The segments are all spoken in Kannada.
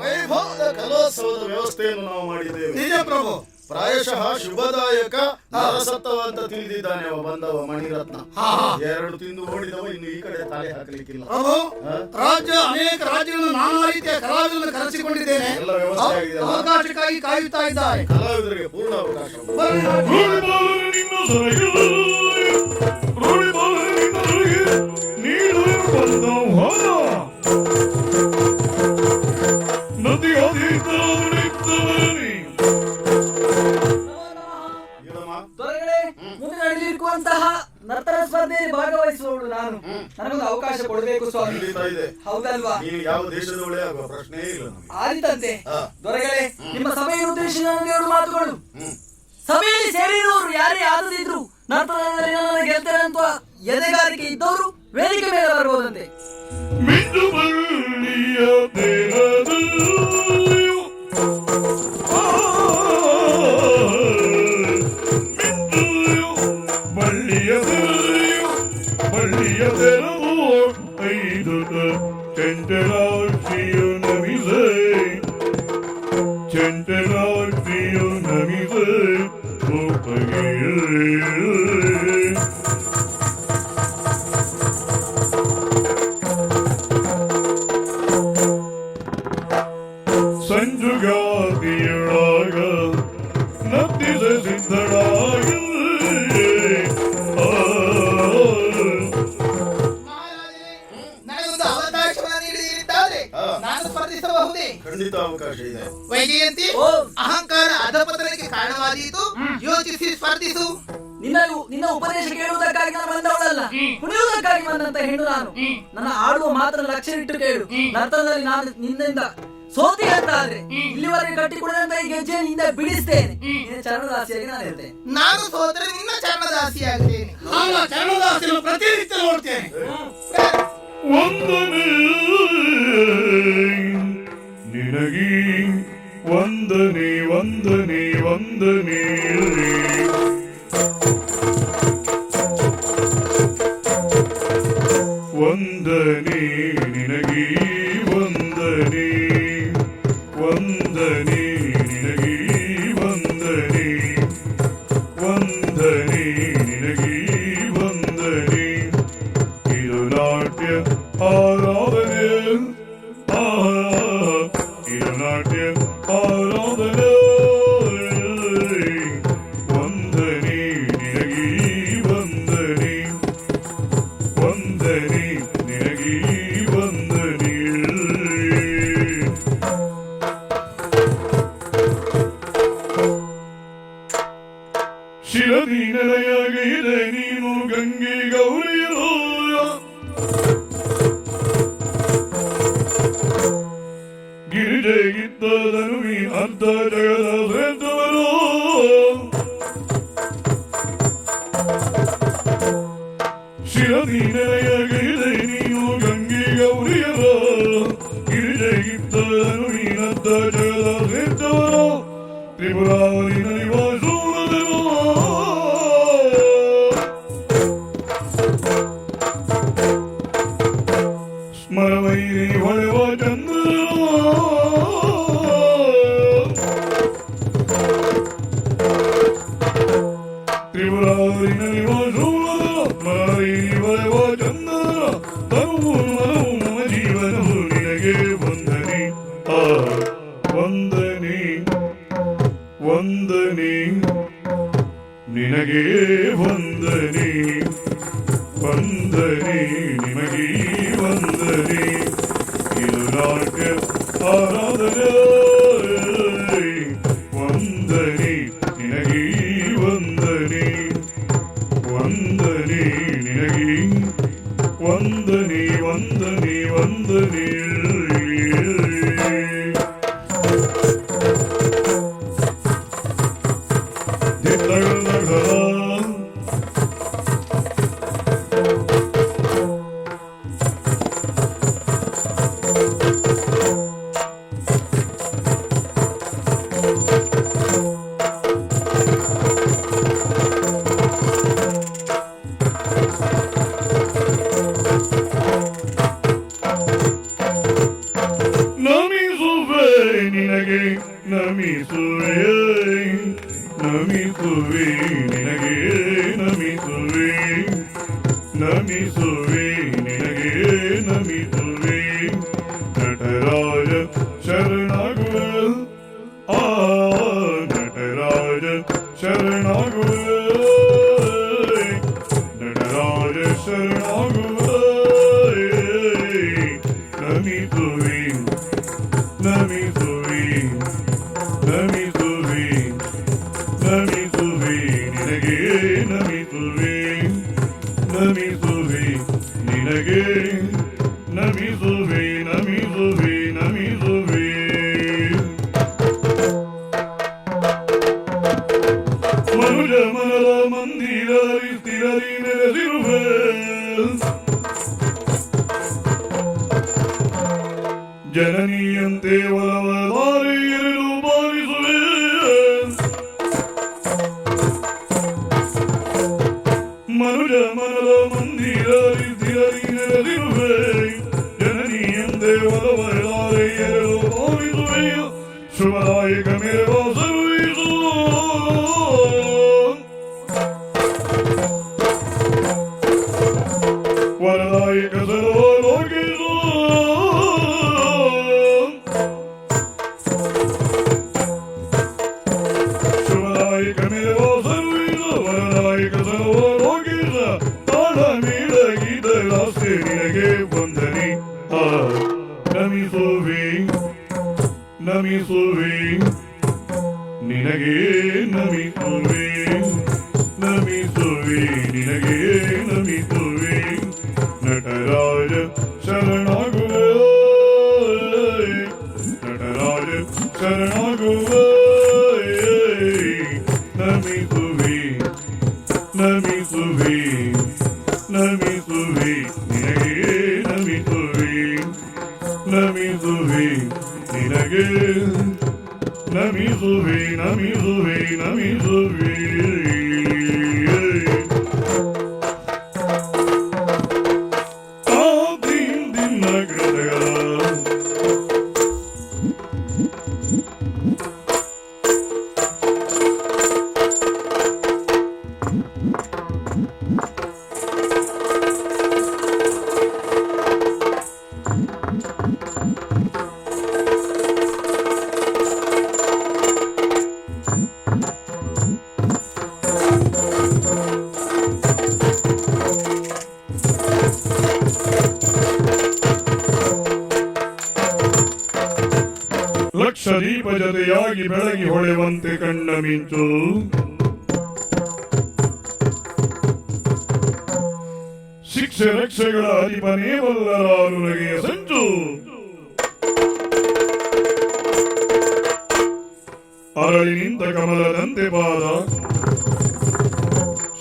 ವೈಭವದ ಕಲೋತ್ಸವದ ವ್ಯವಸ್ಥೆಯನ್ನು ನಾವು ಮಾಡಿದ್ದೇವೆ. ನಿಜ ಪ್ರಭು. ಪ್ರಾಯಶಃ ಶುಭದಾಯಕ ಅರಸತ್ವ ಅಂತ ತಿಳಿದಿದ್ದಾನೆ ಅವ ಬಂದವ ಮಣಿರತ್ನ. 2 ತಿಂದು ಓಡಿದವ ಇನ್ನು ಈ ಕಡೆ ತಲೆ ಹಾಕಲಿಕ್ಕಿಲ್ಲ. ಪ್ರಭು, ರಾಜ್ಯ ಅನೇಕ ರಾಜ್ಯಗಳನ್ನು ನಾನಾ ರೀತಿಯ ಕಲಾವಿದರನ್ನು ಕರೆಸಿಕೊಂಡಿದ್ದೇನೆ. ಎಲ್ಲ ವ್ಯವಸ್ಥೆ ಆಗಿದೆ. ಅವಕಾಶಕ್ಕಾಗಿ ಕಾಯುತ್ತಾ ಇದ್ದಾರೆ. ಕಲಾವಿದರಿಗೆ ಪೂರ್ಣ ಅವಕಾಶ. ಮುಂದೆ ನಡೆದಿರುವಂತಹ ನರ್ತನ ಸ್ಪರ್ಧೆಯಲ್ಲಿ ಭಾಗವಹಿಸುವವಳು ನಾನು. ನನಗೊಂದು ಅವಕಾಶ ಕೊಡಬೇಕು ಸ್ವಾಮಿ. ಹೌದಲ್ವಾ? ಯಾವ ದೇಶದವಳೇ ಆಗುವ ಪ್ರಶ್ನೆ ಇಲ್ಲ. ಆದಿತಂತೆ ದೊರೆಗಳೇ, ನಿಮ್ಮ ಸಭೆಯನ್ನು ಉದ್ದೇಶಿಸಿ ಎರಡು ಮಾತುಗಳು. ಸಭೆಯಲ್ಲಿ ಸೇರಿರುವವರು ಯಾರೇ ಆದದಿದ್ರು ನರ್ತನದಲ್ಲಿ ನನ್ನನ್ನು ಗೆಲ್ತಾರೆ ಅಂತ ಎದೆಗಾರಿಕೆ ಇದ್ದವರು ವೇದಿಕೆ ಮೇಲೆ ಬರಬಹುದಂತೆ. ಸಂಜುಗಾತಿಯೊಳಗ ನತ್ತಿದ ಸಿದ್ಧರಾಗ ನನಗೊಂದು ಅವಕಾಶವನ್ನು ನೀಡಿದ್ದಾರೆ. ನಾನು ಸ್ಪರ್ಧಿಸಬಹುದೇ? ಖಂಡಿತ ಅವಕಾಶ ಇದೆ. ವೈಜಯಂತಿ, ಅಹಂಕಾರ ಅಧಪತನಕ್ಕೆ ಕಾರಣವಾದೀತು. ಯೋಚಿಸಿ ಸ್ಪರ್ಧಿಸು. ನಿನ್ನ ಉಪದೇಶ ಕೇಳುವುದಕ್ಕಾಗಿ ನಾನು ಬಂದವಳಲ್ಲ, ಕುಣಿಯುವುದಕ್ಕಾಗಿ ಬಂದಂತ ಹೆಣ್ಣು ನಾನು. ನನ್ನ ಆಡುವ ಮಾತ್ರ ಲಕ್ಷ್ಯ ಇಟ್ಟು ಕೇಳು. ನರ್ತನದಲ್ಲಿ ನಾನು ನಿನ್ನಿಂದ ಸೋತಿ ಅಂತ ಆದ್ರೆ ಇಲ್ಲಿವರೆಗೆ ಕಟ್ಟಿಕೊಡದಂತ ಈ ಗೆಜ್ಜೆಯಿಂದ ಬಿಡಿಸ್ತೇನೆ. ಚರಣದಾಸಿಯಾಗಿ ನಾನು ಇರ್ತೇನೆ. ನಾನು ಸೋತರೆ ನಿನ್ನ ಚರಣದಾಸಿಯಾಗ್ತೇನೆ. ಚರಣದಾಸಿಯನ್ನು ಪ್ರತಿನಿತ್ಯ ನೋಡ್ತೇನೆ. ವಂದನೆ ನಿನಗೀ ವಂದನೆ ವಂದನೆ ವಂದನೆ ವಂದನೆ ನಿನಗೀ ವಂದನೆ ವಂದನೆ ನಿನಗೀ ವಂದನೆ ವಂದನೆ ನಿನಗೀ ವಂದನೆ. ಇದು ನಾಟ್ಯ ಆರಾಧನೆ, ಇದು ನಾಟ್ಯ ಆರಾಧನೆ. ವಂದನೆ ನಿನಗೀ ವಂದನೆ ವಂದನೆ ನಿನಗೀ ವಂದನೆ. ಶಿರದಿ ನೆಲೆಯಾಗಿದೆ ನೀನು ಗಂಗೆ ಗೌರಿಯರು. ಗಿರಿಜೆಗಿದ್ದದನು ಈ ಅರ್ಧ ಜಗದ ಶ್ರೇಷ್ಠವರು. ಶಿರದಿ ನೆಲೆಯಾಗಿದೆ ನೀನು ಗಂಗೆ ಗೌರಿಯರು. ಗಿರಿಜೆಗಿದ್ದದನು ಈ ಅರ್ಧ ಜಗದ ಶ್ರೇಷ್ಠವರು. ತ್ರಿಪುರಾವತಿ ನಿವಾಸುವುದನು ಸ್ಮರವೈರಿ ಹೊಳೆವ ಚಂದ್ರನು. ತ್ರಿಪುರಾವತಿ ನಿವಾಸುವುದನು ಸ್ಮರವೈರಿ ಹೊಳೆವ ಚಂದ್ರನು. ತನುವು ಮನವು ಮಮ ಜೀವನವು ನಿನಗೆ ವಂದನೆ. ವಂದನೆ ವಂದನೆ ನಿನಗೆ ವಂದನೆ ವಂದನೆ ನಿನಗೆ ವಂದನೆ. ಇದು ನಾಟ್ಯ ಆರಾಧನೆ. ವಂದನೆ ನಿನಗೆ ವಂದನೆ ವಂದನೆ ನಿನಗೆ ವಂದನೆ ವಂದನೆ ವಂದನೆ. ನಮಿಸುವೆ ನಿನಗೆ ನಮಿಸುವೆ ನಟರಾಜ ಶರಣಾಗುವೆ ಆ ನಟರಾಜ ಶರಣಾಗುವೆ ನಟರಾಜ ಶರಣಾಗುವೆ ನಮಿಸುವೆ ನಮಿಸುವೆ ನಮಿಸುವೆ ನಮಿಸುವೆ ನಿನಗೆ ನಮಿಸುವೆ ನಮಿಸುವೆ ನಿನಗೆ ನಮಿಸುವೆ ನಮಿಸುವೆ ನಮಿಸುವೆ ಮನುಜ ಮನದ ಮಂದಿರದಲ್ಲಿ ಸ್ಥಿರದಿ ನೆಲೆಸಿರುವೆ ಜನನಿಯಂತೆ ಒಲವ ದಾರಿ ಇರಲು ಬಾರಿಸುವೆ ಮನುಜ ಮನದ ಮಂದಿರದಲ್ಲಿ ಸ್ಥಿರದಿ ನೆಲೆಸಿರುವೆ ಜನನಿಯಂತೆ ಒಲವ ದಾರಿ ಇರಲು ಬಾರಿಸುವೆ ಶುಭದಾಯಕ ಮೇವ ಸರ್ವಿಸು ವರದಾಯಕ ಸರ್ವಲೋಕಿಸು ಶುಭದಾಯಕ ಮೇವ ಸರ್ವಿಸು ವರದಾಯಕ ಸರ್ವಲೋಕಿಸ ತಾಳ ನೀಡ ಗೀತ ರಾಸ್ತೆ ನಿನಗೆ ವಂದನೆ ನಮಿಸುವೆ ನಮಿಸುವೆ ನಿನಗೆ ನಮಿಸುವೆ ನಮಿಸುವೆ ನಿನಗೆ ನಮಿಸುವೆ ನಟರಾಜ ಶರಣಾಗುವೆ ನಟರಾಜ ಶರಣಾಗುವೆ ನಮಿಸುವೆ ನಮಿಸುವೆ ನಮಿಸುವೆ ನಿನಗೆ ನಮಿಸುವೆ ನಮಿಸುವೆ ನಿನಗೆ ನಮಿಸುವೆ ನಮಿಸುವೆ ನಮಿಸುವೆ ಲಕ್ಷ ದೀಪ ಜೊತೆಯಾಗಿ ಬೆಳಗಿ ಹೊಳೆವಂತೆ ಕಣ್ಣ ಮಿಂಚು ಶಿಕ್ಷೆ ರಕ್ಷೆಗಳ ಅಧಿಪನೇ ಬಲ್ಲರಾರು ನಗೆಯ ಸಂಚು ಅರಳಿ ನಿಂತ ಕಮಲದಂತೆ ಪಾದ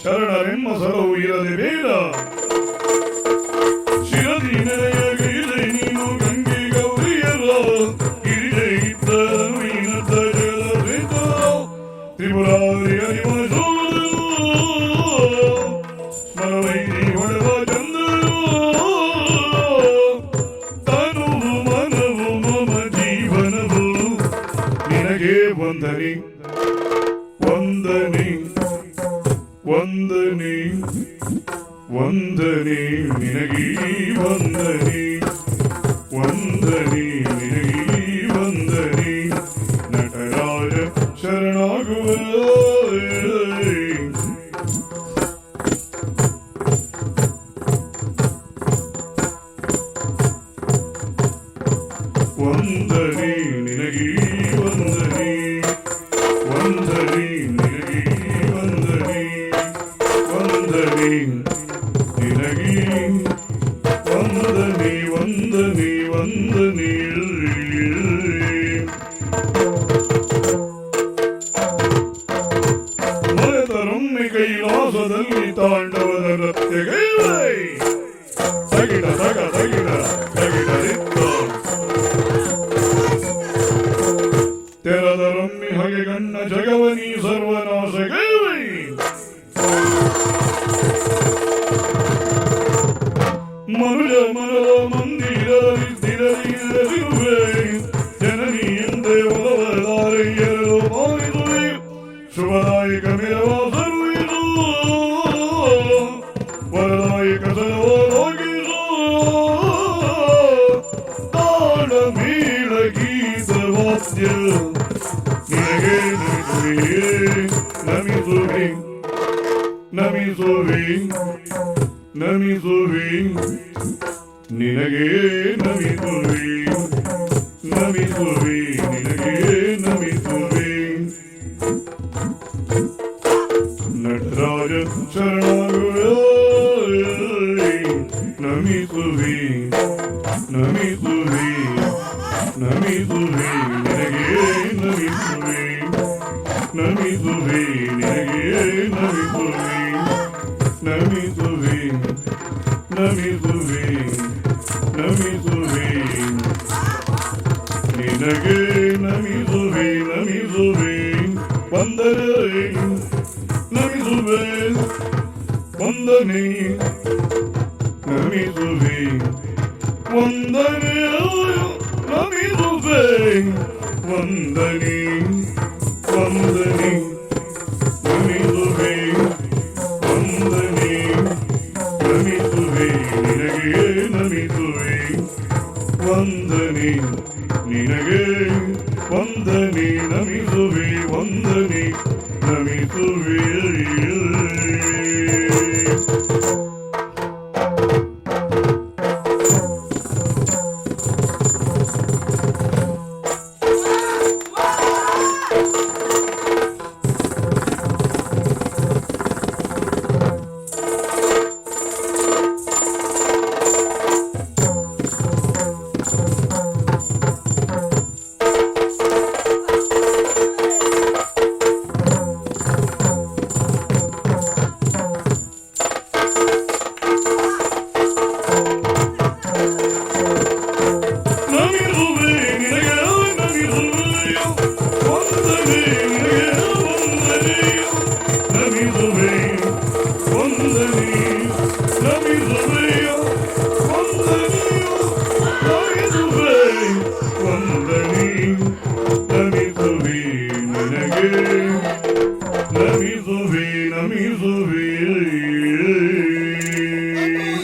ಶರಣರೆಮ್ಮ ಸಲವು ಇರದೆ ಬೇಡ ಶಿರದಿ ನೆನೆಯಗಿದೆ ನೀನು ಗಂಗೆ ಗೌರಿಯರ ಗಿರಿಜೆ ಇದ್ದರು ಇನದ ಜಲವೆಂದ ತ್ರಿಪುರಾರಿ ಅರಿವಸು ಸ್ಮರವೈರಿ ಹೊಳೆವ ಚಂದರು ತನುವು ಮನವು ಮಮ ಜೀವನವು ನಿನಗೆ ವಂದನೆ ವಂದನೆ ವಂದನೆ ವಂದನೆ ನಿನಗೀ ವಂದನೆ ವಂದನೆ ನಿನಗೀ ವಂದನೆ ನಟರಾಜ ಶರಣಾಗುವೆ ವಂದನೆ ನಿನಗೀ ವಂದನೆ ವಂದನೆ ನಿನಗೀ ವಂದನೆ ವಂದನೆ ನಿನಗೀ ವಂದನೆ ವಂದನೆ ವಂದನೆ ಮರೆತರೊಮ್ಮೆ ಕೈಲಾಸದಲ್ಲಿ ತಾಂಡವದ ನೃತ್ಯಗೈವೆ ತಗಿಡ ತಗ ತಗಿಡ ತಗಿಡರಿತ್ತ ತೆರದರೊಮ್ಮೆ ಹಗೆಗಣ್ಣ ಜಗವನಿ ಸರ್ವನಾಶಗೈವೆ ಮನುಜ ಮನದ ಮಂದಿರದಲ್ಲಿ ಸ್ಥಿರದಿರುವೆ ಜನನಿ ಎಂದೇ ಒಲವದಾರೆ ಎರಡು ಬಾರಿಸುವೆ ಶುಭದಾಯಕ ಮೇವ ಸರ್ವಿಸು ಕಸವೊಗಿಸೋ ತಾಳ ಮೇಳ ಗೀತ ವಾದ್ಯ ನಿನಗೆ ನಮಿಸುವೆ ನಮಿಸುವೆ ನಮಿಸುವೆ ನಿನಗೆ ನಮಿಸುವೆ ನಮಿಸುವೆ ನಿನಗೆ ನಮಿಸುವೆ ನಟರಾಜ ಶರಣಾಗುವೆ ನಮಿಸುವೆ ನಮಿಸುವೆ ನಮಿಸುವೆ ನಿನಗೆ ನಮಿಸುವೆ ನಮಿಸುವೆ ನಿನಗೆ ನಮಿಸುವೆ ನಮಿಸುವೆ ನಮಿಸುವೆ ನಮಿಸುವೆ ನಿನಗೆ ನಮಿಸುವೆ ನಮಿಸುವೆ ವಂದನೆ ನಮಿಸುವೆ ವಂದನೆ ನಮಿಸುವೆ ವಂದನೆ ನಮಿಸುವೆ ವಂದನೆ ವಂದನೆ ನಮಿಸುವೆ ವಂದನೆ ನಮಿಸುವೆ ನಿನಗೆ ನಮಿಸುವೆ ವಂದನೆ ನಿನಗೆ ವಂದನೆ ನಮಿಸುವೆ ವಂದನೆ ನಮಿಸುವೆ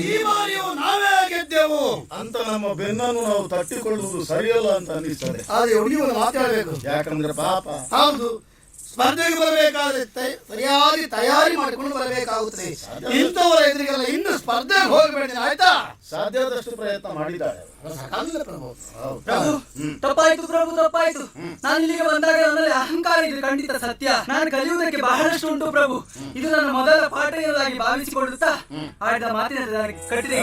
ಈ ಬಾರಿಯೂ ನಾವೇ ಗೆದ್ದೆವು ಅಂತ ನಮ್ಮ ಬೆನ್ನನ್ನು ನಾವು ತಟ್ಟಿಕೊಳ್ಳುವುದು ಸರಿಯಲ್ಲ ಅಂತ ಅನ್ನಿಸ್ತದೆ. ಆದ್ರೆ ಹುಡುಗಿಯನ್ನು ಮಾತಾಡಬೇಕು. ಯಾಕಂದ್ರೆ ಪಾಪ ಹೌದು, ಸ್ಪರ್ಧೆಗೆ ಬರಬೇಕಾದ್ರೆ ಸರಿಯಾಗಿ ತಯಾರಿ ಮಾಡಿಕೊಂಡು ಬರಬೇಕಾಗುತ್ತದೆ. ಇಂಥವರ ಎದುರಿಗೆಲ್ಲ ಇನ್ನು ಸ್ಪರ್ಧೆಗೆ ಹೋಗಬೇಡ ಆಯ್ತಾ? ಸಾಧ್ಯವಾದಷ್ಟು ಪ್ರಯತ್ನ ಮಾಡಿದ್ದಾರೆ. ಪ್ರಭು. ಪ್ರಭು ತಪ್ಪಾಯ್ತು ಪ್ರಭು ತಪ್ಪಾಯ್ತು. ನಾನು ಇಲ್ಲಿಗೆ ಬಂದಾಗ ನನ್ನಲ್ಲಿ ಅಹಂಕಾರ ಇದು ಖಂಡಿತ ಸತ್ಯ. ನಾನು ಕಲಿಯುವುದಕ್ಕೆ ಬಹಳಷ್ಟು ಉಂಟು ಪ್ರಭು. ಇದು ನನ್ನ ಮೊದಲ ಪಾಠ ಎನ್ನುವುದಾಗಿ ಭಾವಿಸಿಕೊಳ್ಳುತ್ತಾ ಆಡಿದ ಮಾತಿನ ಕಟ್ಟಿದ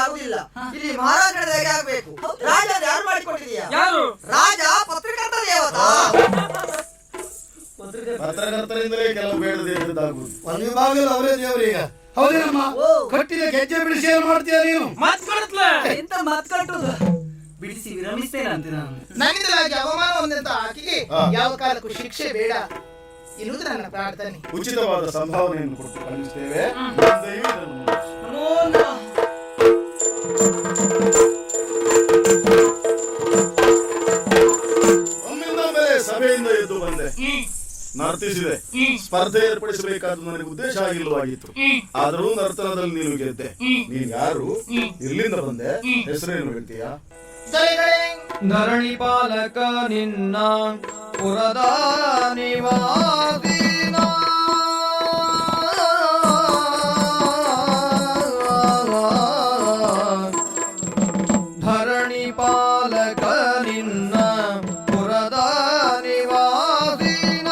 ಆಗುದಿಲ್ಲ. ಇಲ್ಲಿ ಮಹಾರಾಜ ಹೇಳಿದಾಗೆ ಆಗ್ಬೇಕು. ರಾಜ ಯಾರು ಮಾಡಿಕೊಂಡಿದೀಯ? ಯಾರು? ರಾಜ ಪತ್ರಕರ್ತ ದೇವತಾ. ಪತ್ರಕರ್ತರಿಂದಲೇ ಕೆಲವು ಬೇಡದಿದ್ದಾಗುವುದು. ಒಂದು ವಿಭಾಗದಲ್ಲಿ ಅವರೇ ದೇವರೀಗ. ಹೌದೇನಮ್ಮ? ಕಟ್ಟಿದ ಗೆಜ್ಜೆ ಬಿಡಿಸಿ ಏನ್ ಮಾಡ್ತೀಯ ನೀನು? ಎಂತ ಮಾತು ಕಟ್ಟುದು ಬಿಡಿಸಿ ವಿರಮಿಸ್ತೇನೆ ಅಂತ ನಾನು. ನನ್ನಿಂದಲಾಗಿ ಅವಮಾನ ಹೊಂದಂತ ಆಕೆಗೆ ಯಾವ ಕಾಲಕ್ಕೂ ಶಿಕ್ಷೆ ಬೇಡ ಎನ್ನುವುದು ನನ್ನ ಪ್ರಾರ್ಥನೆ. ಉಚಿತವಾದ ಸಂಭಾವನೆಯನ್ನು ಕೊಟ್ಟು ಕಳಿಸ್ತೇವೆ. ಒಮ್ಮಿಂದೊಮ್ಮೆ ಸಭೆಯಿಂದ ಎದ್ದು ಬಂದೆ, ನರ್ತಿಸಿದೆ. ಸ್ಪರ್ಧೆ ಏರ್ಪಡಿಸಬೇಕಾದ ನನಗೆ ಉದ್ದೇಶ ಆಗಿಲ್ಲವಾಗಿತ್ತು. ಆದರೂ ನರ್ತನದಲ್ಲಿ ನೀನು ಗೆದ್ದೆ. ನೀನ್ ಯಾರು, ಇಲ್ಲಿಂದ ಬಂದೆ, ಹೆಸರೇನು ಹೇಳ್ತೀಯಾ? ಧರಣಿ ಪಾಲಕ ನಿನ್ನ ಪುರದ ನಿವಾಸಿನ ಧರಣಿ ಪಾಲಕ ನಿನ್ನ ಪುರದ ನಿವಾಸಿನ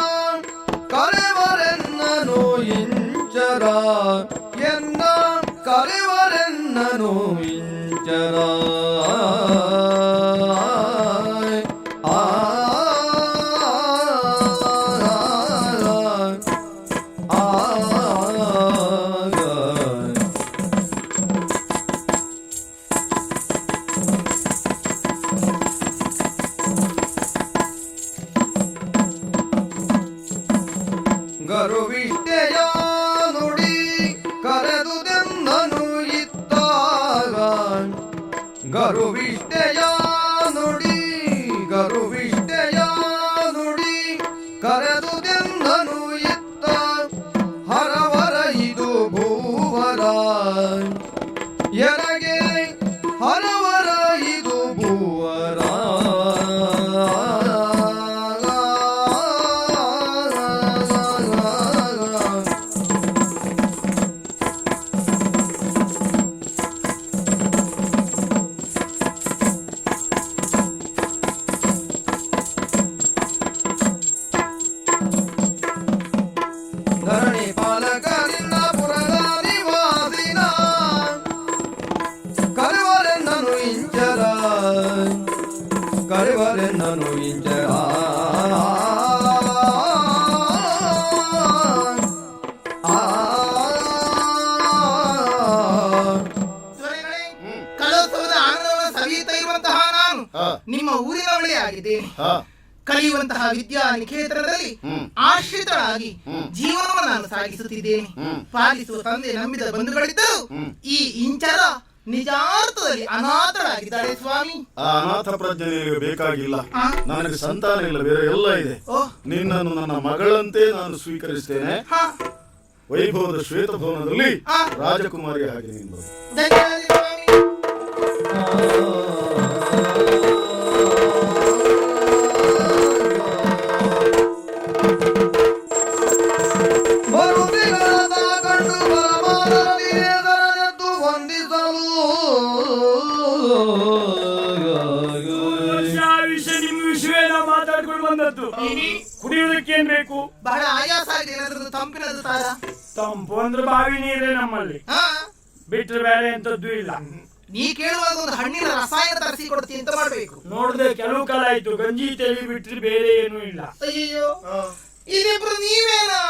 ಕರೆವರೆನ್ನನು ಇಂಚರ ಎನ್ನ ಕರೆವರೆನ್ನನು ಇಂಚರ ಗರುವಿಷ್ಟೆಯ ನುಡಿ ಕರೆದುದೆಂದನು ಇದ್ದಾಗ ಗರುವಿಷ್ಟೆಯ ನುಡಿ ಕರೆದುದೆಂದನು ಇತ್ತ ಹರವರ ಇದು ನಿಮ್ಮ ಊರಿನವಳೇ ಆಗಿದ್ದೇನೆ. ಹಾ ಕಲಿಯುವಂತಹ ವಿದ್ಯಾ ನಿಕೇತನದಲ್ಲಿ ಆಶ್ರಿತಳಾಗಿ ಜೀವನವನ್ನು ನಾನು ಸಾಗಿಸುತ್ತಿದ್ದೇನೆ. ಪಾಲಿಸುವ ತಂದೆ ನಂಬಿದ ಬಂಧುಗಳಿದ್ದರು ಈ ಇಂಚರ ನಿಜಾರ್ಥದಲ್ಲಿ ಅನಾಥಳಾಗಿದ್ದಾಳೆ ಸ್ವಾಮಿ. ಆ ಅನಾಥ ಪ್ರಜ್ಞೆ ನಿನಗೆ ಬೇಕಾಗಿಲ್ಲ. ನನಗೆ ಸಂತಾನ ಇಲ್ಲ, ಬೇರೆ ಎಲ್ಲ ಇದೆ. ನಿನ್ನನ್ನು ನನ್ನ ಮಗಳಂತೆ ನಾನು ಸ್ವೀಕರಿಸ್ತೇನೆ. ವೈಭವದ ಶ್ವೇತಭವನದಲ್ಲಿ ರಾಜಕುಮಾರಿ ಹಾಗೆ ನಿಂದು. ಧನ್ಯವಾದ ಸ್ವಾಮಿ. ಬರುತ್ತಿರದ ಕಂಡು ಬರಮಾದರನಿಗೆ ದರನೆದ್ದು ವಂದಿಸಲು ನಿಮ್ಮ ವಿಷಯ ಮಾತಾಡ್ಕೊಂಡು ಬಂದದ್ದು. ಕುಡಿಯುವುದಕ್ಕೆ ಏನ್ ಬೇಕು? ಬಹಳ ಆಯಾಸ ಆಗಿದೆ. ಏನಾದ್ರೂ ತಂಪಿನದು ತಾರ? ತಂಪು ಅಂದ್ರೆ ಬಾವಿ ನೀರೇ ನಮ್ಮಲ್ಲಿ, ಬಿಟ್ಟರೆ ಬೇರೆ ಎಂತದ್ದು ಇಲ್ಲ. ನೀ ಕೇಳುವಾಗ ಒಂದು ಹಣ್ಣಿನ ರಸಾಯನ ತರಿಸಿ ಕೊಡ್ತೀನಿ ಅಂತ ಮಾಡ್ಬೇಕು. ನೋಡಿದ್ರೆ ಕೆಲವು ಕಾಲ ಆಯ್ತು, ಗಂಜಿ ತೆಲಿ ಬಿಟ್ಟರೆ ಬೇರೆ ಏನೂ ಇಲ್ಲ. ಅಯ್ಯೋ, ಇದಿಬ್ರು ನೀವೇನಾ?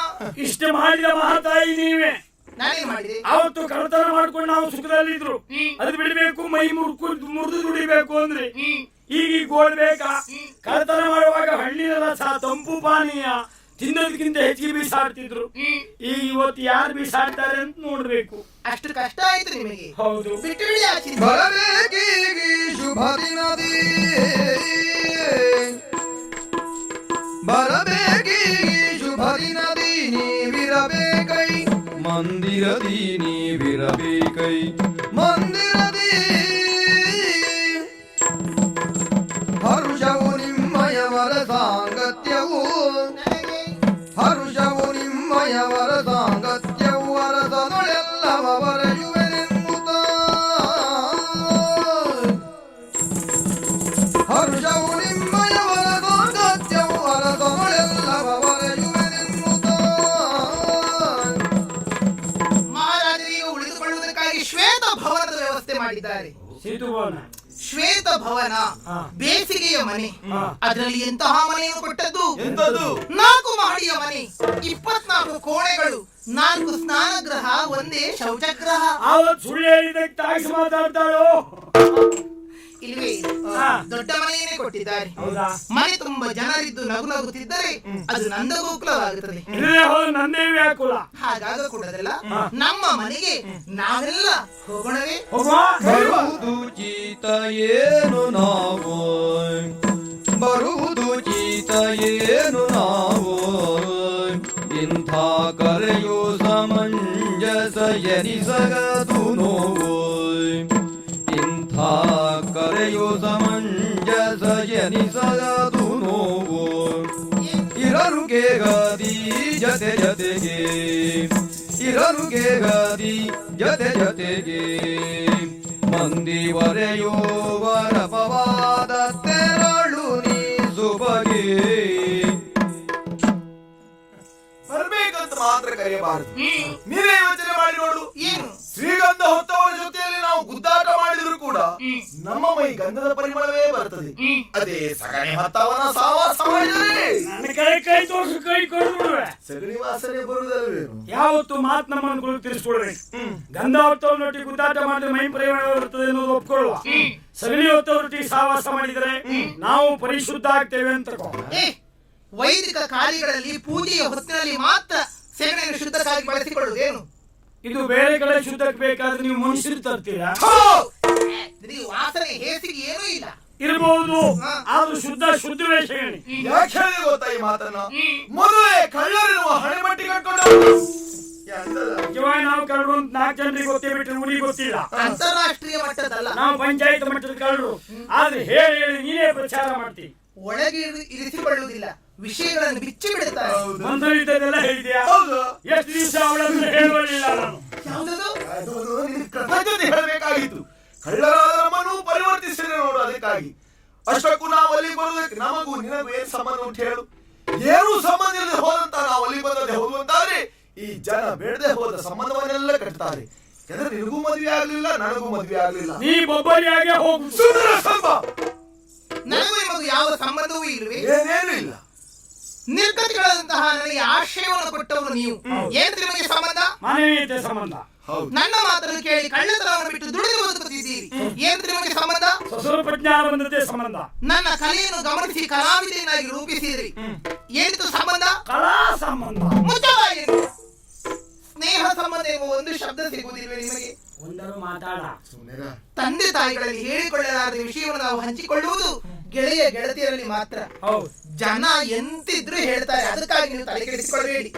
ಇಷ್ಟ ಮಾಡಿದ ಮಹಾತಾಯಿ ನೀವೇ. ನಾನೇನ್ ಮಾಡಿದೆ? ಅವತ್ತು ಕಳ್ಳತನ ಮಾಡ್ಕೊಂಡು ನಾವು ಸುಖದಲ್ಲಿದ್ರು, ಅದು ಬಿಡಬೇಕು, ಮೈ ಮುರಿದು ದುಡಿಬೇಕು ಅಂದ್ರೆ ಈಗ ಗೋಳ್ ಬೇಕಾ? ಕಳ್ಳತನ ಮಾಡುವಾಗ ಹಣ್ಣಿನ ರಸ, ತಂಪು ಪಾನೀಯ ತಿನ್ನೋದಕ್ಕಿಂತ ಹೆಚ್ಚಿಗೆ ಬೀಸಾಡ್ತಿದ್ರು. ಈಗ ಇವತ್ತು ಯಾರು ಬೀಸಾಡ್ತಾರೆ ಅಂತ ನೋಡ್ಬೇಕು. ಅಷ್ಟು ಕಷ್ಟ ಆಯ್ತು ನಿಮಗೆ? ಹೌದು. ಬಿಟ್ಟು ಬಿಡಿ ಆ ಚಿಂತೆ. ಬರಬೇಕೀಗಿ ಶುಭ ದಿನದಿ, ಬರಬೇಕೀಗಿ ಶುಭ ದಿನದಿ ನೀವಿರಬೇಕೈ ಮಂದಿರದಿ, ನೀವಿರಬೇಕೈ ಮಂದಿರದಿ. ಹರುಷವು ನಿಮ್ಮಯವರ ಸಾಂಗತ್ಯವು, ಹರುಷವು ನಿಮ್ಮಯವರ ಸಾಂಗತ್ಯವು, ಅರಸನೊಳೆಲ್ಲವ ಬರೆಯುವೆನೆನ್ನುತ್ತ. ಹರುಷವು ನಿಮ್ಮಯವರ ಸಾಂಗತ್ಯವು, ಅರಸನೊಳೆಲ್ಲವ ಬರೆಯುವೆನೆನ್ನುತ್ತ. ಮಹಾರಾಜರಿಗೆ ಉಳಿದುಕೊಳ್ಳುವುದಕ್ಕಾಗಿ ಶ್ವೇತ ಭವನದ ವ್ಯವಸ್ಥೆ ಮಾಡಿದ್ದಾರೆ. ಶ್ವೇತ ಭವನ ಬೇಸಿಗೆಯ ಮನೆ. ಅದರಲ್ಲಿ ಎಂತಹ ಮನೆಯನ್ನು ಕೊಟ್ಟದ್ದು? 4 ಮಹಡಿಯ ಮನೆ, 24 ಕೋಣೆಗಳು, 4 ಸ್ನಾನಗೃಹ, ಒಂದೇ ಶೌಚಗೃಹ. ಅವತ್ತು ಸುಳ್ಳು ಹೇಳಿದಕ್ಕೆ ತಾಯಿಸಿ ಮಾತಾಡ್ತಾಳೋ? ಇಲ್ವೇ ದೊಡ್ಡ ಮನೆಯನ್ನೇ ಕೊಟ್ಟಿದ್ದಾರೆ. ಮನೆ ತುಂಬಾ ಜನರಿದ್ದು ನಗು ನಗುತ್ತಿದ್ದರೆ ಅದು ನಂದಗೋಕುಲವಾಗುತ್ತದೆ. ನಂದೇ ವ್ಯಾಕುಲ. ಹಾಗಾಗಕೂಡದಲ್ಲ. ನಮ್ಮ ಮನೆಗೆ ನಾವೆಲ್ಲ ಹೋಗೋಣವೇ? ಬರುವುದು ಚೀತ ಏನು ನಾವು, ಬರುವುದು ಚೀತ ಏನು ನಾವು, ಇಂಥ ಕರೆಯೋ ಸಮಂಜಸ ಎನಿಸಗದು ನೋವು, ಇಂಥ ಕರೆಯೋ ಸಮಂಜಸ ಎನಿಸಗದು ನೋವು. ಇರರುಗೆ ಗಾದಿ ಜತೆ ಜತೆಗೆ, ಇರರುಗೆ ಗಾದಿ ಜತೆ ಜತೆಗೆ, ಮಂದಿವರೆಯೋ ವರಪವಾದ ತೆರಳು ನೀ ಸುಬಗೆ. ಬರ್ಬೇಕಂತ ಮಾತ್ರ ಕರೆಯಬಾರದು. ನೀವೇ ಯೋಚನೆ ಮಾಡಿ ನೋಡು. ಏನು ಶ್ರೀಗಂಧ ಹೊತ್ತವರ ಜೊತೆಯಲ್ಲಿ ನಾವು ಗುದ್ದಾಟ ಮಾಡಿದ್ರು ಕೂಡ ನಮ್ಮ ಮೈ ಗಂಧದ ಪರಿಮಳವೇ ಬರ್ತದೆ. ಅದೇ ಸಗಣಿ ಹೊತ್ತವನ ಸಹವಾಸ ಮಾಡಿದರೆ ನನ್ನ ಕೈ ತೋರಿಸಿ ಕೈ ಕೊಡ್ಬಿಡುವೆ. ಸಗಣಿ ವಾಸನೆ ಬರುವುದಲ್ವೇನು? ಯಾವತ್ತು ಮಾತು ನಮ್ಮನ್ನು ತಿಳಿಸ್ಕೊಡ್ಬೇಕು. ಗಂಧ ಹೊತ್ತವರೊಟ್ಟಿಗೆ ಗುದ್ದಾಟ ಮಾಡಿದ್ರೆ ಮೈ ಪರಿಮಳ ಬರ್ತದೆ ಅನ್ನೋದು ಒಪ್ಕೊಳ್ಳುವ. ಸಗಣಿ ಹೊತ್ತವರೊಟ್ಟಿಗೆ ಸಹವಾಸ ಮಾಡಿದರೆ ನಾವು ಪರಿಶುದ್ಧ ಆಗ್ತೇವೆ ಅಂತ. ವೈದಿಕ ಕಾರ್ಯಗಳಲ್ಲಿ ಪೂಜೆಯ ಹೊತ್ತಿನಲ್ಲಿ ಮಾತ್ರ ಸೆಗಣಿಯನ್ನು ಶುದ್ಧಕ್ಕಾಗಿ ಬಳಸಿಕೊಳ್ಳುವುದೇನು? ಇದು ಬೇರೆ ಕಡೆ ಶುದ್ಧಕ್ಕೆ ಬೇಕಾದ್ರೆ ನೀವು ಮನುಷ್ಯರು ತರ್ತೀರಾ? ವಾಸನೆ ಹೇಸಿಗೆ ಏನೂ ಇಲ್ಲ. ಇರಬಹುದು, ಆದ್ರೂ ಶುದ್ಧವೇ ಸಗಣಿ. ಯಾಕೆ ಹೇಳಿದೆ ಗೊತ್ತಾ ಈ ಮಾತನ್ನ? ಮೊದಲೇ ಕಳ್ಳರಿರುವ ಹಣೆಮಟ್ಟಿ ಕಟ್ಕೊಂಡು ನಾವು ಕಳ್ಳರು ಅಂತ 4 ಜನರಿಗೆ ಗೊತ್ತೇ ಬಿಟ್ಟರೆ ಊರಿಗೆ ಗೊತ್ತಿಲ್ಲ. ಅಂತಾರಾಷ್ಟ್ರೀಯ ಮಟ್ಟದಲ್ಲ, ನಾವು ಪಂಚಾಯತ್ ಮಟ್ಟದ ಕಳ್ಳರು. ಆದ್ರೆ ಹೇಳಿ ನೀನೇ ಪ್ರಚಾರ ಮಾಡ್ತೀವಿ. ಒಳಗೆ ಇರಿಸಿಕೊಳ್ಳುವುದಿಲ್ಲ, ವಿಷಯಗಳನ್ನು ಬಿಚ್ಚಿ ಬಿಡುತ್ತಾರೆ. ಮಂತ್ರಿದ್ದೆಲ್ಲ ಹೇಳಿದ್ಯಾ? ಎಷ್ಟು ದಿವಸ ಅವಳನ್ನು ಹೇಳಲಿಲ್ಲ ನಾನು. ಕೃತಜ್ಞತೆ ಹೇಳಬೇಕಾಗಿತ್ತು. ಕಳ್ಳರಾದ ನಮ್ಮನ್ನು ಪರಿವರ್ತಿಸಿದೆ ನೋಡು. ಅದಕ್ಕಾಗಿ ಅಷ್ಟಕ್ಕೂ ನಾವು ಅಲ್ಲಿ ಬರುವುದಕ್ಕೆ ನಮಗೂ ನಿನಗೂ ಏನ್ ಸಂಬಂಧ ಉಂಟು ಹೇಳು? ಏನೂ ಸಂಬಂಧ ಇಲ್ಲದೆ ಹೋದಂತ ನಾವು ಅಲ್ಲಿ ಬಂದದೆ ಹೋಗುವಂತಾದ್ರೆ ಈ ಜನ ಬೇಡದೆ ಹೋದ ಸಂಬಂಧವನ್ನೆಲ್ಲ ಕಟ್ತಾರೆ. ಯಾಕಂದ್ರೆ ನಿನಗೂ ಮದುವೆ ಆಗ್ಲಿಲ್ಲ, ನನಗೂ ಮದುವೆ ಆಗ್ಲಿಲ್ಲ. ನೀ ಬೊಬ್ಬರಿಯಾಗೆ ಹೋಗು. ಸುಂದರ ಸಂಭ. ನನಗೂ ನಿಮಗೂ ಯಾವ ಸಂಬಂಧವೂ ಇಲ್ವೇ? ಏನೇನು ಇಲ್ಲ. ನಿರ್ಗತಿಗಳಂತಹ ನನಗೆ ಆಶ್ರಯವನ್ನು ಕೊಟ್ಟವರು ನೀವು. ಏನು ನಿಮಗೆ ಸಂಬಂಧ? ಮಾನವೀಯತೆ ಸಂಬಂಧ. ನನ್ನ ಮಾತನ್ನು ಕೇಳಿ ಕಳ್ಳತನವನ್ನು ಬಿಟ್ಟು ದುಡಿದು ಬದುಕುತ್ತಿದ್ದೀರಿ. ಏನ್ ನಿಮಗೆ ಸಂಬಂಧ? ಸ್ವಲ್ಪ ಜ್ಞಾನ ಬಂದದ್ದೇ ಸಂಬಂಧ. ನನ್ನ ಕಲೆಯನ್ನು ಗಮನಿಸಿ ಕಲಾವಿದನಾಗಿ ರೂಪಿಸಿದ್ರಿ. ಏನಿತು ಸಂಬಂಧ? ಕಲಾ ಸಂಬಂಧ. ಮುಚ್ಚಬಾಯಿ. ಸ್ನೇಹ ಸಂಬಂಧ ಎಂಬ ಒಂದು ಶಬ್ದ ಸಿಗುವುದಿಲ್ವೇ ನಿಮಗೆ? ಒಂದರು ಮಾತಾಡ. ತಂದೆ ತಾಯಿಗಳಲ್ಲಿ ಹೇಳಿಕೊಳ್ಳಲಾದ ವಿಷಯವನ್ನು ನಾವು ಹಂಚಿಕೊಳ್ಳುವುದು ಗೆಳೆಯ ಗೆಳತಿಯರಲ್ಲಿ ಮಾತ್ರ. ಜನ ಎಂತಿದ್ರು ಹೇಳ್ತಾರೆ, ಅದಕ್ಕಾಗಿ ನೀವು ತಲೆ ಕೆಡಿಸಿಕೊಳ್ಳಬೇಡಿ.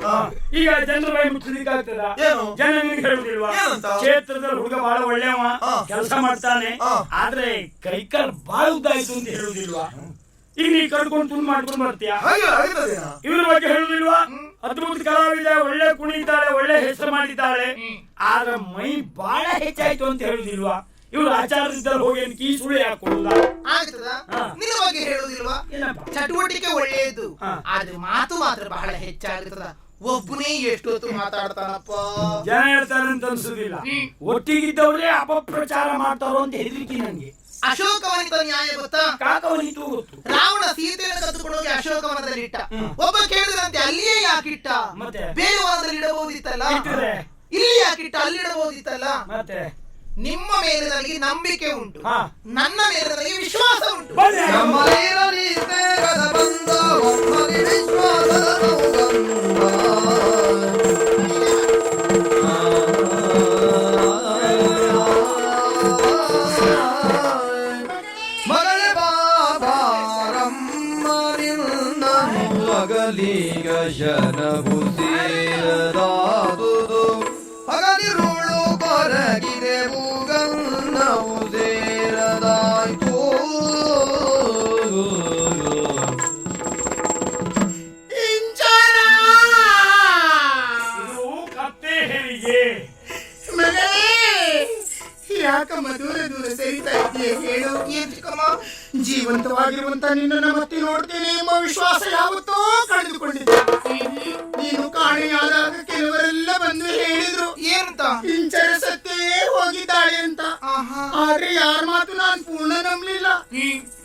ಈಗ ಜನರ ಬಾಯಿ ಮುಚ್ಚಲಿಕ್ಕಾಗ್ತದ? ಜನ ನಿನಗೆ ಹೇಳುದಿಲ್ವಾ ಕ್ಷೇತ್ರದಲ್ಲಿ ಹುಡುಗ ಬಹಳ ಒಳ್ಳೆಯವ, ಕೆಲಸ ಮಾಡ್ತಾನೆ, ಆದ್ರೆ ಕೈಕಾಲ್ ಬಾಳ ಉದ್ದಾಯ್ತು ಅಂತ ಹೇಳುದಿಲ್ವಾ? ಈಗ ನೀ ಕರ್ಕೊಂಡು ತುಂಡು ಮಾಡ್ಕೊಂಡು ಬರ್ತೀಯ, ಇವ್ರ ಬಗ್ಗೆ ಹೇಳುದಿಲ್ವಾ? ಅದ್ಭುತ ಕಲಾವಿದ, ಒಳ್ಳೆ ಕುಣಿತಾಳೆ, ಒಳ್ಳೆ ಹೆಸರು ಮಾಡಿದ್ದಾಳೆ, ಆದ್ರೆ ಮೈ ಬಾಳ ಹೆಚ್ಚಾಯ್ತು ಅಂತ ಹೇಳುದಿಲ್ವಾ? ಇವ್ರು ಆಚಾರದಿದ್ದಲ್ಲಿ ಹೋಗಿ ಕೀ ಸುಳಿ ಹಾಕೊಳ್ಳುದ ಆಗ್ತದ? ನಿನ್ನ ಬಗ್ಗೆ ಹೇಳುದಿಲ್ವಾ? ಚಟುವಟಿಕೆ ಒಳ್ಳೆಯದು, ಆದ್ರೆ ಮಾತು ಮಾತ್ರ ಬಹಳ ಹೆಚ್ಚಾಗುತ್ತದ. ಒಬ್ಬನೇ ಎಷ್ಟೊತ್ತು ಮಾತಾಡ್ತಾನಪ್ಪ. ಜನ ಹೇಳ್ತಾರೆ ಅಂತ ಅನ್ಸುದಿಲ್ಲ, ಒಟ್ಟಿಗಿದ್ದವರೇ ಅಪಪ್ರಚಾರ ಮಾಡ್ತಾರೋ ಅಂತ ಹೆದರಿಕೆ ನಂಗೆ. ಅಶೋಕವನಿತ ನ್ಯಾಯ ಗೊತ್ತಾ? ಕಾಕವನಿತು ಗೊತ್ತು. ರಾವಣ ಸೀತೆಯನ್ನು ಕತ್ತುಕೊಂಡು ಹೋಗಿ ಅಶೋಕವನದಲ್ಲಿ ಇಟ್ಟ. ಒಬ್ಬ ಕೇಳಿದಂತೆ ಅಲ್ಲಿಯೇ ಯಾಕಿಟ್ಟ? ಮತ್ತೆ ಬೇರೆ ಬೇರೆ ವನದಲ್ಲಿ ಇಡಬಹುದಿತ್ತಲ್ಲ, ಇಲ್ಲಿ ಯಾಕಿಟ್ಟ? ಅಲ್ಲಿ ಇಡಬಹುದಿತ್ತಲ್ಲ. ಮತ್ತೆ ನಿಮ್ಮ ಮೇಲೆ ನನಗೆ ನಂಬಿಕೆ ಉಂಟು, ನನ್ನ ಮೇಲೆ ನನಗೆ ವಿಶ್ವಾಸ ಉಂಟು. ನಮ್ಮಲ್ಲಿರಲಿ ಬೇಗದ ಬಂದ ಒಮ್ಮಲಿ ವಿಶ್ವಾಸದ ಸೌಗಂಧ. ಮಗಳೇ ಬಾಬಾರಮ್ಮ ನಿನ್ನನು ಅಗಲಿಗ ಶನಭು ಸೇರದಾದುದು. ಹಗಲಿರುಳು ಕೊರಗಿದೆ ಭೂಗಂಧವು ಸೇರದಾಯ್ತು. ಇದು ಕತ್ತೆ ಹೆರಿಗೆ. ಯಾಕಮ್ಮ ದೂರ ದೂರ ಸೇರಿತಾ ಇದೆಯೇ ಹೇಳು? ಏನ್ ಚಿಕ್ಕಮ್ಮ, ಜೀವಂತವಾಗಿರುವಂತ ನಿನ್ನನ್ನು ಮತ್ತೆ ನೋಡ್ತೇನೆ ಎಂಬ ವಿಶ್ವಾಸ ಯಾವತ್ತೋ ಕಳೆದುಕೊಂಡಿದ್ದೆ. ನೀನು ಕಾಣೆಯಾದಾಗ ಕೆಲವರೆಲ್ಲ ಬಂದು ಹೇಳಿದ್ರು ಏನಂತ? ಇಂಚರ ಸತ್ತೇ ಹೋಗಿದ್ದಾಳೆ ಅಂತ. ಆದ್ರೆ ಯಾರ ಮಾತು ನಾನು ಪೂರ್ಣ ನಂಬಲಿಲ್ಲ.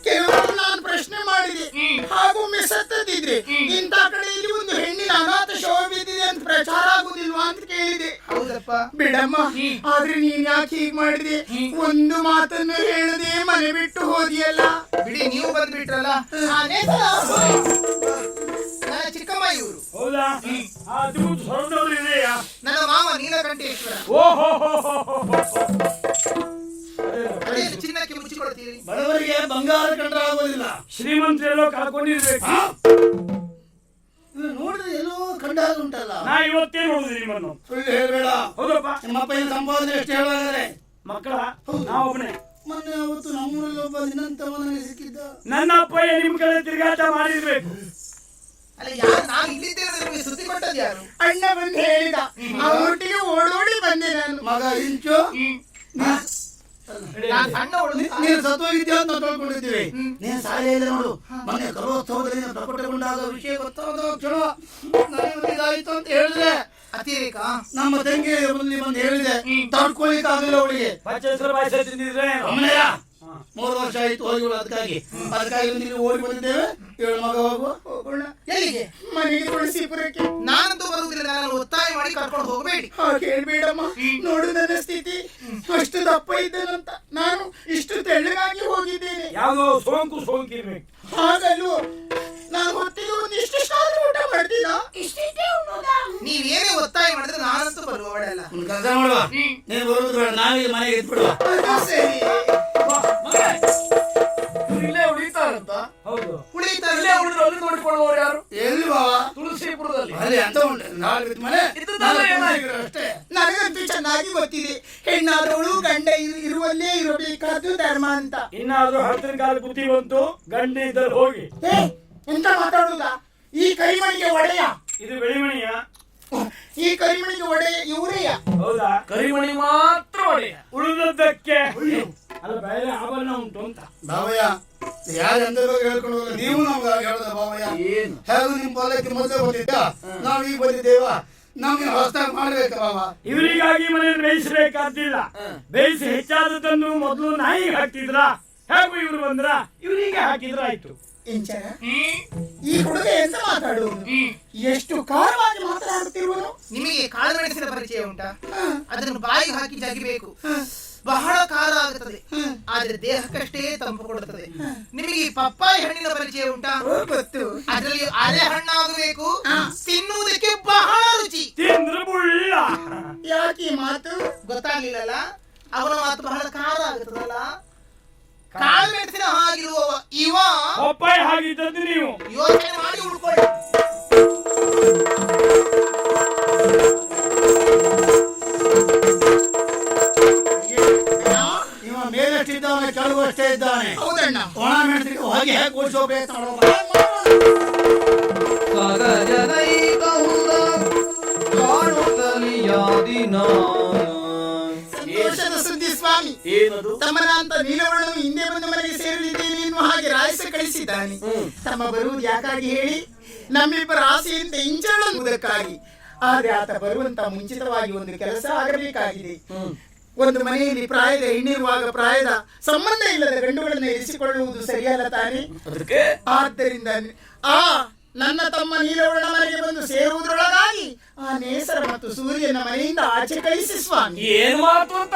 ಕೆಲವರು ನಾನು ಪ್ರಶ್ನೆ ಮಾಡಿದೆ, ಹಾಗೊಮ್ಮೆ ಸತ್ತದಿದ್ರೆ ಇಂಥ ಕಡೆಯಲ್ಲಿ ಒಂದು ಹೆಣ್ಣಿನ ಅನಾಥ ಶವ ಬಿದ್ದಿದೆ ಅಂತ ಪ್ರಚಾರ ಆಗುದಿಲ್ವಾ ಅಂತ ಕೇಳಿದೆ. ಹೌದಪ್ಪ ಬಿಡಮ್ಮ, ಆದ್ರೆ ನೀನ್ ಯಾಕೆ ಹೀಗ್ ಮಾಡಿದೆ? ಒಂದು ಮಾತನ್ನು ಹೇಳದೆ ಮನೆ ಬಿಟ್ಟು ಹೋದಿಯಲ್ಲ. ಬಿಡಿ, ನೀವು ಬಂದ್ಬಿಟ್ರಲ್ಲ. ನನ್ನ ಚಿಕ್ಕಮ್ಮ ಇವರು. ಹೌದಾ? ಅದ್ಭುತ ಸ್ವರ್ಣದವ್ರು ಇದೆಯಾ? ನನ್ನ ಮಾವ ನೀಲಕಂಠೇಶ್ವರ. ಓಹೋ, ಅದೇನು ಚಿನ್ನಕ್ಕೆ ಮುಚ್ಚಿಕೊಳ್ತೀರಿ? ಬಡವರಿಗೆ ಬಂಗಾರ ಕಂಡ್ರೆ ಆಗೋದಿಲ್ಲ. ಶ್ರೀಮಂತರೆಲ್ಲೋ ಕಳ್ಕೊಂಡಿರ್ಬೇಕು. ನೋಡಿದ್ರೆ ಎಲ್ಲೋ ಕಂಡಾಗ ಉಂಟಲ್ಲ. ನಾ ಇವತ್ತೇ ನೋಡುದು ನಿಮ್ಮನ್ನು. ಸುಳ್ಳು ಹೇಳ್ಬೇಡ. ಹೌದಪ್ಪ. ನಿಮ್ಮಪ್ಪ ಏನು ಸಂಪಾದನೆ ಎಷ್ಟು ಹೇಳಾದ್ರೆ? ಮಕ್ಕಳ ನಾವೊಬ್ಬನೇ. ಮೊನ್ನೆ ಅವತ್ತು ನಮ್ಮೂರಲ್ಲಿ ಒಬ್ಬ ನಿನ್ನಂತವನಿಗೆ ಸಿಕ್ಕಿದ್ದ. ನನ್ನ ಅಪ್ಪಯ್ಯ ನಿಮ್ ಕಡೆ ತಿರುಗಾಟ ಮಾಡಿರ್ಬೇಕು. ಅಲ್ಲ, ಯಾರು ನಾನು ಇಲ್ಲಿದ್ದೇನೆ ನಿಮಗೆ ಸುದ್ದಿ ಕೊಟ್ಟದ್ದು ಯಾರು? ಅಣ್ಣ ಬಂದು ಹೇಳಿದ, ಅವರೊಟ್ಟಿಗೆ ಓಡೋಡಿ ಬಂದೆ ನಾನು. ಮಗ ಇಂಚು, ನಾನು ಸಣ್ಣವಳು. ನೀನು ಸತ್ತೋಗಿದ್ಯಾ ಅಂತ ತಿಳ್ಕೊಂಡಿದ್ದೀವಿ. ನೀನು ಶಾಲೆಯಲ್ಲಿ ನೋಡು, ಮೊನ್ನೆ ಕಲೋತ್ಸವದಲ್ಲಿ ನೀನು ಪ್ರಕಟಗೊಂಡಾಗ ವಿಷಯ ಗೊತ್ತಾದ ಕ್ಷಣ ನನಗೆ ಇದಾಯ್ತು ಅಂತ ಹೇಳಿದೆ. ಅತಿರೇಕ. ನಮ್ಮ ತಂಗಿ ಮುಂದೆ ಬಂದು ಹೇಳಿದೆ, ತಡ್ಕೊಳಿಕ್ ಆಗಲಿಲ್ಲ ಅವಳಿಗೆ. ಪಚ್ಚೇಶ್ವರ ಪಾಯಸ ತಿಂದಿದ್ರೆ 3 ವರ್ಷ ಆಯ್ತು ಹೋಗಿ. ಅದಕ್ಕಾಗಿ ನೀವು ಓಡಿ ಬಂದಿದ್ದೇವೆ. ಏಳು ಮಗ ಹೋಗೋಣ. ಎಲ್ಲಿಗೆ? ಮನೆಗೆ ತುಳಸಿಪುರಕ್ಕೆ. ನಾನಂತೂ ಬರುವುದಿಲ್ಲ, ನಾನು ಒತ್ತಾಯ ಮಾಡಿ ಕರ್ಕೊಂಡು ಹೋಗಬೇಡಿ. ಹಾಗೆ ಹೇಳ್ಬೇಡಮ್ಮ. ನೋಡು ನನ್ನ ಸ್ಥಿತಿ, ಅಷ್ಟು ದಪ್ಪ ಇದ್ದೇನಂತ. ನಾನು ಇಷ್ಟು ತೆಳ್ಳಗಾಗಿ ಹೋಗಿದ್ದೇನೆ. ಯಾವ್ದೋ ಸೋಂಕಿರ್ಬೇಕು. ಹಾಗಲ್ವೋ, ನಾನು ಹೊತ್ತಿಗೆ ಒಂದು ಇಷ್ಟಿಷ್ಟಾದ್ರೂ ಊಟ ಮಾಡ್ತೀನ. ಇಷ್ಟಿಷ್ಟೇ ಉಣ್ಣೋದಾ? ನೀವೇನೇ ಒತ್ತಾಯ ಮಾಡಿದ್ರೆ ನಾನಂತೂ ಬರುವವಳಲ್ಲ. ಒಂದು ಕೆಲಸ ಮಾಡುವ, ನೀನು ಬರುವುದು ಬೇಡ, ನಾವೀಗ ಮನೆಗೆ ಎತ್ಬಿಡುವ. ಸರಿ. ಇಲ್ಲೇ ಉಳಿತಾರಂತ? ಹೌದು, ಉಳಿತಾರೆ. ಇಲ್ಲೇ ಉಳಿದ್ರೆ ಅಲ್ಲಿ ನೋಡಿಕೊಳ್ಳುವವರು ಯಾರು? ಎಲ್ಲಿ ಬಾವ? ತುಳಸಿಪುರದಲ್ಲಿ. ಅಲ್ಲಿ ಅಂತ ಉಂಟು, ನಾಳೆ ಮನೆ ಅಷ್ಟೇ. ನನಗಂತೂ ಚೆನ್ನಾಗಿ ಗೊತ್ತಿದೆ, ಹೆಣ್ಣಾದವಳು ಗಂಡ ಇರುವಲ್ಲೇ ಇರಬೇಕಾದ್ದು ಧರ್ಮ ಅಂತ. ಇನ್ನಾದ್ರೂ ಹತ್ತಿರ ಕಾಲ ಬುದ್ಧಿ ಬಂತು, ಗಂಡ ಇದ್ದಲ್ಲಿ ಹೋಗಿ. ಎಂತ ಮಾತಾಡುದ? ಈ ಕರಿಮಣಿಗೆ ಒಡೆಯ? ಇದು ಬೆಳಿಮಣಿಯ? ಈ ಕರಿಮಣಿಗೆ ಒಡೆಯ ಇವರೆಯ? ಹೌದಾ? ಕರಿಮಣಿ ಮಾತ್ರ ಒಡೆಯ, ಉಳಿದದ್ದಕ್ಕೆ ಅಲ್ಲ ಬೇರೆ ಆಭರಣ ಉಂಟು ಅಂತ. ಬಾವಯ್ಯ, ಯಾರೆಂದರೂ ಹೇಳ್ಕೊಂಡು ಹೋಗ, ನೀವು ನಮ್ಗೆ ಹೇಳದ ಬಾವಯ್ಯ. ಏನು ಹೇಗೂ ನಿಮ್ ಪಾಲಕ್ಕೆ ಮೊದಲೇ ಬಂದಿದ್ದ, ನಾವ್ ಈಗ ಬಂದಿದ್ದೇವ, ನಮ್ಗೆ ಹೊಸದಾಗಿ ಮಾಡ್ಬೇಕ ಬಾವ. ಇವರಿಗಾಗಿ ಮನೆಯಲ್ಲಿ ಬೇಯಿಸಬೇಕಾದಿಲ್ಲ. ಬೇಯಿಸಿ ಹೆಚ್ಚಾದದನ್ನು ಮೊದಲು ನಾಯಿಗೆ ಹಾಕ್ತಿದ್ರ, ಹೇಗೂ ಇವ್ರು ಬಂದ್ರ ಇವರಿಗೆ ಹಾಕಿದ್ರ ಆಯ್ತು. ಇಂಚರ ಈ ಹುಡುಗ ಎಂತ ಮಾತಾಡುವುದು, ಎಷ್ಟು ಕಾರವಾಗಿ ಮಾತನಾಡುತ್ತಿರುವನು. ನಿಮಗೆ ಕಾಳುಮೆಣಸಿನ ಪರಿಚಯ ಉಂಟಾ? ಅದನ್ನು ಬಾಯಿಗೆ ಹಾಕಿ ಜಗಿಬೇಕು, ಬಹಳ ಖಾರ ಆಗುತ್ತದೆ, ಆದ್ರೆ ದೇಹಕ್ಕಷ್ಟೇ ತಂಪು ಕೊಡುತ್ತದೆ. ನಿಮಗೆ ಈ ಪಪ್ಪಾಯಿ ಹಣ್ಣಿನ ಪರಿಚಯ ಉಂಟಾ? ಗೊತ್ತು. ಅದರಲ್ಲಿ ಅರೆ ಹಣ್ಣಾಗಬೇಕು, ತಿನ್ನುವುದಕ್ಕೆ ಬಹಳ ರುಚಿ. ಯಾಕೆ ಮಾತು ಗೊತ್ತಾಗ್ಲಿಲ್ಲಲ್ಲ? ಅವನ ಮಾತು ಬಹಳ ಖಾರ ಆಗುತ್ತದಲ್ಲ. ಕಾಳುಮೆಣಸಿನ ಹಾಗಿರುವವ ಇವ ಪಪ್ಪಾಯಿ ಹಾಗಿದ್ದದ್ದು ನೀವು ಯೋಚನೆ ಮಾಡಿ ಉಳ್ಕೊಳ್ಳಿ. ಇವ ಮೇಲಷ್ಟಿದ್ದಾನೆ, ಕೆಳಗಷ್ಟೇ ಇದ್ದಾನೆ. ಹೌದಣ್ಣ. ಒಣ ಮೆಣಸಿಗೆ ಹೊಗೆ ಹೇಗೆ ಓಡಿಸೋ ಪ್ರಯತ್ನ ಸಂತೋಷದ ಸುದ್ದಿ ಸ್ವಾಮಿ. ಏನದು? ತಮ್ಮನ ಅಂತ ನೀಲವರ್ಣನು ಹಿಂದೆ ಬಂದು ಮನೆಗೆ ಸೇರಲಿದ್ದೇನೆ ಎನ್ನುವ ಹಾಗೆ ರಾಯಸ ಕಳಿಸಿದ್ದಾನೆ. ತಮ್ಮ ಬರುವುದು ಯಾಕಾಗಿ ಹೇಳಿ? ನಮ್ಮಿಬ್ಬರ ಆಸೆಯಂತೆ ಇಂಚಳುವುದಕ್ಕಾಗಿ. ಆದ್ರೆ ಆತ ಬರುವಂತ ಮುಂಚಿತವಾಗಿ ಒಂದು ಕೆಲಸ ಆಗಬೇಕಾಗಿದೆ. ಒಂದು ಮನೆಯಲ್ಲಿ ಪ್ರಾಯದ ಹೆಣ್ಣಿರುವಾಗ ಪ್ರಾಯದ ಸಂಬಂಧ ಇಲ್ಲದ ಗಂಡುಗಳನ್ನು ಇರಿಸಿಕೊಳ್ಳುವುದು ಸರಿಯಲ್ಲ ತಾನೆ. ಆದ್ದರಿಂದ ನನ್ನ ತಮ್ಮ ನೀಲವರ್ಣ ಮನೆಗೆ ಬಂದು ಸೇರುವುದರೊಳಗಾಗಿ ಆ ನೇಸರ ಮತ್ತು ಸೂರ್ಯನ ಮನೆಯಿಂದ ಆಚೆ ಕಳಿಸಿ ಸ್ವಾಮಿ. ಏನು ಮಾತು ಅಂತ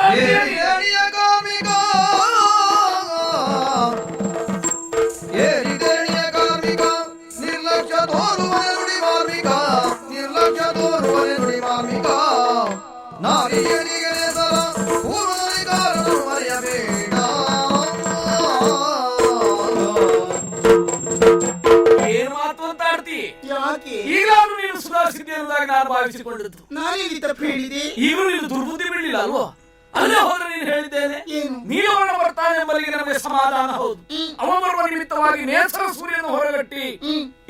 ನಿರ್ಲಕ್ಷ್ಯ ತೋರುವನೆ ನುಡಿ ಮಾರ್ಮಿಕ, ನಿರ್ಲಕ್ಷ್ಯ ತೋರುವನೆ ನುಡಿ ಮಾರ್ಮಿಕ, ನಾರಿಯನಿಗೆ ನೇಸರ ಪೂರ್ವದಲ್ಲಿ ಕಾರಣ ಮರೆಯಬೇಡ. ಏನು ಮಾತು ಅಂತ ಆಡ್ತಿ? ಯಾಕೆ? ಈಗಲಾದ್ರೂ ನೀನು ಸುಧಾರಿಸಿದ್ದೆ ಅನ್ನೋದಾಗ ನಾನು ಭಾವಿಸಿಕೊಂಡಿದ್ದು. ನಾನೇನು ತಪ್ಪು ಹೇಳಿದೆ? ಈಗಲೂ ನೀನು ದುರ್ಬುದ್ಧಿ ಬಿಡಲಿಲ್ಲ ಅಲ್ವೋ? ಅಲ್ಲೇ ಹೋದ್ರೆ ನೀನು ಹೇಳಿದ್ದೇನೆ, ಏನು? ನೀಲವರ್ಣ ಬರ್ತಾನೆ ಎಂಬಲ್ಲಿಗೆ ನಮಗೆ ಸಮಾಧಾನ. ಹೌದು, ಅವ ಬರುವ ನಿಮಿತ್ತವಾಗಿ ನೇಸರ ಸೂರ್ಯನ ಹೊರಗಟ್ಟಿ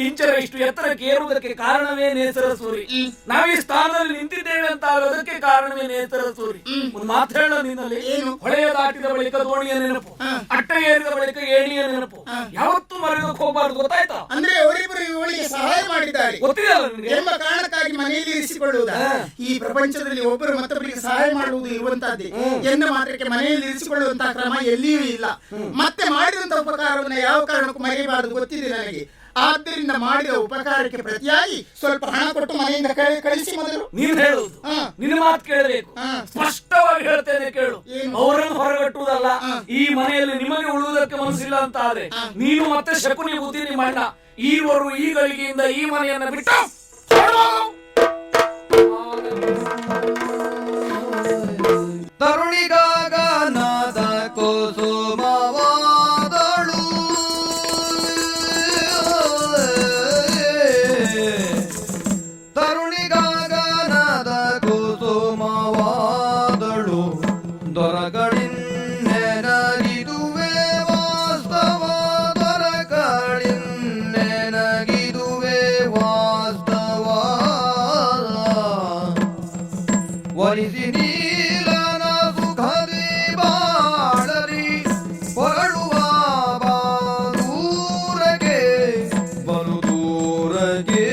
ಇಂಚರ ಇಷ್ಟು ಎತ್ತರಕ್ಕೆ ಏರುವುದಕ್ಕೆ ಕಾರಣವೇ ನೇಸರ ಸೂರಿ. ನಾವು ಈ ಸ್ಥಾನದಲ್ಲಿ ನಿಂತಿದ್ದೇವೆ ಅಂತ ಆಗೋದಕ್ಕೆ ಕಾರಣವೇ ನೇಸರ ಸೂರಿ. ಒಂದು ಮಾತು ಹೇಳ ನಿನ್ನಲ್ಲಿ, ಹೊಳೆಯ ದಾಟಿದ ಬಳಿಕ ದೋಣಿಯ ನೆನಪು, ಅಟ್ಟ ಏರಿದ ಬಳಿಕ ಏಣಿಯ ನೆನಪು ಯಾವತ್ತೂ ಮರೆಯೋದಕ್ಕೆ ಹೋಗಬಾರ್ದು. ಗೊತ್ತಾಯ್ತಾ? ಅಂದ್ರೆ ಅವರಿಬ್ಬರು ಇವಳಿಗೆ ಸಹಾಯ ಮಾಡಿದ್ದಾರೆ ಗೊತ್ತಿದೆ ಅಲ್ಲ ನಿನಗೆ? ಎಂಬ ಕಾರಣಕ್ಕಾಗಿ ಮನೆಯಲ್ಲಿ ಇರಿಸಿಕೊಳ್ಳುವುದ? ಈ ಪ್ರಪಂಚದಲ್ಲಿ ಒಬ್ಬರು ಮತ್ತೊಬ್ಬರಿಗೆ ಸಹಾಯ ಮಾಡುವುದು ಇರುವಂತಹದ್ದೇ. ಎನ್ನ ಮಾತ್ರಕ್ಕೆ ಮನೆಯಲ್ಲಿ ಇರಿಸಿಕೊಳ್ಳುವಂತಹ ಕ್ರಮ ಎಲ್ಲಿಯೂ ಇಲ್ಲ. ಮತ್ತೆ ಮಾಡಿದಂತಹ ಉಪಕಾರವನ್ನು ಯಾವ ಕಾರಣಕ್ಕೂ ಮರೆಯಬಾರದು, ಗೊತ್ತಿದೆ ನನಗೆ. ಆದ್ದರಿಂದ ಮಾಡಿದ ಉಪಕಾರಕ್ಕೆ ಪ್ರತಿಯಾಗಿ ಸ್ವಲ್ಪ ಹಣ ಕೊಟ್ಟು ಮನೆಯಿಂದ ಕಳಿಸಿ ಮೊದಲು. ನೀನು ಹೇಳುವುದು ನಿನ್ನ ಮಾತು ಕೇಳಬೇಕು, ಸ್ಪಷ್ಟವಾಗಿ ಹೇಳ್ತೇನೆ ಕೇಳು. ಅವರನ್ನು ಹೊರಗಟ್ಟುವುದಲ್ಲ, ಈ ಮನೆಯಲ್ಲಿ ನಿಮಗೆ ಉಳುವುದಕ್ಕೆ ಮನಸ್ಸಿಲ್ಲ ಅಂತ ಆದ್ರೆ ನೀನು ಮತ್ತೆ ಶಕುನಿ ಬುದ್ಧಿ ನಿಮ್ಮ ಅಣ್ಣ ಈವರು ಈ ಗಳಿಗೆಯಿಂದ ಈ ಮನೆಯನ್ನ ಬಿಟ್ಟು ತರುಣಿಗಾಗನಾದ ಕುಸುಮವಾದಳು, ತರುಣಿಗಾಗನಾದ ಕುಸುಮವಾದಳು, ದೊರಗಳಿನ್ನೆನಗಿದುವೆ ವಾಸ್ತವ, ದೊರಗಳಿನ್ನೆನಗಿದುವೆ ವಾಸ್ತವ, ಒಲಿಸಿ ನೀಲನ ಸುಖದಿ ಬಾಳರಿ ಹೊರಳುವ ಬಾದೂರಗೆ ಬಲು ದೂರಗೆ.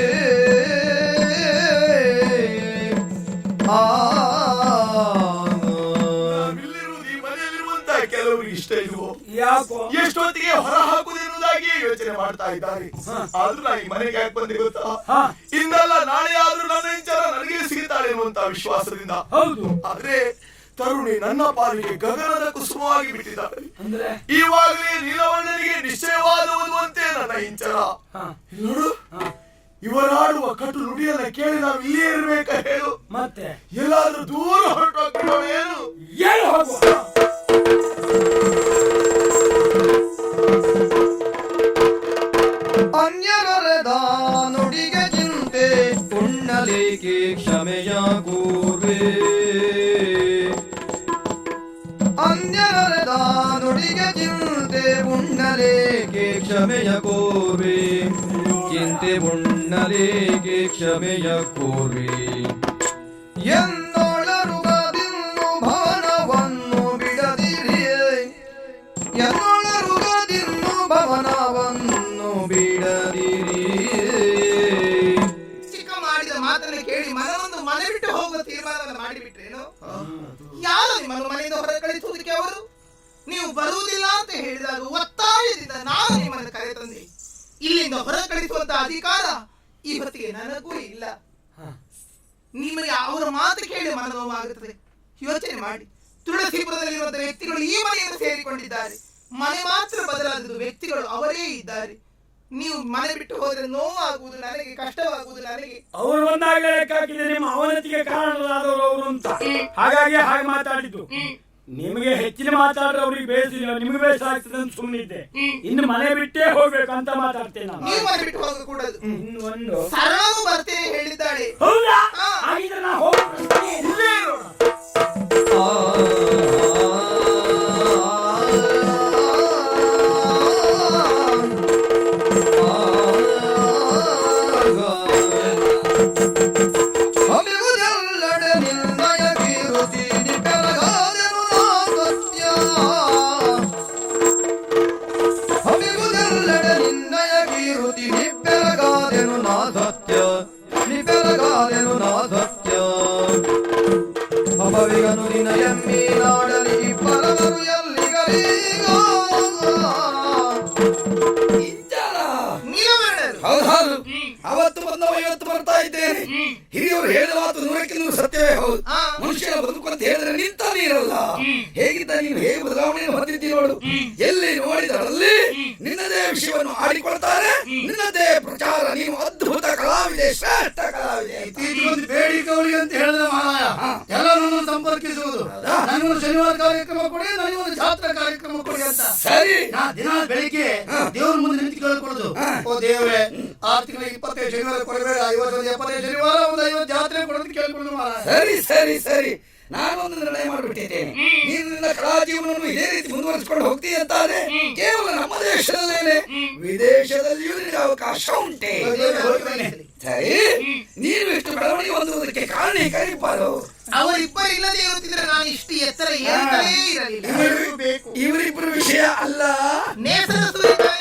ನಾವಿಲ್ಲಿರುವುದು ಈ ಮನೆಯಲ್ಲಿರುವಂತಹ ಕೆಲವರಿಗೆ ಇಷ್ಟ ಇಲ್ವೋ? ಯಾಕೋ ಎಷ್ಟೊತ್ತಿಗೆ ಹೊರ ಹಾಕುವುದೆನ್ನುವುದಾಗಿ ಯೋಚನೆ ಮಾಡ್ತಾ ಇದ್ದಾರೆ. ಆದ್ರೂ ನಾ ಈ ಮನೆಗೆ ಯಾಕೆ ಬಂದೆ ಗೊತ್ತಾ? ಇಂದಲ್ಲ ನಾಳೆ ಆದ್ರೂ ನನ್ನ ಇಂಚರ ನನಗೆ ಸಿಗುತ್ತಾಳೆ ಎನ್ನುವಂತ ವಿಶ್ವಾಸದಿಂದ. ಹೌದು, ಆದ್ರೆ ತರುಣಿ ನನ್ನ ಪಾಲಿಗೆ ಗಗನದ ಕುಸುಮವಾಗಿ ಬಿಟ್ಟಿದ್ದಾಳೆ. ಈವಾಗಲೇ ನೀಲವಣ್ಣನಿಗೆ ನಿಶ್ಚಯವಾದ ಓದುವಂತೆ ನನ್ನ ಇಂಚರ. ನೋಡು, ಇವರಾಡುವ ಕಟು ನುಡಿಯನ್ನ ಕೇಳಿ ನಾವು ಇಲ್ಲೇ ಇರ್ಬೇಕ ಹೇಳು? ಮತ್ತೆ ಎಲ್ಲಾದ್ರೂ ದೂರ ಹೊರಟೋಗ್ಬಿಡೋ ಏನು? ಏನು ಹೋಗುವ? ಅನ್ಯರದ ನುಡಿಗೆ ಚಿಂತೆ ಉಣ್ಣಲೇಕೆ ಕ್ಷಮೆಯ ಕೂರ್ವೆ, ಅನ್ಯರದ ನುಡಿಗೆ ಚಿಂತೆ ಉಣ್ಣಲೇಕೆ ಕ್ಷಮೆಯ ಕೋರ್ವೆ, ಚಿಂತೆ ಉಣ್ಣಲೇಕೆ ಕ್ಷಮೆಯ ಕೋರ್ವೆ, ಎನ್ನೊಳರುಗದಿನ್ನು ಭವನವನ್ನು ಬಿಡದಿರಿ, ಎನ್ನೊಳರುಗದಿನ್ನು ಭವನವನ್ನು ಬಿಡದಿರಿ. ಚಿಕ್ಕ ಮಾಡಿದ ಮಾತನ್ನು ಕೇಳಿ ಮನವೊಂದು ಮನೆ ಬಿಟ್ಟು ಹೋಗುವ ತೀರ್ಮಾನವನ್ನು ಮಾಡಿಬಿಟ್ರೇನು? ಯಾರು ನಿಮ್ಮನ್ನು ಮನೆಯಿಂದ ಹೊರ ಕಳಿಸುವುದಕ್ಕೆ ಅವರು? ನೀವು ಬರುವುದಿಲ್ಲ ಅಂತ ಹೇಳಿದಾಗ ಒತ್ತಾಯದಿಂದ ನಾನು ನಿಮ್ಮನ್ನು ಕರೆ ತಂದೆ. ಇಲ್ಲಿಂದ ಹೊರ ಕಳಿಸುವಂತ ಅಧಿಕಾರ ಈ ಹೊತ್ತಿಗೆ ನನಗೂ ಇಲ್ಲ. ನಿಮಗೆ ಅವರ ಮಾತು ಕೇಳಿ ಮನೋವಾಗುತ್ತದೆ. ಯೋಚನೆ ಮಾಡಿ, ತುಳಸಿಪುರದಲ್ಲಿರುವಂತಹ ವ್ಯಕ್ತಿಗಳು ಈ ಮನೆಯನ್ನು ಸೇರಿಕೊಂಡಿದ್ದಾರೆ. ಮನೆ ಮಾತ್ರ ಬದಲಾದದ್ದು, ವ್ಯಕ್ತಿಗಳು ಅವರೇ ಇದ್ದಾರೆ. ನೀವು ಮನೆ ಬಿಟ್ಟು ಹೋದ್ರೆ ನೋವಾಗುವುದು ನನಗೆ, ಕಷ್ಟವಾಗುವುದು ನನಗೆ. ಅವರು ಒಂದಾಗಲೇ ಲೆಕ್ಕಾಕಿದೆ ನಿಮ್ಮ ಅವನತಿಗೆ ಕಾರಣರಾದವರು ಅವರು ಅಂತ. ಹಾಗಾಗಿ ಹಾಗೆ ಮಾತಾಡಿದ್ದು. ನಿಮಗೆ ಹೆಚ್ಚಿನ ಮಾತಾಡ್ರೆ ಅವ್ರಿಗೆ ಬೇಸಿಲ್ಲ, ನಿಮಗೆ ಬೇಸರ ಆಗ್ತದೆ ಅಂತ ಸುಮ್ಮನಿದ್ದೆ. ಇನ್ನು ಮನೆ ಬಿಟ್ಟೇ ಹೋಗ್ಬೇಕು ಅಂತ ಮಾತಾಡ್ತೇನೆ ನಾನು. ನೀವು ಮನೆ ಬಿಟ್ಟು ಹೋಗಕೂಡದು. ಇನ್ನು ಒಂದು ಸರಳಾಗೂ ಬರ್ತೇನೆ ಹೇಳಿದ್ದಾಳೆ. ಹೌದಾ? ಹಾಗಿದ್ರೆ ನಾ ಹೋಗ್ತೀನಿ. ಇಲ್ಲೇ ಇರೋಣ. ಹಮಿಗುದೆಲ್ಲಡೆ ನಿರ್ಣಯ ಕೀರುತಿ ನಿಪೆರಗಾದೆನು ನಾ ಸತ್ಯ. ಹಮಿಗುದೆಲ್ಲಡೆ ನಿರ್ಣಯ ಕೀರುತಿ ನಿಪೆರಗಾದೆನು ನಾ ಸತ್ಯ. ನಿಪೆರಗಾದೆನು ನಾ ಸತ್ಯ. ಅಪವಿಗನು ನಿನ್ನ ಎಮ್ಮಿ ನಾಡಲಿ ಪರವರು ಎಲ್ಲಿಗರೀಗ. ನೀಲವರ್ಣರು ಹೌದು, ಅವತ್ತು ಬಂದವ ಇವತ್ತು ಬರ್ತಾ ಇದ್ದೇನೆ. ಹಿರಿಯವರು ಹೇಳಿದ ಮಾತು 100ಕ್ಕೆ 100 ಸತ್ಯವೇ ಹೌದು. ಮನುಷ್ಯನ ಬದುಕು ಅಂತ ಹೇಳಿದ್ರೆ ನಿಂತಾನೆ ಇರಲ್ಲ. ಹೇಗಿದ್ದ ನೀನು ಹೇಗೆ ಬದಲಾವಣೆಯನ್ನು ಹೊಂದಿದ್ದಿ ನೋಡು. ಎಲ್ಲಿ ನೋಡಿದರಲ್ಲಿ ನಿನ್ನದೇ ವಿಷಯವನ್ನು ಆಡಿಕೊಳ್ತಾರೆ, ನಿನ್ನದೇ ಪ್ರಚಾರ. ನೀನು ಅದ್ಭುತ ಕಲಾವಿದೆ, ಶ್ರೇಷ್ಠ ಕಲಾವಿದೆ. ಇತ್ತೀಚೆಗೊಂದು ಬೇಡಿಕೆ ಅವಳಿಗೆ ಅಂತ ಹೇಳಿದ್ರೆ ಮಹಾರಾಯ ಎಲ್ಲ ನನ್ನನ್ನು ಸಂಪರ್ಕಿಸುವುದು. ನನಗೊಂದು ಶನಿವಾರ ಕಾರ್ಯಕ್ರಮ ಕೊಡಿ, ನನಗೊಂದು ಜಾತ್ರಾ ಕಾರ್ಯಕ್ರಮ ಕೊಡಿ ಅಂತ. ಸರಿ, ನಾ ದಿನ ಬೆಳಿಗ್ಗೆ ದೇವ್ರ ಮುಂದೆ ನಿಂತು ಕೇಳ್ಕೊಳ್ಳೋದು, ಓ ದೇವ್ರೆ ಆರ್ಥಿಕ 25 ಶನಿವಾರ ಕೊಡಬೇಡ, 50 ಶನಿವಾರ ಒಂದು 50 ಜಾತ್ರೆ ಕೊಡೋದು ಕೇಳ್ಕೊಳ್ಳೋದು ಮಹಾರಾಯ. ಸರಿ ಸರಿ ಸರಿ, ನಾನೊಂದು ನಿರ್ಣಯ ಮಾಡಿಬಿಟ್ಟಿದ್ದೇನೆ. ನೀನು ನಿನ್ನ ಕಲಾ ಜೀವನವನ್ನು ಇದೇ ರೀತಿ ಮುಂದುವರಿಸಿಕೊಂಡು ಹೋಗ್ತೀಯ ಅಂತಾದ್ರೆ ಕೇವಲ ನಮ್ಮ ದೇಶದಲ್ಲೇನೆ, ವಿದೇಶದಲ್ಲಿಯೂ ನಿನಗೆ ಅವಕಾಶ ಉಂಟೆ. ಸರಿ, ನೀನು ಇಷ್ಟು ಬೆಳವಣಿಗೆ ಹೊಂದುವುದಕ್ಕೆ ಕಾರಣ ಕರಿಪಾರು. ಅವರಿಬ್ಬರು ಇಲ್ಲದೆ ಇರುತ್ತಿದ್ರೆ ನಾನು ಇಷ್ಟು ಎತ್ತರ ಏರುತ್ತಲೇ ಇರಲಿಲ್ಲ. ಇವರಿಬ್ಬರು ವಿಷಯ ಅಲ್ಲ. ನೇಸರ ಸುರಿತಾನೆ.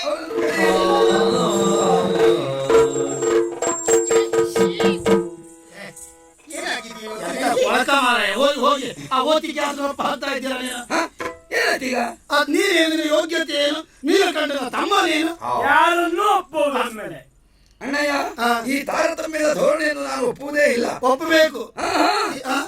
ಹೋಗಿ ಹೋಗಿ ಆ ಓದಿಗೆ ಸ್ವಲ್ಪ ಹಾಕ್ತಾ ಇದ್ದೀರಾ ನೀನು? ಏನಾಯ್ತೀಗ? ಅದ್ ನೀನೇನು ಯೋಗ್ಯತೆ ಏನು? ನೀನು ಕಂಡ ತಮ್ಮ ನೀನು ಯಾರನ್ನೂ ಒಪ್ಪುವುದು ಅಂದ್ಮೇಲೆ ಅಣ್ಣಯ್ಯ, ಈ ತಾರತಮ್ಯದ ಧೋರಣೆಯನ್ನು ನಾನು ಒಪ್ಪುವುದೇ ಇಲ್ಲ. ಒಪ್ಪಬೇಕು.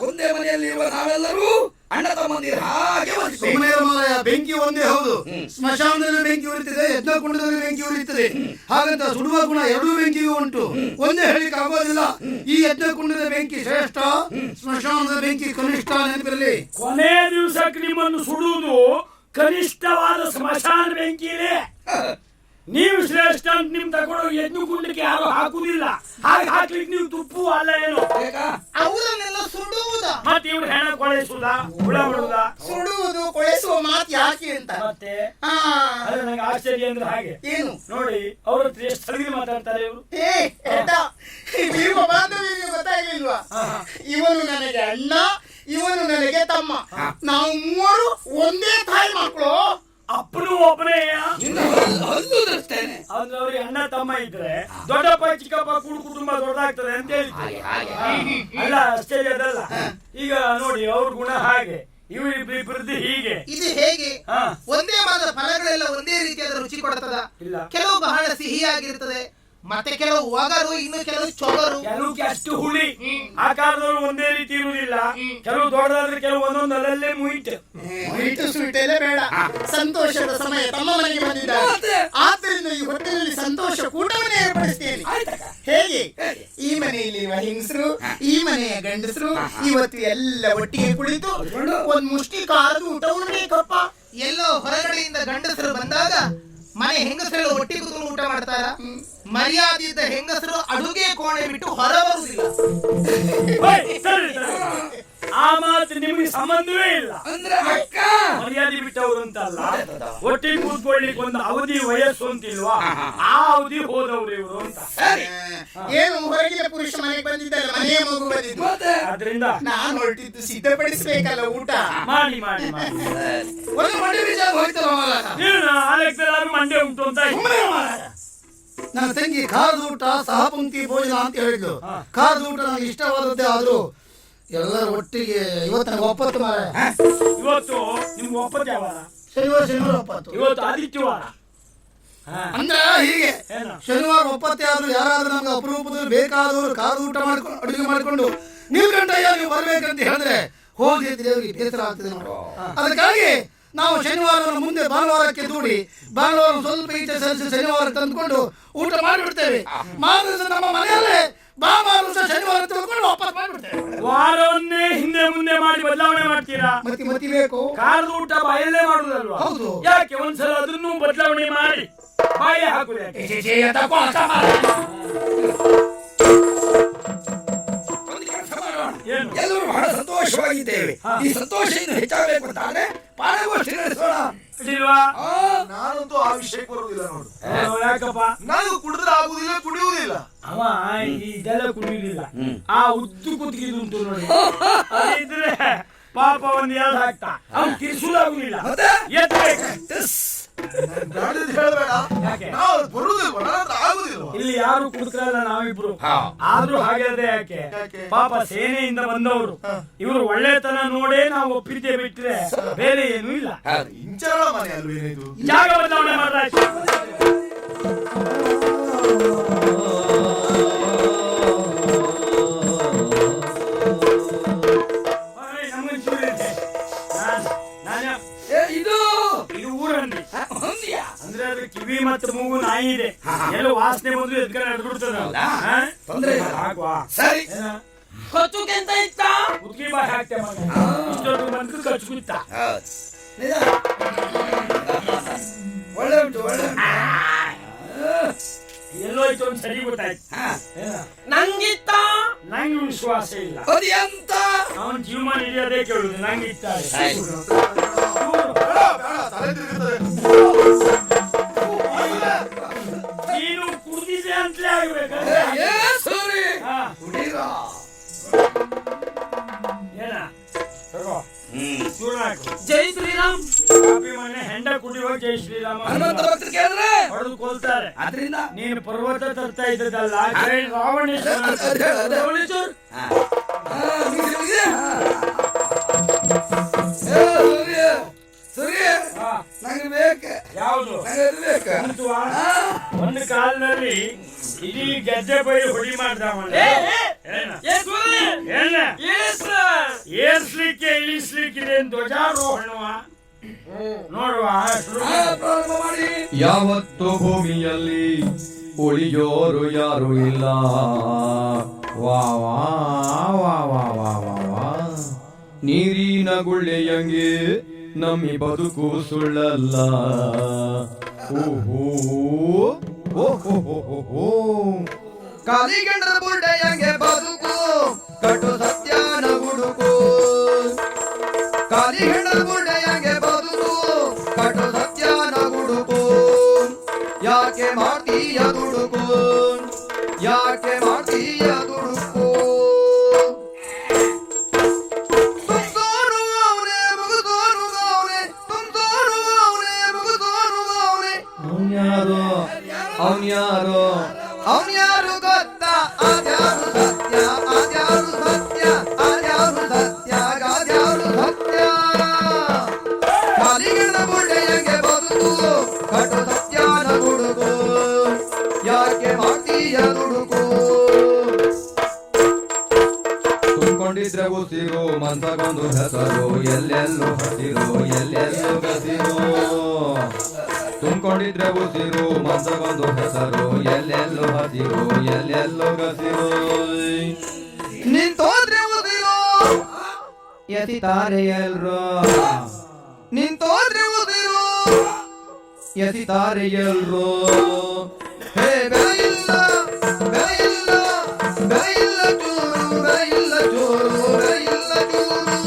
ಒಂದೇ ಮನೆಯಲ್ಲಿರುವ ನಾವೆಲ್ಲರೂ ಅಣ್ಣ ತಮ್ಮಂದಿರ ಹಾಗೆ ಸುಮ್ಮನೆ ಮಾರಾಯ, ಬೆಂಕಿ ಒಂದೇ ಹೌದು. ಸ್ಮಶಾನದಲ್ಲಿ ಬೆಂಕಿ ಉರಿತದೆ, ಯಜ್ಞಕುಂಡದಲ್ಲಿ ಬೆಂಕಿ ಉರಿತದೆ. ಹಾಗಂತ ಸುಡುವ ಗುಣ ಎರಡೂ ಬೆಂಕಿಗೂ ಉಂಟು. ಒಂದೇ ಹೇಳಿಕ್ಕೆ ಆಗೋದಿಲ್ಲ. ಈ ಯಜ್ಞಕುಂಡದ ಬೆಂಕಿ ಶ್ರೇಷ್ಠ, ಸ್ಮಶಾನದ ಬೆಂಕಿ ಕನಿಷ್ಠ. ನೆನಪಿರಲಿ, ಕೊನೆ ದಿವಸಕ್ಕೆ ನಿಮ್ಮನ್ನು ಸುಡುವುದು ಕನಿಷ್ಠವಾದ ಸ್ಮಶಾನ ಬೆಂಕಿನೇ. ನೀವು ಶ್ರೇಷ್ಠ ಅಂತ ನಿಮ್ ತಗೊಂಡು ಎದ್ದು ಕುಂಡಕ್ಕೆ ಯಾರು ಹಾಕುದಿಲ್ಲ. ಹಾಗೆ ಹಾಕ್ಲಿಕ್ಕೆ ನೀವು ತುಪ್ಪು ಅಲ್ಲ ಏನು? ಅವರನ್ನೆಲ್ಲ ಸುಡುವುದ, ಮತ್ತೆ ಇವ್ರು ಹೆಣ ಕೊಳೆಸುವುದ, ಹುಳ ಮಾಡುವುದ? ಸುಡುವುದು ಕೊಳೆಸುವ ಮಾತು ಯಾಕೆ ಅಂತ ಮತ್ತೆ ಅದೇ ನಂಗೆ ಆಶ್ಚರ್ಯ ಅಂದ್ರೆ ಹಾಗೆ ಏನು ನೋಡಿ, ಅವ್ರ ಹತ್ರ ಎಷ್ಟು ಸಲಿಗೆ ಮಾತಾಡ್ತಾರೆ ಇವರು. ಗೊತ್ತಾಗ್ಲಿಲ್ವಾ? ಇವನು ನನಗೆ ಅಣ್ಣ, ಇವನು ನನಗೆ ತಮ್ಮ, ನಾವು ಮೂವರು ಒಂದೇ ತಾಯಿ ಮಕ್ಕಳು. ಅಪ್ಪನು ಒಬ್ಬನೇ ಅಂದ್ರೆ ಅವ್ರಿಗೆ ಅಣ್ಣ ತಮ್ಮ ಇದ್ರೆ ದೊಡ್ಡಪ್ಪ ಚಿಕ್ಕಪ್ಪ ಕುಟುಂಬ ದೊಡ್ಡದಾಗ್ತದೆ ಅಂತ ಹೇಳಿ ಅಲ್ಲ. ಅಷ್ಟೇ ಅದಲ್ಲ. ಈಗ ನೋಡಿ ಅವ್ರ ಗುಣ ಹಾಗೆ, ಇವರಿಬ್ಬರದ್ದು ಹೀಗೆ. ಇದು ಹೇಗೆ? ಒಂದೇ ಮರದ ಫಲಗಳೆಲ್ಲ ಒಂದೇ ರೀತಿಯಾದ ರುಚಿ ಕೊಡ್ತದ? ಇಲ್ಲ. ಕೆಲವು ಬಹಳ ಸಿಹಿಯಾಗಿರ್ತದೆ, ಮತ್ತೆ ಕೆಲವು ಒಗರು, ಇನ್ನು ಕೆಲವು ಚೊಗರು, ಕೆಲವು ಅಷ್ಟು ಹುಳಿ. ಆಕಾರದವರು ಒಂದೇ ರೀತಿ ಇರುವುದಿಲ್ಲ. ಕೆಲವು ದೊಡ್ಡದಾದ್ರೆ ಕೆಲವು ಒಂದೊಂದು ಅಲ್ಲಲ್ಲೇ ಮುಯಿಟ್ ಸ್ವೀಟ್ ಎಲ್ಲ ಬೇಡ. ಸಂತೋಷದ ಸಮಯ ತಮ್ಮ ಮನೆಗೆ ಬಂದಿದ್ದಾರೆ. ಆದ್ದರಿಂದ ಈ ಹೊಟ್ಟೆಯಲ್ಲಿ ಸಂತೋಷ ಕೂಟವನ್ನೇ ಏರ್ಪಡಿಸ್ತೇನೆ. ಹೇಗೆ? ಈ ಮನೆಯಲ್ಲಿರುವ ಹೆಂಗಸರು, ಈ ಮನೆಯ ಗಂಡಸರು ಇವತ್ತು ಎಲ್ಲ ಒಟ್ಟಿಗೆ ಕುಳಿತು ಒಂದ್ ಮುಷ್ಟಿ ಖಾರದ ಊಟ ಉಣ್ಬೇಕಪ್ಪ. ಎಲ್ಲೋ ಹೊರಗಡೆಯಿಂದ ಗಂಡಸರು ಬಂದಾಗ ಮನೆ ಹೆಂಗಸರು ಒಟ್ಟಿಗೆ ಕೂತ್ಕೊಂಡು ಊಟ ಮಾಡ್ತಾರ? ಮರ್ಯಾದೆ ಇದ್ದ ಹೆಂಗಸರು ಅಡುಗೆ ಕೋಣೆ ಬಿಟ್ಟು ಹೊರ ಬರುವುದಿಲ್ಲ. ಆ ಮಾತು ನಿಮಗೆ ಸಂಬಂಧವೇ ಇಲ್ಲ. ಅಂದ್ರೆ ಅಕ್ಕ ಮರ್ಯಾದೆ ಬಿಟ್ಟವರು ಅಂತಲ್ಲ, ಒಟ್ಟಿಗೆ ಕೂತ್ಕೊಳ್ಳಿಕ್ಕೆ ಒಂದು ಅವಧಿ ವಯಸ್ಸು ಅಂತಿಲ್ವಾ? ಆ ಅವಧಿ ಹೋದವ್ರು ಇವರು ಅಂತ. ಏನು ಹೊರಗಿನ ಪುರುಷ ಮನೆಗೆ ಬಂದಿದ್ದಲ್ಲ, ಮನೆಯ ಮಗು ಬಂದಿದ್ದು. ಆದ್ರಿಂದ ನಾನು ಹೊರಟಿದ್ದು ಸಿದ್ಧಪಡಿಸ್ಬೇಕಲ್ಲ ಊಟ. ಮಾಡಿ ಮಾಡಿ ಮಾಡಿ. ಒಂದು ಮಂಡಿ ಬೀಜ ಹೋಯ್ತಲ್ಲ ಮಾರಾಯ. ಏನು ಆ ಲೆಕ್ಕದಲ್ಲಿ ಮಂಡ್ಯ ಉಂಟು ಅಂತ ನನ್ನ ತಂಗಿ ಖಾರದ ಊಟ ಸಹಪಂಕ್ತಿ ಭೋಜನ ಅಂತ ಹೇಳಿದ್ಲು. ಖಾರದ ಊಟ ನನಗೆ ಇಷ್ಟವಾದದ್ದೇ, ಆದ್ರೂ ಎಲ್ಲರೂ ಒಟ್ಟಿಗೆ ಇವತ್ತು ನನಗೆ ಒಪ್ಪತ್ತು ಮಾರಾಯ. ಇವತ್ತು ನಿಮ್ಗೆ ಒಪ್ಪತ್ತು ಯಾವಾಗ? ಶನಿವಾರ ಒಪ್ಪತ್ತು. ಇವತ್ತು ಆದಿತ್ಯವಾರ. ಅಂದ್ರೆ ಹೀಗೆ ಏನು? ಶನಿವಾರ ಒಪ್ಪತ್ತೆ ಆದ್ರೂ ಯಾರಾದ್ರೂ ನಮ್ಗೆ ಅಪರೂಪದಲ್ಲಿ ಬೇಕಾದವರು ಕಾದು ಊಟ ಮಾಡ್ಕೊಂಡು ಅಡುಗೆ ಮಾಡ್ಕೊಂಡು ನೀವು ಗಂಟಯ್ಯ ನೀವು ಬರ್ಬೇಕಂತ ಹೇಳಿದ್ರೆ ಹೋಗಿದ್ರೆ ಅವ್ರಿಗೆ ಬೇಸರ ಆಗ್ತದೆ ನೋಡು. ಅದಕ್ಕಾಗಿ ನಾವು ಶನಿವಾರ ಮುಂದೆ ಭಾನುವಾರಕ್ಕೆ ದೂಡಿ ಭಾನುವಾರ ಸ್ವಲ್ಪ ಈಚೆ ಸರಿಸಿ ಶನಿವಾರ ತಂದುಕೊಂಡು ಊಟ ಮಾಡಿಬಿಡ್ತೇವೆ. ಮಾರ್ಗದ ನಮ್ಮ ಮನೆಯಲ್ಲೇ ಭಾನುವಾರ ಶನಿವಾರ ತಂದುಕೊಂಡು ವಾಪಸ್ ಮಾಡಿಬಿಡ್ತೇವೆ. ವಾರವನ್ನೇ ಹಿಂದೆ ಮುಂದೆ ಮಾಡಿ ಬದಲಾವಣೆ ಮಾಡ್ತೀರಾ? ಮತಿ ಬೇಕು. ಕಾರದ ಊಟ ಬಾಯಲ್ಲೇ ಮಾಡುದಲ್ವಾ? ಹೌದು. ಯಾಕೆ ಒಂದ್ಸಲ ಅದನ್ನು ಬದಲಾವಣೆ ಮಾಡಿ ಬಾಯೇ ಹಾಕುದು ಯಾಕೆ? ಏನು? ಎಲ್ಲರೂ ಬಹಳ ಸಂತೋಷವಾಗಿದ್ದೇವೆ. ಈ ಸಂತೋಷ ಇನ್ನು ಹೆಚ್ಚಾಗಬೇಕು ಅಂತ ಆದ್ರೆ ಪಾಠಗೋಷ್ಠಿ ನಡೆಸೋಣ. ಇಲ್ವಾ? ನಾನಂತೂ ಆ ವಿಷಯಕ್ಕೆ ಬರುವುದಿಲ್ಲ ನೋಡು. ಯಾಕಪ್ಪ? ನಾನು ಕುಡಿದ್ರೆ ಆಗುದಿಲ್ಲ, ಕುಡಿಯುವುದಿಲ್ಲ. ಅವ ಇದೆಲ್ಲ ಕುಡಿಯುವುದಿಲ್ಲ. ಆ ಉದ್ದು ಕುತ್ತಿಗೆ ಉಂಟು ನೋಡಿ, ಇದ್ರೆ ಪಾಪ ಒಂದು ಯಾವ್ದು ಹಾಕ್ತಾ ಅವ್ನು ತಿರ್ಸುಲಾಗುದಿಲ್ಲ. ಹೇಳ್ಬೇಡ, ನಾವು ಬರುವುದಿಲ್ವ, ನನ್ನ ಆಗುದಿಲ್ವ. ಇಲ್ಲಿ ಯಾರು ಕುಡುಕರಲ್ಲ, ನಾವಿಬ್ರು. ಆದ್ರೂ ಹಾಗೆ ಅದೇ ಯಾಕೆ? ಪಾಪ ಸೇನೆಯಿಂದ ಬಂದವರು ಇವರು ಒಳ್ಳೆತನ ನೋಡೇ ನಾವು ಒಪ್ಪಿದ್ದೆ, ಬಿಟ್ರೆ ಬೇರೆ ಏನೂ ಇಲ್ಲ. ಇಂಚರ ಮನೆ ಅಲ್ವೇನಿದು? ಜಾಗ ಬದಲಾವಣೆ ಮಾಡ್ಲಾಯ್ತು. ಇದು ಊರಲ್ಲಿ ಅಂದ್ರೆ ಅದ್ರ ಕಿವಿ ಮತ್ತು ಮೂಗು ನಾಯಿ ಇದೆ. ಎಲ್ಲ ವಾಸನೆ ಬಂದು ಎದ್ಕ ನಡೆದ್ಬಿಡ್ತದ. ತೊಂದ್ರೆ ಸರಿ. ಕೊಚ್ಚುಗೆ ಅಂತ ಇತ್ತ ಉದ್ಗಿ ಬಾಯಿ ಹಾಕ್ತೆ ಮಗ. ಇಷ್ಟೊಂದು ಬಂದು ಕಚ್ಕುತ್ತ. ಒಳ್ಳೆ ಉಂಟು, ಒಳ್ಳೆ ಎಲ್ಲೋಯ್ತು ಅಂತ ಸರಿ ಗೊತ್ತಾಯ್ತು. ನಂಗಿತ್ತ ನಂಗೆ ವಿಶ್ವಾಸ ಇಲ್ಲ. ಅದು ಎಂತ ಅವನ ಜೀವನ ಹಿಡಿಯೋದೇ ಕೇಳುದು. ನಂಗಿತ್ತ ನೀನು ಕುಡಿದಿದೆ ಅಂತಲೇ ಆಗ್ಬೇಕಂದ್ರೆ ಏನ ತಗೋ ಚೂರ್ಣ ಹಾಕು. ಜೈ ಶ್ರೀರಾಮ್. ಕಾಪಿ ಮನೆ ಹೆಂಡ ಕುಡಿಯುವ ಜೈ ಶ್ರೀರಾಮ ಹನುಮಂತ ಭಕ್ತರು ಕೇಳಿದ್ರೆ ಹೊಡೆದು ಕೊಲ್ತಾರೆ. ಆದ್ರಿಂದ ನೀನು ಪರ್ವತ ತರ್ತಾ ಇದ್ದದಲ್ಲ, ಜೈ ರಾವಣೇಶ್ವರ. ರಾವಣೇಶ್ವರ ಸೂರ್ಯ ನಂಗೆ ಬೇಕು. ಯಾವುದು ಬೇಕು ಒಂದು ಕಾಲದಲ್ಲಿ ಇಡೀ ಗೆದ್ದೆ ಬೈಲು ಹೊಡಿ ಮಾಡ್ದವಲ್ಲ. ಏರ್ಸ್ಲಿಕ್ಕೆ ಇಳಿಸ್ಲಿಕ್ಕಿದೆ ಧ್ವಜಾರೋಹಣವ ನೋಡುವ. ಪ್ರಾರಂಭ ಮಾಡಿ. ಯಾವತ್ತು ಭೂಮಿಯಲ್ಲಿ ಉಳಿಯೋರು ಯಾರು ಇಲ್ಲ. ವಾ ವಾ ವಾ ವಾ ವಾ ವಾ ವಾ. ನೀರಿನ ಗುಳ್ಳೆಯಂಗೆ ನಮ್ಮಿ ಬದುಕು ಸುಳ್ಳಲ್ಲ. ಓಹೋ ಓಹೋ ಕಾಲಿಗಂಡರ ಬುಡ್ಡೆಯಂಗೆ ಬದುಕು ಕಟು ಸತ್ಯನ ಹುಡುಕು. ಕಾಲಿಗಂಡರ ಬುಡ್ಡೆಯಂಗೆ ಬದುಕು ಕಟು ಸತ್ಯನ ಹುಡುಕು. ಯಾಕೆ ಮಾಡ್ತೀಯ ದುಡುಕು, ಯಾಕೆ ಮಾಡ್ತೀಯ ದುಡುಕು. ಅವನ್ಯಾರೋ ಅವನ್ಯಾರು ಗೊತ್ತಾ? ಅದ್ಯಾರು ಸತ್ಯ, ಅದ್ಯಾರು ಸತ್ಯ, ಅದ್ಯಾರು ಸತ್ಯ, ಅದ್ಯಾರು ಸತ್ಯ. ಕಾಲಿಗಣ ಬುಡ್ಡೆಯಂಗೆ ಬದುಕು ಕಟು ಸತ್ಯನ ಹುಡುಕು. ಯಾಕೆ ಮಾಡ್ತೀಯ ದುಡುಕು. ತುಂಬಿಕೊಂಡಿದ್ರೆ ಉಸಿರು ಮನ್ಸಗೊಂದು ಹೆಸರು. ಎಲ್ಲೆಲ್ಲೂ ಹಸಿರು, ಎಲ್ಲೆಲ್ಲೂ ಗಸಿರು. ತುಂಬಿಕೊಂಡಿದ್ರೆ ಉಸಿರು ಮನ್ಸಗೊಂದು ಹೆಸರು. ಎಲ್ಲೆಲ್ಲೂ ಹಸಿರು, ಎಲ್ಲೆಲ್ಲೂ ಗಸಿರು. ನಿಂತೋದ್ರೆ ಉಸಿರು ಎಸಿತಾರೆ ಎಲ್ರು. ನಿಂತೋದ್ರೆ ಉಸಿರು ಎಸಿತಾರೆ ಎಲ್ರು. ಹೇ ಬೆಳೆಯಿಲ್ಲ, ಬೆಳೆಯಿಲ್ಲ, ಬೆಳೆಯಿಲ್ಲ ಚೂರು, ಬೆಳೆಯಿಲ್ಲ ಚೂರು, ಬೆಳೆಯಿಲ್ಲ ಚೂರು.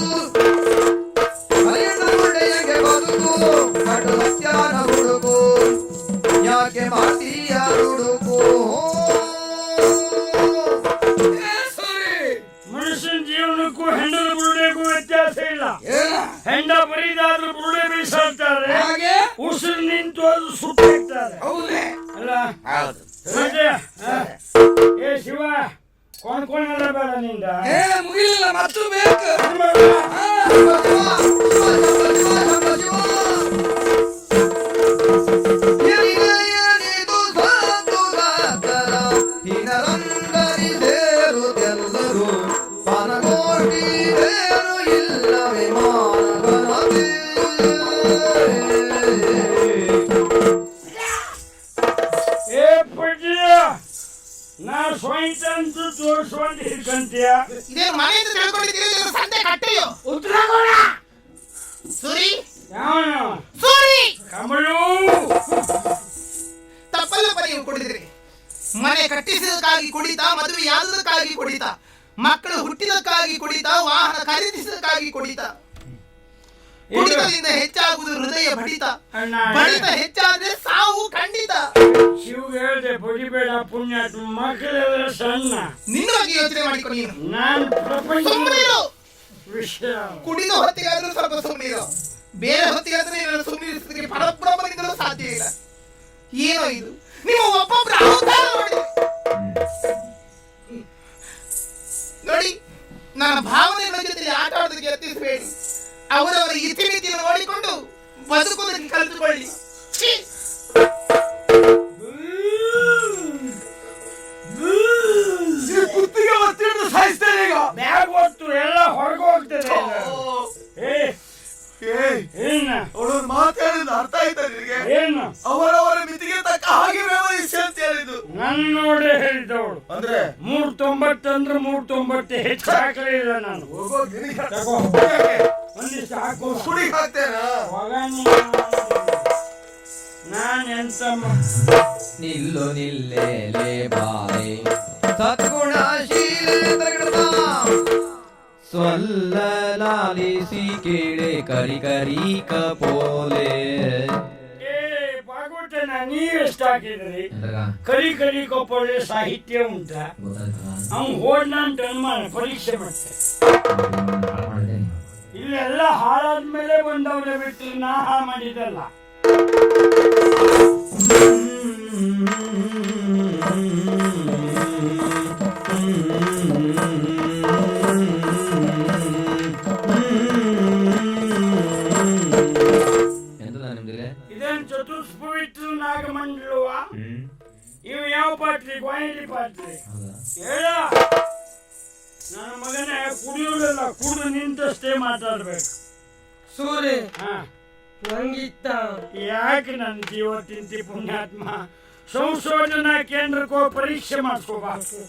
ಕಲಿಯಣ್ಣ ಬುಡ್ಡೆಯಂಗೆ ಬದುಕು ಕಟು ಸತ್ಯನ ಹುಡುಕು. ಯಾಕೆ ಮಾಡ್ತೀಯ ಹುಡುಕು. ಮನುಷ್ಯನ ಜೀವನಕ್ಕೂ ಹೆಂಡದ ಬುರುಡೆಗೂ ವ್ಯತ್ಯಾಸ ಇಲ್ಲ. ಹೆಂಡ ಬರಿದಾದ್ರೂ ಬುರುಡೆ ಬೀಳ್ತಾರೆ, ಉಸಿರು ನಿಂತು ಅದು ಸುಟ್ಟಿರ್ತಾರೆ. ಅಲ್ಲ ಏ ಶಿವ ಕೊಂಡ್ಕೊಂಡೆಲ್ಲ ಬೇಡ ನಿಂದ. ಮುಗಿಲಿಲ್ಲ ಮತ್ತು ಬೇಕು. ಏನಿದೆ ಮಾನವನದೇ. ಏ ಪಟ್ಟಿಯ ನಾ ಸ್ವಂತ ಅಂತ ತೋರಿಸ್ಕೊಂಡು ಹಿಡ್ಕಂತೀಯ ಇದೇನು ಮನೆ ಅಂತ ತಿಳ್ಕೊಂಡಿದ್ದೀರಿ, ಇದೇನು ಸಂತೆ ಕಟ್ಟೆಯೋ? ಉತ್ತರ ಕೊಡ. ಸೂರಿ ಯಾವ ಸೂರಿ ಕಮಲು ತಪ್ಪಲ್ಲಪ್ಪ ನೀವು ಕುಡಿದ್ರಿ. ಮನೆ ಕಟ್ಟಿಸಿದಕ್ಕಾಗಿ ಕುಡಿತ, ಮದುವೆಯಾದದಕ್ಕಾಗಿ ಕುಡಿತ, ಮಕ್ಕಳು ಹುಟ್ಟಿದಕ್ಕಾಗಿ ಕುಡಿತ, ವಾಹನ ಖರೀದಿಸಿದಕ್ಕಾಗಿ ಕುಡಿತ. ಕುಡಿತದಿಂದ ಹೆಚ್ಚಾಗುವುದು ಹೃದಯ ಬಡಿತ, ಬಡಿತ ಹೆಚ್ಚಾದ್ರೆ ಸಾವು ಖಂಡಿತ. ಶಿವ್ ಹೇಳ್ದೆ ಬಡಿಬೇಡ ಪುಣ್ಯಾತ್ಮ, ಮಕ್ಕಳೆಲ್ಲ ಸಣ್ಣ. ನಿನ್ನ ಬಗ್ಗೆ ಯೋಚನೆ ಮಾಡಿಕೊ ನೀನು. ನಾನು ಪ್ರಪಂಚ ಸುಮ್ಮನಿರು. ವಿಷಯ ಕುಡಿದ ಹೊತ್ತಿಗಾದ್ರೂ ಸ್ವಲ್ಪ ಸುಮ್ಮನಿರು. ಬೇರೆ ಹೊತ್ತಿಗಾದ್ರೆ ನೀನು ಸುಮ್ಮನಿರಿಸೋದಕ್ಕೆ ಪರಬ್ರಹ್ಮನಿಂದಲೂ ಸಾಧ್ಯ ಇಲ್ಲ. ಏನೋ ಇದು ನೀವು ಒಬ್ಬೊಬ್ಬರ ಅವತಾರ ನೋಡಿ. ನನ್ನ ಭಾವನೆಗಳ ಜೊತೆ ಆಟ ಆಡೋದಕ್ಕೆ ಯತ್ನಿಸಬೇಡಿ. ಅವರವರ ಇತಿಮಿತಿಯನ್ನು ನೋಡಿಕೊಂಡು ಬದುಕೋದಕ್ಕೆ ಕಲಿತುಕೊಳ್ಳಿ. ಛೀ! ಕುತ್ತಿಗೆ ಒತ್ತಿಟ್ಟು ಸಾಯಿಸ್ತೇನೆ ಈಗ. ಬ್ಯಾಗ್ ಹೊತ್ತು ಎಲ್ಲ ಹೊರಗೆ ಹೋಗ್ತದೆ. ಏನ ಅವಳೊಂದು ಮಾತಾಡಿದ ಅರ್ಥ ಆಯ್ತಾ ನಿನಗೆ? ಏನು ಅವರವರ ಮಿತಿಗೆ ತಕ್ಕ ಹಾಗೆ ವ್ಯವಹರಿಸಿ ಅಂತ ಹೇಳಿದ್ದು. ನನ್ನ ನೋಡೇ ಹೇಳಿದವಳು. ಅಂದ್ರೆ 390 ಅಂದ್ರೆ 390 ಹೆಚ್ಚು ಹಾಕಲಿಲ್ಲ ನಾನು. ಹೋಗೋ ನಿನಗೆ ತಗೋ. ಒಂದಿಷ್ಟು ಹಾಕು. ಸುಡಿಗೆ ಹಾಕ್ತೇನಾ? ನಾನೆಂತ ನಿಲ್ಲು ನಿಲ್ಲೇಲೆ ಬಾಲೆ ಸದ್ಗುಣಶೀಲ ಸ್ವಲ್ಲ ಲಾಲಿಸಿ ಕೇಳೆ ಕರಿ ಕರಿ ಕಪೋಲೆ. ಬಾಗೋಟನ ನೀವೆಷ್ಟು ಹಾಕಿದ್ರಿ? ಕರಿ ಕರಿ ಕೊಪ್ಪಳೆ ಸಾಹಿತ್ಯ ಉಂಟ. ಅವ್ನು ಹೋಡ್ನ ಅಂತ ಅನುಮಾನ, ಪರೀಕ್ಷೆ ಮಾಡ್ತೆ. ಇಲ್ಲೆಲ್ಲ ಹಾಳಾದ್ಮೇಲೆ ಬಂದವ್ರೆ ಬಿಟ್ಟು ನಾ ಹಾಳು ಮಾಡಿದಲ್ಲ. ಇದೇನು ಚತುಷ್ಪವಿತ್ರ ನಾಗಮಂಡಲವ? ಇವು ಯಾವ ಪಾತ್ರೆ? ಗ್ವಾಯಿಲಿ ಪಾತ್ರೆ. ಹೇಳ ನನ್ನ ಮಗನೇ, ಕುಡಿಯೋದಲ್ಲ, ಕುಡಿದು ನಿಂತಷ್ಟೇ ಮಾತಾಡ್ಬೇಕು. ಸೂರ್ಯ ಹಾ, ನಂಗಿತ್ತ ಯಾಕೆ ನನ್ನ ಜೀವ ತಿಂತಿ ಪುಣ್ಯಾತ್ಮ? ಸಂಶೋಧನಾ ಕೇಂದ್ರಕ್ಕೆ ಹೋಗಿ ಪರೀಕ್ಷೆ ಮಾಡಿಸ್ಕೋಬಾರ್ದು.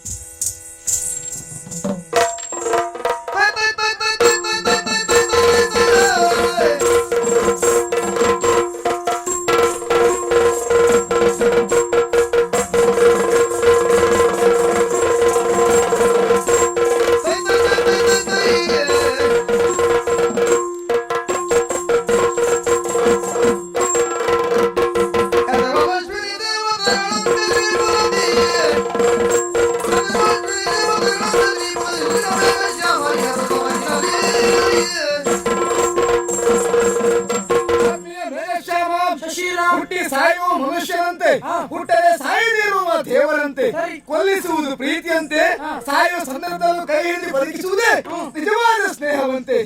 ಹುಟ್ಟಿ ಸಾಯುವ ಮನುಷ್ಯನಂತೆ, ಹುಟ್ಟದೆ ಸಾಯದಿರುವ ದೇವರಂತೆ, ಕೊಲ್ಲಿಸುವುದು ಪ್ರೀತಿಯಂತೆ, ಸಾಯುವ ಸಂದರ್ಭದಲ್ಲೂ ಕೈ ಹಿಡಿದು ಬದುಕಿಸುವುದೇ ನಿಜವಾದ ಸ್ನೇಹವಂತೆ.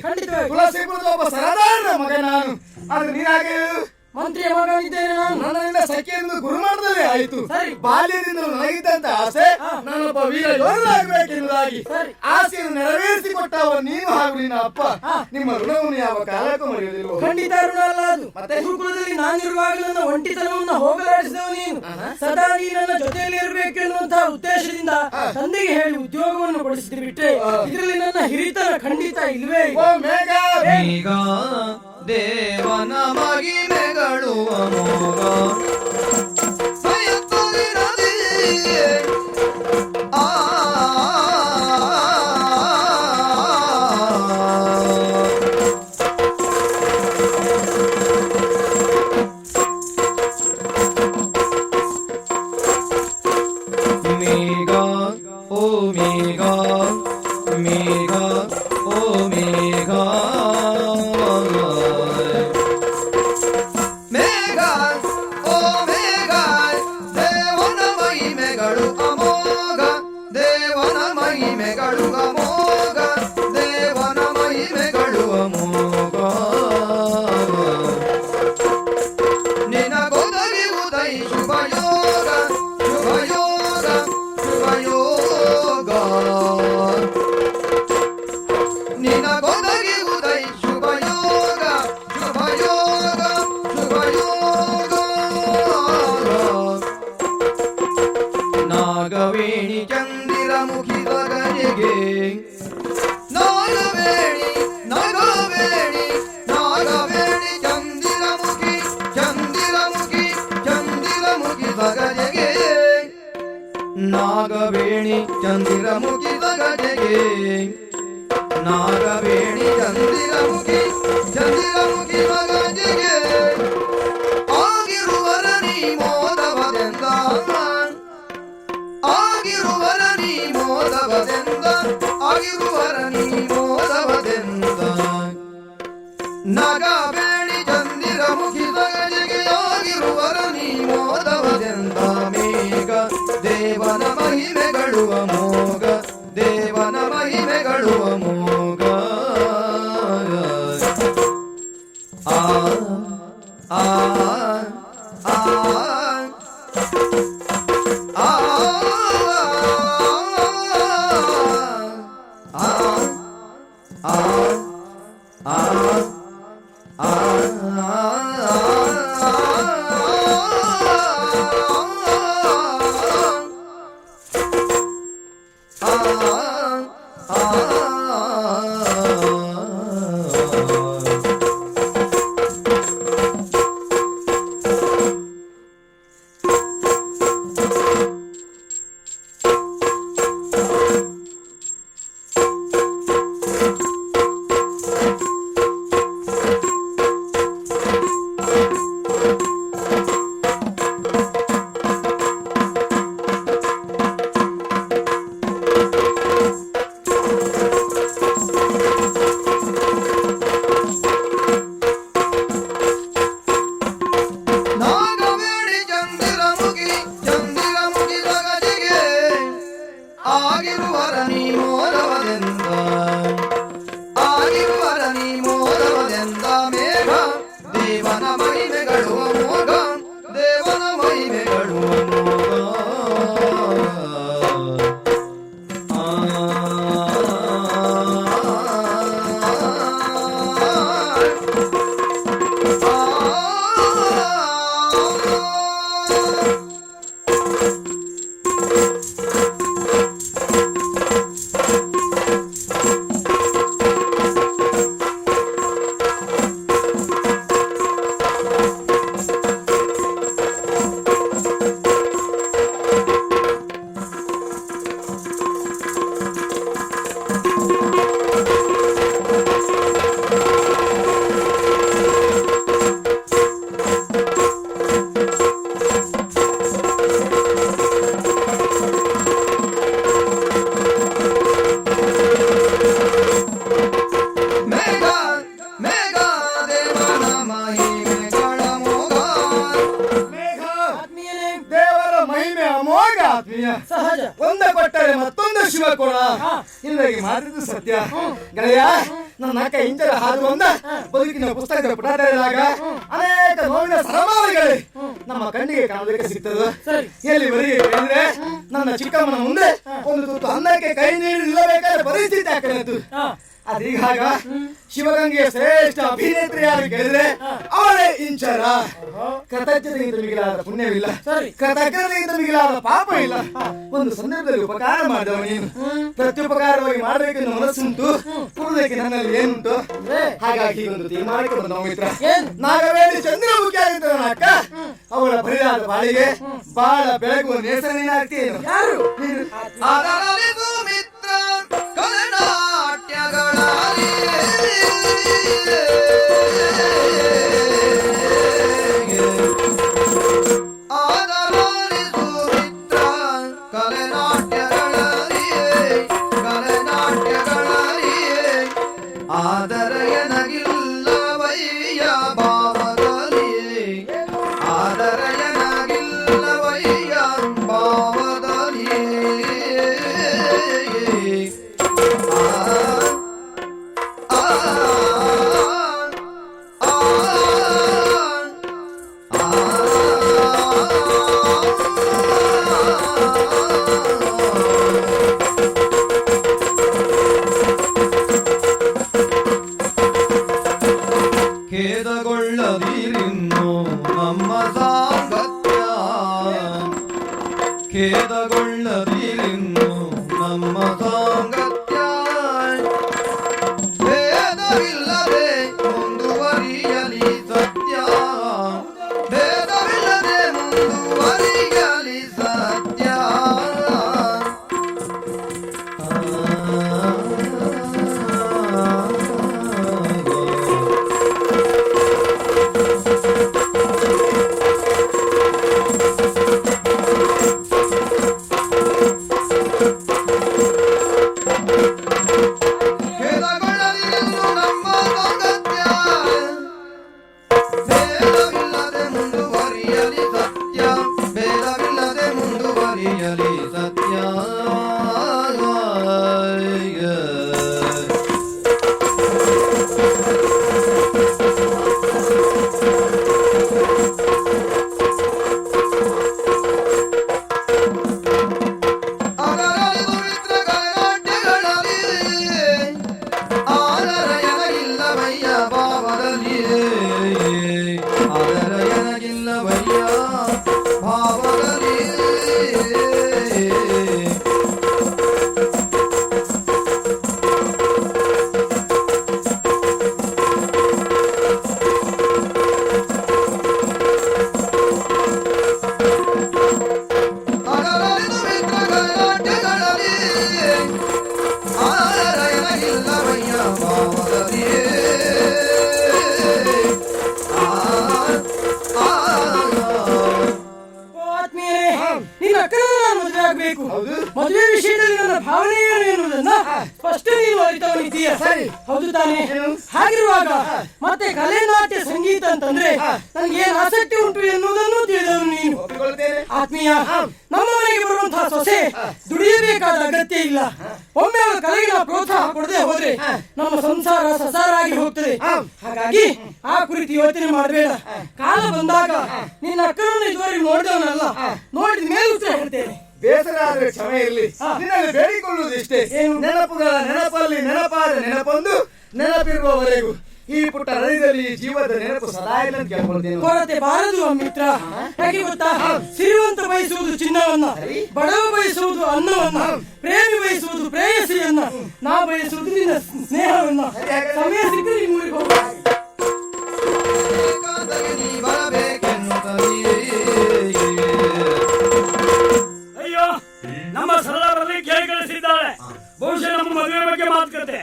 ತುಳಸಿಪುರದ ಒಬ್ಬ ಸಾಧಾರಣ ಮಗ ನಾನು. ಆದ್ರೆ ನೀನಾಗೆ ಮಂತ್ರಿಯ ಮಗನಿದ್ದೇನೆ ನಾನು. ನನ್ನಿಂದ ಸಖಿಯನ್ನು ಗುರುಮಾಡದಲ್ಲೇ ಆಯಿತು. ಬಾಲ್ಯದಿಂದಲೂ ನನಗಿದ್ದಂತ ಆಸೆ ನಾನೊಬ್ಬ ವೀರ ಯೋಧನಾಗಬೇಕೆನ್ನುವುದಾಗಿ ಆಸೆಯನ್ನು ನೆರವೇರಿಸಿಕೊಟ್ಟವ ನೀನು ಹಾಗೂ ನಿನ್ನ ಅಪ್ಪ. ನಿಮ್ಮ ಋಣವನ್ನು ಯಾವ ಕಾಲಕ್ಕೂ ಮರೆಯುವುದಿಲ್ಲ. ಖಂಡಿತ ಋಣ ಅಲ್ಲ ಅದು. ಮತ್ತೆ ಗುರುಕುಲದಲ್ಲಿ ನಾನಿರುವಾಗ ನನ್ನ ಒಂಟಿತನವನ್ನು ಹೋಗಲಾಡಿಸಿದವ ನೀನು. ಸದಾ ನೀ ನನ್ನ ಜೊತೆಯಲ್ಲಿ ಇರಬೇಕೆನ್ನುವಂತಹ ಉದ್ದೇಶದಿಂದ ತಂದೆಗೆ ಹೇಳಿ ಉದ್ಯೋಗವನ್ನು ಕೊಡಿಸಿದ್ದು ಬಿಟ್ಟರೆ ಇದರಲ್ಲಿ ನನ್ನ ಹಿರಿತನ ಖಂಡಿತ ಇಲ್ವೇ ಈಗ ದೇವನ ಮಗಿಮೆಗಳು ಅಮೋಘ ಸಯತ್ತಲಿರಲಿ ಆ ಮೇಘ ಓ ಮೇಘ ಮೇಘ ಓ ಮೇಘ ಮೇಘ ಓ ನಗಬೇಡಿ ಚಂದಿರ ಮುಖಿದಗಿಯಾಗಿರುವರ ನೀ ಮೋದವದೆಂದ ಮೇಘ ದೇವನ ಮಹಿಮೆಗಳುವ ಮೋಗ ದೇವನ ಮಹಿಮೆಗಳುವ ಮೋಗ ಆ ಆ ಆ ಸಹಜ. ಒಂದ ಕೊಟ್ಟರೆ ಮತ್ತೊಂದು ಶಿವ ಕೋಣ ಇಲ್ಲವಾಗಿ ಮಾತಿದ್ದು ಸತ್ಯ. ಗೆಳೆಯ, ನನ್ನ ಅಕ್ಕ ಇಂಚರ ಹಾದು ಒಂದ ಬದುಕಿನ ಪುಸ್ತಕದ ಪುಟ ತೆರೆದಾಗ ಅನೇಕ ನೋವಿನ ಸರಮಾಲೆಗಳೇ ನಮ್ಮ ಕಣ್ಣಿಗೆ ಕಾಣಲಿಕ್ಕೆ ಸಿಗ್ತದೆ. ಎಲ್ಲಿವರೆಗೆ ಅಂದ್ರೆ ನನ್ನ ಚಿಕ್ಕಮ್ಮನ ಮುಂದೆ ಒಂದು ತುತ್ತು ಅನ್ನಕ್ಕೆ ಕೈ ನೀಡಿ ನಿಲ್ಲಬೇಕಾದ ಪರಿಸ್ಥಿತಿ ಆಗ್ತದೆ. ಅದೀಗ ಶಿವಗಂಗೆಯ ಶ್ರೇಷ್ಠ ಅಭಿನೇತ್ರಿ ಯಾರು ಕೇಳಿದ್ರೆ ಅವಳೇ ಇಂಚರ. ಕೃತಜ್ಞತೆಗಿಂತ ಮಿಗಿಲಾದ ಪುಣ್ಯವಿಲ್ಲ, ಕೃತಜ್ಞತೆಗಿಂತ ಮಿಗಿಲಾದ ಪಾಪ ಇಲ್ಲ. ಒಂದು ಸಂದರ್ಭದಲ್ಲಿ ಉಪಕಾರ ಮಾಡಿದವ ನೀನು, ಪ್ರತ್ಯುಪಕಾರವಾಗಿ ಮಾಡಬೇಕೆಂದು ಮನಸ್ಸುಂಟು, ಪೂರ್ಣಕ್ಕೆ ನನ್ನಲ್ಲಿ ಏನುಂಟು. ಹಾಗಾಗಿ ಒಂದು ತೀರ್ಮಾನಕ್ಕೆ ಬಂದವ ಮಿತ್ರ. ನಾಗವೇಣಿ ಚಂದ್ರಮುಖಿ ಆಗಿದ್ದ ನನ್ನ ಅಕ್ಕ, ಅವಳ ಬರಿದಾದ ಬಾಳಿಗೆ ಬಾಳ ಬೆಳಗುವ ನೇಸನೇನಾಗ್ತೀಯೇನು? ಯಾರು ಖೇದಗೊಳ್ಳದಿರಿನ್ನು ನಮ್ಮ ಸಾಂಗತ್ಯ, ಖೇದಗೊಳ್ಳದಿರಿನ್ನು ನಮ್ಮ ಸಾಂಗತ್ಯ, ಭೇದವಿಲ್ಲದೆ ಮುಂದುವರಿಯಲಿ ಸತ್ಯ, ಭೇದವಿಲ್ಲದೆ ಮುಂದುವರಿಯಲಿ ಸತ್ಯ. ಖೇದಗೊಳ್ಳದಿರಿನ್ನು ನಮ್ಮ ಸಾಂಗತ್ಯ, ಅದರ ಎನಗಿಲ್ಲವಯ್ಯ ಭಾವದಲ್ಲಿ ಮದುವೆ ವಿಷಯದಲ್ಲಿ ನನ್ನ ಭಾವನೆ ಏನು ಎನ್ನುವುದನ್ನ ಸ್ಪಷ್ಟ ನೀನು ಅರಿತವನಿದ್ದೀಯ. ಸರಿ, ಹೌದು ತಾನೇ? ಹಾಗಿರುವಾಗ ಮತ್ತೆ ಕಲೆ, ನಾಟ್ಯ, ಸಂಗೀತ ಅಂತಂದ್ರೆ ನನಗೆ ಏನ್ ಆಸಕ್ತಿ ಉಂಟು ಎನ್ನುವುದನ್ನು ತಿಳಿದವನು ನೀನು. ಆತ್ಮೀಯ, ನಮ್ಮ ಮನೆಗೆ ಬರುವಂತಹ ಸೊಸೆ ದುಡಿಯಬೇಕಾದ ಅಗತ್ಯ ಇಲ್ಲ. ಒಮ್ಮೆ ಅವಳ ಕಲೆಗೆ ನಾವು ಪ್ರೋತ್ಸಾಹ ಕೊಡದೆ ಹೋದ್ರೆ ನಮ್ಮ ಸಂಸಾರ ಸಸಾರಾಗಿ ಹೋಗ್ತದೆ. ಹಾಗಾಗಿ ಆ ಕುರಿತು ಯೋಚನೆ ಮಾಡಬೇಡ. ಕಾಲ ಬಂದಾಗ ನಿನ್ನ ಅಕ್ಕನನ್ನು ಇದುವರೆಗೆ ನೋಡಿದವನಲ್ಲ, ನೋಡಿದ ಮೇಲೆ ಉತ್ತರ ಹೇಳ್ತೇನೆ. ಬೇಸರ ಆದ್ರೆ ಕ್ಷಮೆ ಇರಲಿ. ನಿನ್ನಲ್ಲಿ ಬೇಡಿಕೊಳ್ಳುವುದು ಇಷ್ಟೇ, ನೆನಪುಗಳ ನೆನಪಲ್ಲಿ ನೆನಪಾದ ನೆನಪೊಂದು ನೆನಪಿರುವವರೆಗೂ ಈ ಪುಟ್ಟ ಹೃದಯದಲ್ಲಿ ಜೀವದ ನೆನಪು ಸದಾ ಇಲ್ಲ ಅಂತ ಕೇಳ್ಕೊಳ್ತೇನೆ. ಕೊರತೆ ಬಾರದು ಮಿತ್ರ. ಯಾಕೆ ಗೊತ್ತಾ? ಸಿರಿವಂತ ಬಯಸುವುದು ಚಿನ್ನವನ್ನ, ಬಡವ ಬಯಸುವುದು ಅನ್ನವನ್ನ, ಪ್ರೇಮಿ ಬಯಸುವುದು ಪ್ರೇಯಸಿಯನ್ನ, ನಾ ಬಯಸುವುದು ನಿನ್ನ ಸ್ನೇಹವನ್ನ. ಸಮಯ ಸಿಕ್ಕರೆ ಈ ಊರಿಗೆ ಹೋಗ. ಅಯ್ಯೋ, ನಮ್ಮ ಸರಳರಲ್ಲಿ ಕೇಳಿಸಿದ್ದಾಳೆ. ಬಹುಶಃ ನಮ್ಮ ಮದುವೆ ಬಗ್ಗೆ ಮಾತುಕತೆ.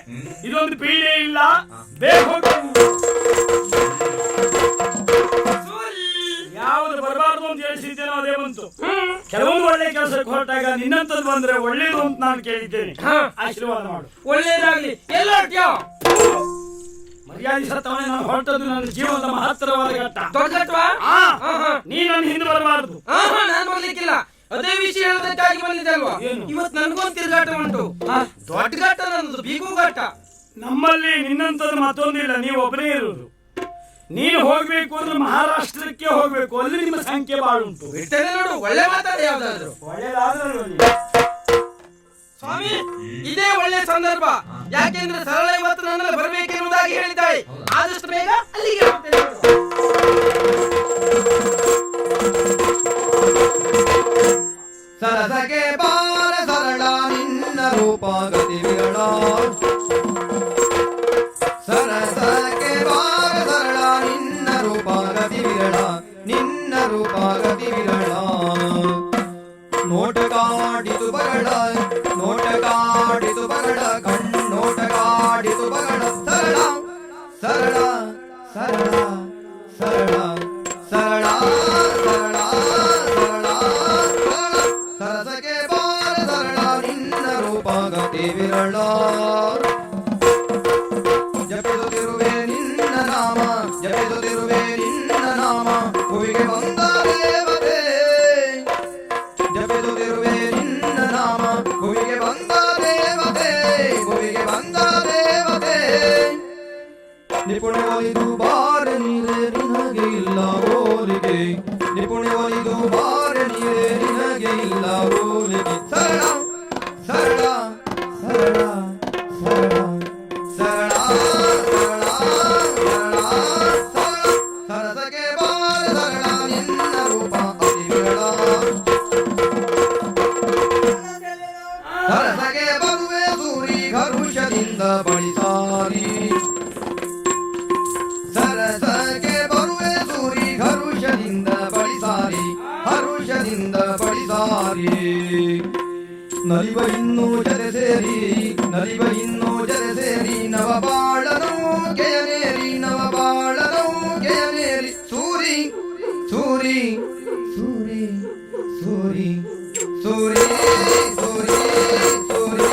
ಇದೊಂದು ಪೀಡೆ ಇಲ್ಲ, ಬೇಗ ಯಾವ್ದು ಬರಬಾರ್ದು ಅಂತ ಹೇಳಿಸಿದ್ದೇನೋ ಅದೇ ಬಂತು. ಕೆಲವೊಂದು ಒಳ್ಳೆ ಕೆಲಸಕ್ಕೆ ಹೊರಟಾಗ ನಿನ್ನಂತದ್ದು ಬಂದ್ರೆ ಒಳ್ಳೇದು ಅಂತ ನಾನು ಕೇಳಿದ್ದೇನೆ. ಆಶೀರ್ವಾದ ಮಾಡು. ಒಳ್ಳೇದಾಗ್ಲಿ. ಎಲ್ಲ ಮರ್ಯಾದೆ ಸತ್ತವನೇ ನಾನು ಹೊರಟದ್ದು ನನ್ನ ಜೀವನದ ಮಹತ್ತರವಾದ ಘಟ್ಟ. ನೀ ನನ್ನ ಹಿಂದೆ ಬರಬಾರದು. ನಾನು ಬರ್ಲಿಕ್ಕಿಲ್ಲ. ಅದೇ ವಿಷಯ ಹೇಳೋದಕ್ಕಾಗಿ ಬಂದಿದೆ ಅಲ್ವಾ? ಇವತ್ತು ನನಗೊಂದು ತಿರುಗಾಟ ಉಂಟು. ದೊಡ್ಡ ಘಟ್ಟ ನನ್ನದು, ಬೀಗು ಘಟ್ಟ. ನಮ್ಮಲ್ಲಿ ನಿನ್ನಂತದ್ದು ಮತ್ತೊಂದಿಲ್ಲ, ನೀವು ಒಬ್ಬನೇ ಇರುವುದು. ನೀನು ಹೋಗ್ಬೇಕು ಅಂದ್ರೆ ಮಹಾರಾಷ್ಟ್ರಕ್ಕೆ ಹೋಗ್ಬೇಕು, ಅಲ್ಲಿ ನಿಮ್ಮ ಸಂಖ್ಯೆ ಬಹಳ ಉಂಟು. ನೋಡು, ಒಳ್ಳೆ ಮಾತಾಡ. ಯಾವ್ದಾದ್ರು ಒಳ್ಳೆದಾದ್ರೂ ಸ್ವಾಮಿ, ಇದೇ ಒಳ್ಳೆ ಸಂದರ್ಭ. ಯಾಕೆಂದ್ರೆ ಸರಳ ಇವತ್ತು ನನ್ನಲ್ಲಿ ಬರಬೇಕೆನ್ನುವುದಾಗಿ ಹೇಳಿದ್ದಾಳೆ. ಆದಷ್ಟು ಬೇಗ ಅಲ್ಲಿಗೆ ಸರಸಗೆ ಬಾರ ಸರಳ ನಿನ್ನ ರೂಪ ಗತಿ ವಿರಳ. ಸರಸಗೆ ಬಾರ ಸರಳ ನಿನ್ನ ರೂಪ ಗತಿ ವಿರಳ, ನಿನ್ನ ರೂಪ ಗತಿ ವಿರಳ. ನೋಟ ಕಾಡಿತು ಬರಳ, ನೋಟ ಕಾಡಿತು ಬರಳ, ಕಣ್ಣೋಟ ಕಾಡಿತು ಬರಳ. ಸರಳ ಸರಳ ಸರಳ ಸರಳ ಸರಳ ಸರಳ ಸರಳ ಸರಸಗೆ ಬಾರ ಸರಳ ನಿನ್ನ ರೂಪ ಗತಿ ವಿರಳ. ಜಪಿಸುತ್ತಿರುವೆ ನಿನ್ನ ನಾಮ, ಜಪಿಸುತ್ತಿರುವೆ ನಿನ್ನ ನಾಮ, ಹೂವಿಗೆ ಬಂದ ದೇವತೆ. ಜಪಿಸುತ್ತಿರುವೆ ನಿನ್ನ ನಾಮ, ಹೂವಿಗೆ ಬಂದ ದೇವತೆ, ಹೂವಿಗೆ ಬಂದ ದೇವತೆ. ನಿಪುಣ ಒಲಿದು ಬಾರ ನೀರೇ ನಿನಗೆ ಇಲ್ಲ ಹೋಲಿಗೆ, ನಿಪುಣ ಒಲಿದು ಬಾರ ನೀರೇ ನಿನಗೆ ಇಲ್ಲ ಹೋಲಿಗೆ. ಸರಳ ಸರಳ ಸರಳ ಸರಳ ಸರಳ ಸರಳ ಸರಳ ಸರಳ ಸರಸಗೆ ಬಾರ ಸರಳ ನಿನ್ನ ರೂಪ ಅತಿ ವಿರಳ. ಸರಸಗೆ ಬರುವೆ ಸೂರಿ ಹರುಷದಿಂದ ಬಳಿಸಾರಿ, ಸರಸಗೆ ಬರುವೆ ಸೂರಿ ಹರುಷದಿಂದ ಬಳಿಸಾರಿ, ಹರುಷದಿಂದ ಬಳಿಸಾರಿ. ನಲಿವ ಇನ್ನೂ ಜತೆ ಸೇರಿ, ನಲಿವ ಇನ್ನೂ ಜತೆ ಸೇರಿ, ನವ ಬಾಳನೋ ಗೆಯನೇರಿ, ನವ ಬಾಳನೋ ಗೆಯನೇರಿ. ಸೂರಿ ಸೂರಿ ಸೂರಿ ಸೂರಿ ಸೂರಿ ಸೂರಿ ಸೂರಿ ಸೂರಿ.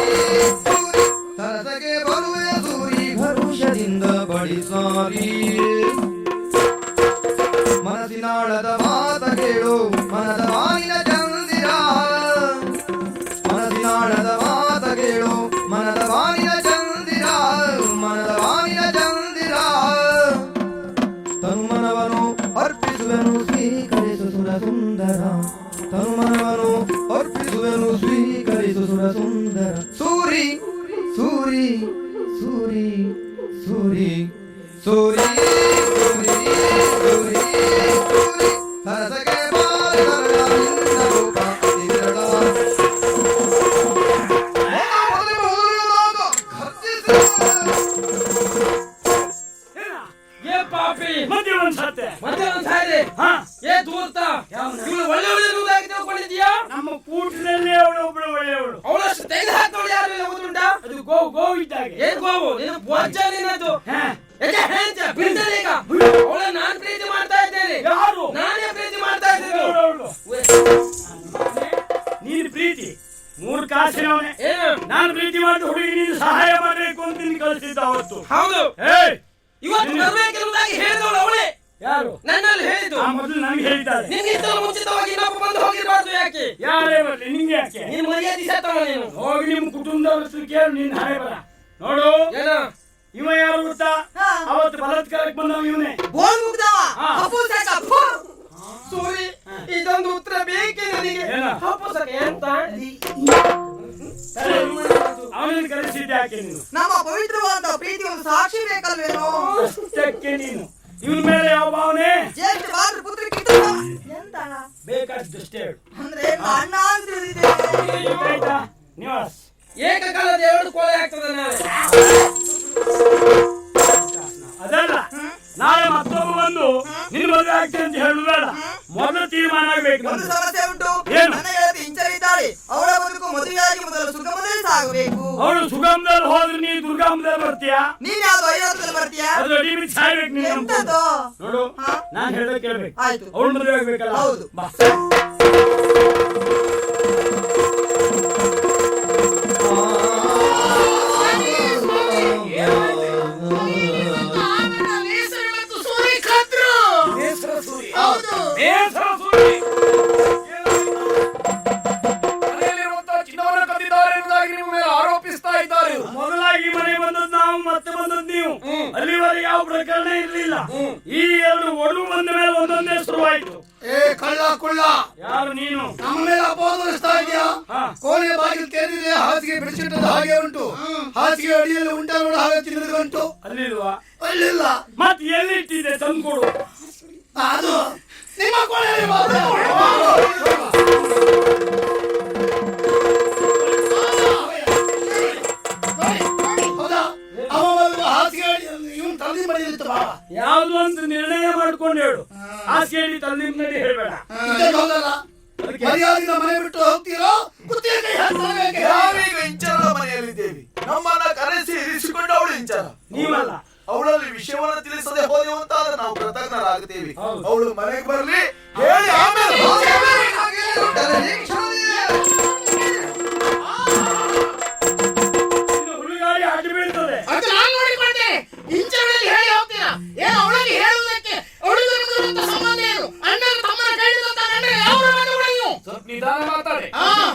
ಸರಸಗೆ ಬರುವೆ ಸೂರಿ ಹರುಷದಿಂದ ಬಳಿಸಾರಿ. ಮನಸ್ಸಿನಾಳದ ಮಾತ ಕೇಳು, ಮನದ ವಾನಿನ ಚಂದಿರ. ಮನಸ್ಸಿನಾಳದ ಮಾತ ಕೇಳು, ಮನದ ವಾನಿನ ಚಂದಿರ, ಮನದ ವಾನಿನ ಚಂದಿರ. ತನುಮನವನು ಅರ್ಪಿಸುವೆನು ಸ್ವೀಕರಿಸು ಸುರ ಸುಂದರ, ತನುಮನವನು ಅರ್ಪಿಸುವೆನು ಸ್ವೀಕರಿಸು ಸುರ ಸುಂದರ. ಸೂರಿ ಸೂರಿ ಸೂರಿ ಸೂರಿ ಸೂರಿ ಪಾಪಿ ಮತ್ತೆ ಒಂದ್ ಸತ್ತೆ ಮತ್ತೆ ಒಂದ್ ಸಾಯ್ರೆ ಹಾ ಏ ದೂರ್ತ ಇವಳು ಒಳ್ಳೆ ಒಳ್ಳೆ ರೂದಾಗಿ ತಿಳ್ಕೊಂಡಿದ್ಯಾ? ನಮ್ಮ ಕೂಟದಲ್ಲಿ ಅವಳು ಒಬ್ಬಳು ಒಳ್ಳೆಯವಳು. ಅವಳಷ್ಟು ತೆಗೆದು ಹಾಕೋಳು ಯಾರು ಇಲ್ಲ ಗೊತ್ತುಂಟಾ? ಅದು ಗೋವು ಇದ್ದಾಗೆ. ಏನ್ ಗೋವು ನಿನ್ನ ಬೊಜ್ಜ ನಿನ್ನದು. ಹಾ. ಯಾಕೆ ಹೆಂಚ ಬಿಡ್ತದೆ ಈಗ? ಅವಳ ನಾನ್ ಪ್ರೀತಿ ಮಾಡ್ತಾ ಇದ್ದೇನೆ. ಯಾರು? ನಾನೇ ಪ್ರೀತಿ ಮಾಡ್ತಾ ಇದ್ದೇನೆ. ಅವಳು. ನೀನು ಪ್ರೀತಿ 3 ಕಾಸಿನವನೇ. ಏನು? ನಾನು ಪ್ರೀತಿ ಮಾಡಿದ ಹುಡುಗಿ ನೀನು ಸಹಾಯ ಮಾಡಬೇಕು ಅಂತ ನಿನ್ ಕಳಿಸಿದ್ದ ಅವತ್ತು. ಹೌದು. ಏಯ್ ಇವತ್ತು ಬರ್ಬೇಕಿರುವುದಾಗಿ ಹೇಳಿದವಳು ಅವಳೇ. ಯಾರು? ನನ್ನಲ್ಲಿ ಹೇಳಿದ್ದು. ಆ ಮೊದಲು ನನಗೆ ಹೇಳಿದ್ದಾರೆ. ನಿನ್ಗಿಂತಲೂ ಮುಂಚಿತವಾಗಿ ಇನ್ನೊಬ್ಬ ಬಂದು ಹೋಗಿರ್ಬಾರ್ದು. ಯಾಕೆ? ಯಾರೇ ಬರ್ಲಿ ನಿಂಗೆ ಯಾಕೆ? ನೀನು ಮರ್ಯಾದೆ ಸತ್ತವ ನೀನು. ಹೋಗಿ ನಿಮ್ ಕುಟುಂಬದವ್ರ ಹತ್ರ ಕೇಳಿ ನಿನ್ನ ಹಣೆ ಬರ. ನೋಡು ಏನು? ಇವ ಯಾರು ಗೊತ್ತಾ? ಅವತ್ತು ಬಲಾತ್ಕಾರಕ್ಕೆ ಬಂದವ ಇವನೇ. ಬೋಲ್ ಮುಗ್ದವ ಹಾ. ಅಪೂಸಕ ಫು. ಸೂರಿ ಇದೊಂದು ಉತ್ತರ ಬೇಕೇ ನನಗೆ. ಏನು? ಅಪ್ಪಸಕ ಎಂತ? ಅವನನ್ನು ಕರೆಸಿದ್ದೆ ಯಾಕೆ ನೀನು? ನಮ್ಮ ಪವಿತ್ರವಾದ ಪ್ರೀತಿ ಒಂದು ಸಾಕ್ಷಿ ಬೇಕಲ್ವೇನೋ? ಅಷ್ಟಕ್ಕೆ ನೀನು ಇವನ ಮೇಲೆ ಯಾವ ಭಾವನೆ? ಜ್ಯೇಷ್ಠ ಮಾತೃ ಪುತ್ರ ಕಿತ್ತುವ. ಎಂತ ಬೇಕಾದಷ್ಟೇ ಹೇಳು. ಅಂದ್ರೆ ಅಣ್ಣ ಅಂತ ಹೇಳಿದೆ. ಆಯ್ತಾ ನಿವಾಸ್? ಏಕಕಾಲದ 2 ಕೊಲೆ ಆಗ್ತದೆ ನಾಳೆ. ಅದಲ್ಲ ನಾಳೆ ಮತ್ತೊಬ್ಬ ಬಂದು ನಿನ್ ಮದುವೆ ಆಗ್ತದೆ ಅಂತ ಹೇಳುದು ಬೇಡ. ಮೊದಲು ತೀರ್ಮಾನ ಆಗ್ಬೇಕು. ಒಂದು ಸಮಸ್ಯೆ ಉಂಟು. ಏನು? ನನ್ನ ಗೆಳತಿ ಇಂಚರ ಇದ್ದಾಳೆ. ಅವಳ ಬದುಕು ಮದುವೆಯಾಗಿ ಮೊದಲು ಸುಗಮದಲ್ಲಿ ಸಾಗಬೇಕು. ಅವಳು ಸುಗಮದಲ್ಲಿ ಹೋದ್ರೆ ನೀ ದುರ್ಗಮದಲ್ಲಿ ಬರ್ತೀಯಾ? ನೀನ್ ಯಾವ್ದು ಐವತ್ತಲ್ಲಿ ಬರ್ತೀಯಾ? ಅದು ಅಡಿ ಬಿದ್ದು ಸಾಯ್ಬೇಕು ನೀನು. ಎಂತದು? ನೋಡು ಹಾ? ನಾನ್ ಹೇಳ್ದ ಕೇಳ್ಬೇಕು. ಆಯ್ತು. ಅವಳು ಮದುವೆ ಆಗ್ಬೇಕಲ್ಲ? ಹೌದು. ಬಾ. ಚಿನ್ನವನ್ನು ಕದ್ದಿದ್ದಾರೆ ಎಂಬುದಾಗಿ ನಿಮ್ಮ ಮೇಲೆ ಆರೋಪಿಸ್ತಾ ಇದ್ದಾರೆ. ಮೊದಲಾಗಿ ಮನೆ ಬಂದದ್ದು ನಾವು, ಮತ್ತೆ ಬಂದದ್ದು ನೀವು. ಅಲ್ಲಿವರೆಗೆ ಯಾವ ಪ್ರಕರಣ ಇರಲಿಲ್ಲ. ಈ 2 ಒಡವು ಬಂದ ಮೇಲೆ ಒಂದೊಂದೇ ಶುರುವಾಯ್ತು. ಏ ಕಳ್ಳ ಕುಳ್ಳ, ಯಾರು ನೀನು? ನಮ್ಮ ಮೇಲೆ ಅಪವಾದ ಹೊರಿಸ್ತಾ ಇದೆಯಾ? ಹಾ. ಕೋಣೆ ಬಾಗಿಲು ತೆರೆದಿದೆ, ಹಾಸಿಗೆ ಬಿಡಿಸಿಟ್ಟದ್ದು ಹಾಗೆ ಉಂಟು. ಹಾಸಿಗೆ ಅಡಿಯಲ್ಲಿ ಉಂಟ ನೋಡ ಹಾಗೆ ತಿನ್ನದು ಉಂಟು. ಅಲ್ಲಿಲ್ವಾ? ಅಲ್ಲಿಲ್ಲ. ಮತ್ತೆ ಎಲ್ಲಿಟ್ಟಿದೆ ತಂದ್ಕೊಡು. ಅದು ನಿಮ್ಮ ಕೋಣೆಯಲ್ಲಿ ಮಾತ್ರ. ಹೌದಾ? ಅವ ಒಂದು ಹಾಸಿಗೆ ಇವನು ತಲೆ ಮಾಡಿರುತ್ತೆ ಬಾ. ಯಾವ್ದು ಅಂತ ನಿರ್ಣಯ ಮಾಡ್ಕೊಂಡು ಹೇಳು. ಹಾಸಿಗೆ ತಲ್ಲಿ ನಡಿ ಹೇಳ್ಬೇಡ. ಇದೇನು ಹೌದಲ್ಲ? ಮರ್ಯಾದೆಯಿಂದ ಮನೆ ಬಿಟ್ಟು ಹೋಗ್ತೀರೋ? ಕುತ್ತಿಗೆ ಕೈ ಹಾಕ್ತಾರೆ. ನಾವೀಗ ಇಂಚರದ ಮನೆಯಲ್ಲಿದ್ದೇವೆ. ನಮ್ಮನ್ನ ಕರೆಸಿ ಇರಿಸಿಕೊಂಡು ಅವಳು ಇಂಚರ, ನೀವಲ್ಲ. ಅವಳಲ್ಲಿ ವಿಷಯವನ್ನು ತಿಳಿಸದೆ ಹೋದೆವು ಅಂತ ಆದ್ರೆ ನಾವು ಕೃತಜ್ಞರಾಗುತ್ತೇವೆ. ಹೌದು. ಅವಳು ಮನೆಗೆ ಬರ್ಲಿ ಹೇಳಿ ಆಮೇಲೆ ಹುಡುಗಾಡಿ ಅಡ್ಡ ಬೀಳ್ತದೆ. ಅದು ನಾನು ನೋಡಿಕೊಳ್ತೇನೆ. ಇಂಚರಲ್ಲಿ ಹೇಳಿ ಹೋಗ್ತೀರಾ? ಏನು ಅವಳಲ್ಲಿ ಹೇಳುವುದಕ್ಕೆ ಅವಳಿಗೆ ನಿಮಗಿರುವಂತ ಸಂಬಂಧ ಏನು? ಅಣ್ಣನ ತಮ್ಮನ ಕೇಳಿದಂತ ಗಂಡನ ಯಾವ ಬಂಧುಗಳು ನೀವು? ಸ್ವಲ್ಪ ನಿಧಾನ ಮಾತಾಡಿ.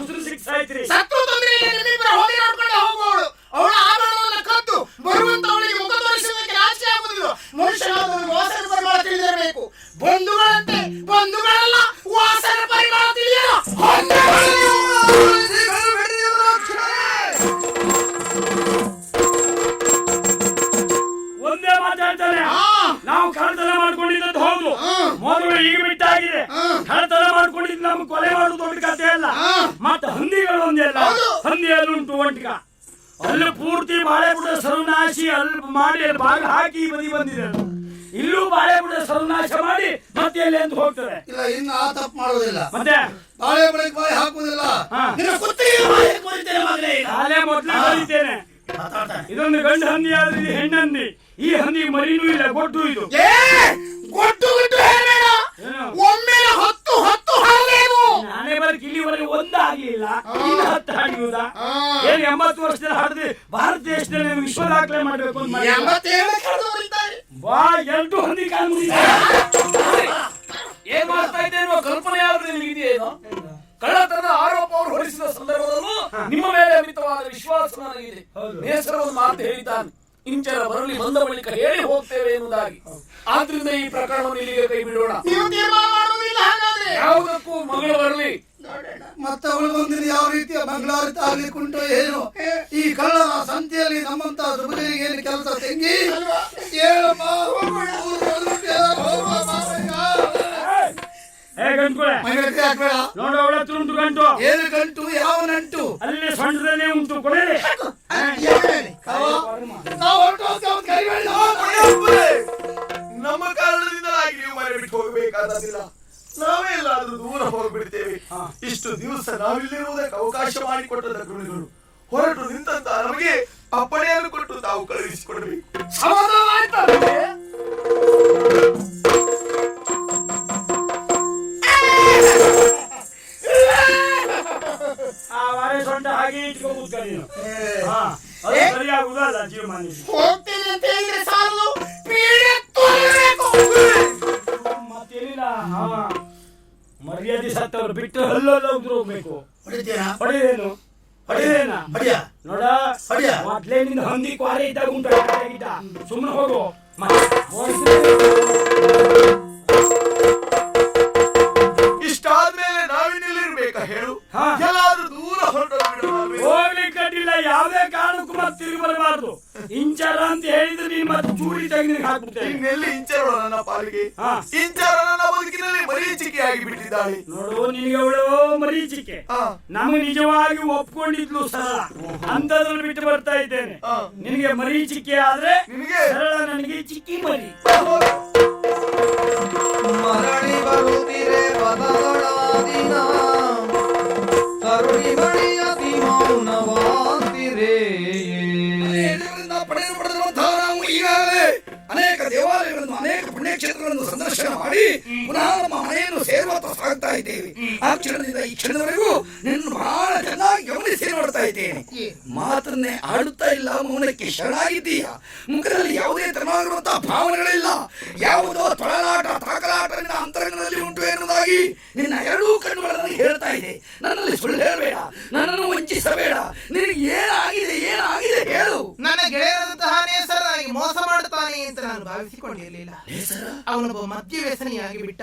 ಉಸಿರು ಸಿಕ್ಸಾಯ್ತ್ರಿ. ಸತ್ತು ತೊಂದರೆ ಇಲ್ಲ, ನಿಮ್ಮಿಬ್ಬರ ಹೋಗಿ ನೋಡ್ಕೊಂಡು ಹೋಗುವವಳು. ಅವಳ ಆಭರಣವನ್ನು ಕದ್ದು ಬರುವಂತ ಅವಳಿಗೆ ಮುಖ ತೋರಿಸುವುದಕ್ಕೆ ನಾಚಿಕೆ ಆಗುವುದಿಲ್ಲ. ಮನುಷ್ಯನಾದವನು ವಾಸನ ಪರಿಮಳ ತಿಳಿದಿರಬೇಕು. ಬಂಧುಗಳಂತೆ ಬಂಧುಗಳಲ್ಲ, ವಾಸನ ಪರಿಮಳ ತಿಳಿಯಲು ಒಂದೇ ಮಾತಾಡ್ತಾನೆ. ನಾವು ಕಳ್ಳತನ ಮಾಡ್ಕೊಂಡಿದ್ದದ್ದು ಹೌದು. ಮೊದಲು ಈಗ ಬಿಟ್ಟಾಗಿದೆ. ಕಳ್ಳತನ ಮಾಡ್ಕೊಂಡಿದ್ದು ನಮ್ಗೆ ಕೊಲೆ ಮಾಡುದು ದೊಡ್ಡ ಕಥೆ ಅಲ್ಲ. ಮತ್ತೆ ಹಂದಿಗಳು ಒಂದೆಲ್ಲ ಹಂದಿಯಲ್ಲಿ ಉಂಟು ಒಂಟಿಕ. ಅಲ್ಲಿ ಪೂರ್ತಿ ಬಾಳೆಬುಡ ಸರ್ವನಾಶಿ ಅಲ್ಲಿ ಮಾಡಿ ಅಲ್ಲಿ ಭಾಗ ಹಾಕಿ ಈ ಬದಿ ಬಂದಿದೆ. ಇಲ್ಲೂ ಬಾಳೆಬುಡ ಸರ್ವನಾಶ ಮಾಡಿ ಮತ್ತೆ ಎಲ್ಲಿ ಅಂತ ಹೋಗ್ತದೆ. ಇಲ್ಲ, ಇನ್ನು ಆ ತಪ್ಪು ಮಾಡುವುದಿಲ್ಲ. ಮತ್ತೆ ಬಾಳೆ ಬೆಳಗ್ಗೆ ಬಾಯಿ ಹಾಕುವುದಿಲ್ಲ. ಹಾ. ನಿನ್ನ ಕುತ್ತಿಗೆ ಬಾಯಿ ಕೊರಿತೇನೆ ಮಗನೇ. ಕಾಲೇ ಮೊದಲು ಬರೀತೇನೆ. ಇದೊಂದು ಗಂಡು ಹಂದಿ ಆದ್ರೆ ಇದು ಹೆಣ್ಣಂದಿ. ಈ ಹಂದಿ ಮರಿನೂ ಇಲ್ಲ, ಗೊಟ್ಟು ಇದು. ಗೊಟ್ಟು ಗೊಟ್ಟು ಹೇಳಬೇಡ. ಏನು? ಒಮ್ಮೆಲೆ 10 ಹಾಲೇನು? ನಾನೇ ಬರಕ್ ಇಲ್ಲಿವರೆಗೆ ಒಂದಾಗ್ಲಿಲ್ಲ. ಇನ್ನು 10 ಹಾಡಿಯುವುದಾ? ಏನ್ 80 ವರ್ಷದಲ್ಲಿ ಹಾಡಿದ್ರೆ ಭಾರತ ದೇಶದಲ್ಲಿ ವಿಶ್ವ ದಾಖಲೆ ಮಾಡ್ಬೇಕು ಅಂತ ಮಾಡಿ. 87 ಕಳೆದವರಿದ್ದಾರೆ. ಬಾ 2 ಹಂದಿ ಕಾಲು ಮುಗಿದ. ಏನ್ ಮಾಡ್ತಾ ಇದ್ದೇನೋ ಕಲ್ಪನೆ ಆದ್ರೆ ನಿಮಗಿದೆಯೇನೋ? ಕಳ್ಳತನದ ಆರೋಪ ಅವರು ಹೊರಿಸಿದ ಸಂದರ್ಭದಲ್ಲೂ ನಿಮ್ಮ ಮೇಲೆ ಅಮಿತವಾದ ವಿಶ್ವಾಸ ನನಗಿದೆ. ನೇಸರವನ್ನು ಮಾತು ಹೇಳಿದ್ದಾನೆ, ಇಂಚರ ಬರಲಿ ಬಂದ ಬಳಿಕ ಹೇಳಿ ಹೋಗ್ತೇವೆ ಎನ್ನುವುದಾಗಿ. ಆದ್ರಿಂದ ಈ ಪ್ರಕರಣವನ್ನು ಇಲ್ಲಿಗೆ ಕೈ ಬಿಡೋಣ. ನೀವು ತೀರ್ಮಾನ ಮಾಡುವುದಿಲ್ಲ ಹಾಗಾದ್ರೆ? ಯಾವುದಕ್ಕೂ ಮಗಳು ಬರಲಿ. ಮತ್ತೆ ಅವಳು ಬಂದಿನ ಯಾವ ರೀತಿಯ ಮಂಗಳಾರಿತ ಆಗ್ಲಿಕ್ಕುಂಟು ಏನು? ಈ ಕಳ್ಳನ ಸಂತೆಯಲ್ಲಿ ನಮ್ಮಂತ ಸುಬರಿಗೆ ಏನು ಕೆಲಸ ತೆಂಗಿ? ಹೇಳಮ್ಮ, ಹೇ ಗಂಟುಗಳೇ, ಮೈಗಟ್ಟಿ ಹಾಕ್ಬೇಡ. ನೋಡು ಅವಳ ಹತ್ರ ಉಂಟು ಗಂಟು. ಏನು ಗಂಟು? ಯಾವ ನಂಟು? ಅಲ್ಲಿ ಸೊಂಟದಲ್ಲೇ ಉಂಟು, ಕೊಡಲಿ. ನಾವು ಹೊರಟು ಹೋಗ್ತೇವೆ, ಕರಿಬೇಡ. ನಮ್ಮ ಬೇಕಾದದಿಲ್ಲ. ನಾವೇ ಎಲ್ಲಾದ್ರೂ ದೂರ ಹೋಗ್ಬಿಡ್ತೇವೆ. ಇಷ್ಟು ದಿವಸ ನಾವಿಲ್ಲಿರುವುದಕ್ಕೆ ಅವಕಾಶ ಮಾಡಿಕೊಟ್ಟದ ಗುರುಗಳು ಹೊರಟು ನಿಂತ ನಮಗೆ ಅಪ್ಪಣೆಯನ್ನು ಕೊಟ್ಟು ತಾವು ಕಳುಹಿಸಿಕೊಡಬೇಕು. ಸೊಂಟ ಹಾಗೆ ಇಟ್ಕೊಂಡು ಸರಿಯಾಗುದಲ್ಲ ಜೀವಮಾನ. ಹೋಗ್ತೇನೆ ಅಂತ ಹೇಳಿದ್ರೆ ಸಾಲದು, ಪೀಡೆ ತೊಲಗಬೇಕು. ಮತ್ತೇನಿಲ್ಲ, ಮರ್ಯಾದೆ ಸತ್ತವ್ರು ಬಿಟ್ಟು ಹಲ್ಲಲ್ಲ ಉದ್ರು ಹೋಗ್ಬೇಕು. ಹೊಡೆದೇನು ಹೊಡೆದೇನ ನೋಡ, ಮೊದ್ಲೇ ನಿಂದ ಹಂದಿ ಕ್ವಾರೆ ಇದ್ದಾಗ ಉಂಟಾಗಿದ್ದ. ಸುಮ್ಮನೆ ಹೋಗು. ಇಷ್ಟಾದ್ಮೇಲೆ ನಾವಿನ್ನಿಲ್ಲಿರ್ಬೇಕಾ ಹೇಳು? ಎಲ್ಲಾದ್ರೂ ದೂರ ಹೋಗ್ಲಿಕ್ಕೆ ಅಡ್ಡಿಲ್ಲ, ಯಾವುದೇ ಕಾರಣಕ್ಕೂ ಮತ್ತೆ ತಿರುಗಿ ಬರಬಾರ್ದು. ಇಂಚಾರ ಅಂತ ಹೇಳಿದ್ರೆ ನೀನ್ ಮತ್ತೆ ಚೂರಿ ತೆಗೆದು ಹಾಕ್ಬಿಡ್ತೇನೆ. ಇನ್ನೆಲ್ಲಿ ಇಂಚಾರ ನನ್ನ ಪಾಲಿಗೆ? ಇಂಚಾರ ನನ್ನ ಬದುಕಿನಲ್ಲಿ ಮರೀಚಿಕೆಯಾಗಿ ಬಿಟ್ಟಿದ್ದಾಳೆ. ನೋಡು, ನಿನಗೆ ಅವಳು ಮರೀಚಿಕೆ, ನಮಗೆ ನಿಜವಾಗಿ ಒಪ್ಕೊಂಡಿದ್ಲು ಸರಳ. ಅಂತದ್ರಲ್ಲಿ ಬಿಟ್ಟು ಬರ್ತಾ ಇದ್ದೇನೆ. ನಿನಗೆ ಮರೀಚಿಕೆ ಆದ್ರೆ ಸರಳ ನನಗೆ ಚಿಕ್ಕಿ ಮರಿ. ಮರಳಿ ಬರುತ್ತಿರೆ ಪದಗಳಾದಿನ ಕರುಣಿ ಮಣಿಯತಿ ಮೌನವಾಂತಿರೇ. ಪಡೆದಿರುವಂತಹ ನಾವು ಈಗಾಗಲೇ ಅನೇಕ ದೇವಾಲಯಗಳನ್ನು, ಅನೇಕ ಪುಣ್ಯಕ್ಷೇತ್ರಗಳನ್ನು ಸಂದರ್ಶನ ಮಾಡಿ ಪುನಃ ನಮ್ಮ ಮನೆಯನ್ನು ಸೇರುವತ್ತ ಸಾಗ್ತಾ ಇದ್ದೇವೆ. ಆ ಕ್ಷಣದಿಂದ ಈ ಕ್ಷಣದವರೆಗೂ ನಿನ್ನ ಬಹಳ ಚೆನ್ನಾಗಿ ಗಮನಿಸಿ ನೋಡ್ತಾ ಇದ್ದೇನೆ. ಮಾತನ್ನೇ ಆಡುತ್ತಾ ಇಲ್ಲ, ಮೌನಕ್ಕೆ ಶರಣಾಗಿದ್ದೀಯ. ಮುಖದಲ್ಲಿ ಯಾವುದೇ ತರವಾಗಿರುವಂತಹ ಭಾವನೆಗಳಿಲ್ಲ. ಯಾವುದೋ ತೊಳಲಾಟ ತಾಕಲಾಟ ನಿನ್ನ ಅಂತರಂಗದಲ್ಲಿ ಉಂಟು ಎನ್ನುವುದಾಗಿ ನಿನ್ನ ಎರಡೂ ಕಣ್ಣುಗಳನ್ನು ಹೇಳ್ತಾ ಇದೆ. ನನ್ನಲ್ಲಿ ಸುಳ್ಳು ಹೇಳಬೇಡ, ನನ್ನನ್ನು ವಂಚಿಸಬೇಡ. ನಿನಗೆ ಏನಾಗಿದೆ ಹೇಳು. ನನ್ನ ಗೆಳೆಯರಾದಂತಹ ನೇಸರಾಗಿ ಮೋಸ ಮಾಡುತ್ತಾನೆ ಅಂತ ನಾನು ಭಾವಿಸಿಕೊಂಡಿರಲಿಲ್ಲ. ಅವನೊಬ್ಬ ಮದ್ಯ ವ್ಯಸನಿಯಾಗಿ ಬಿಟ್ಟ.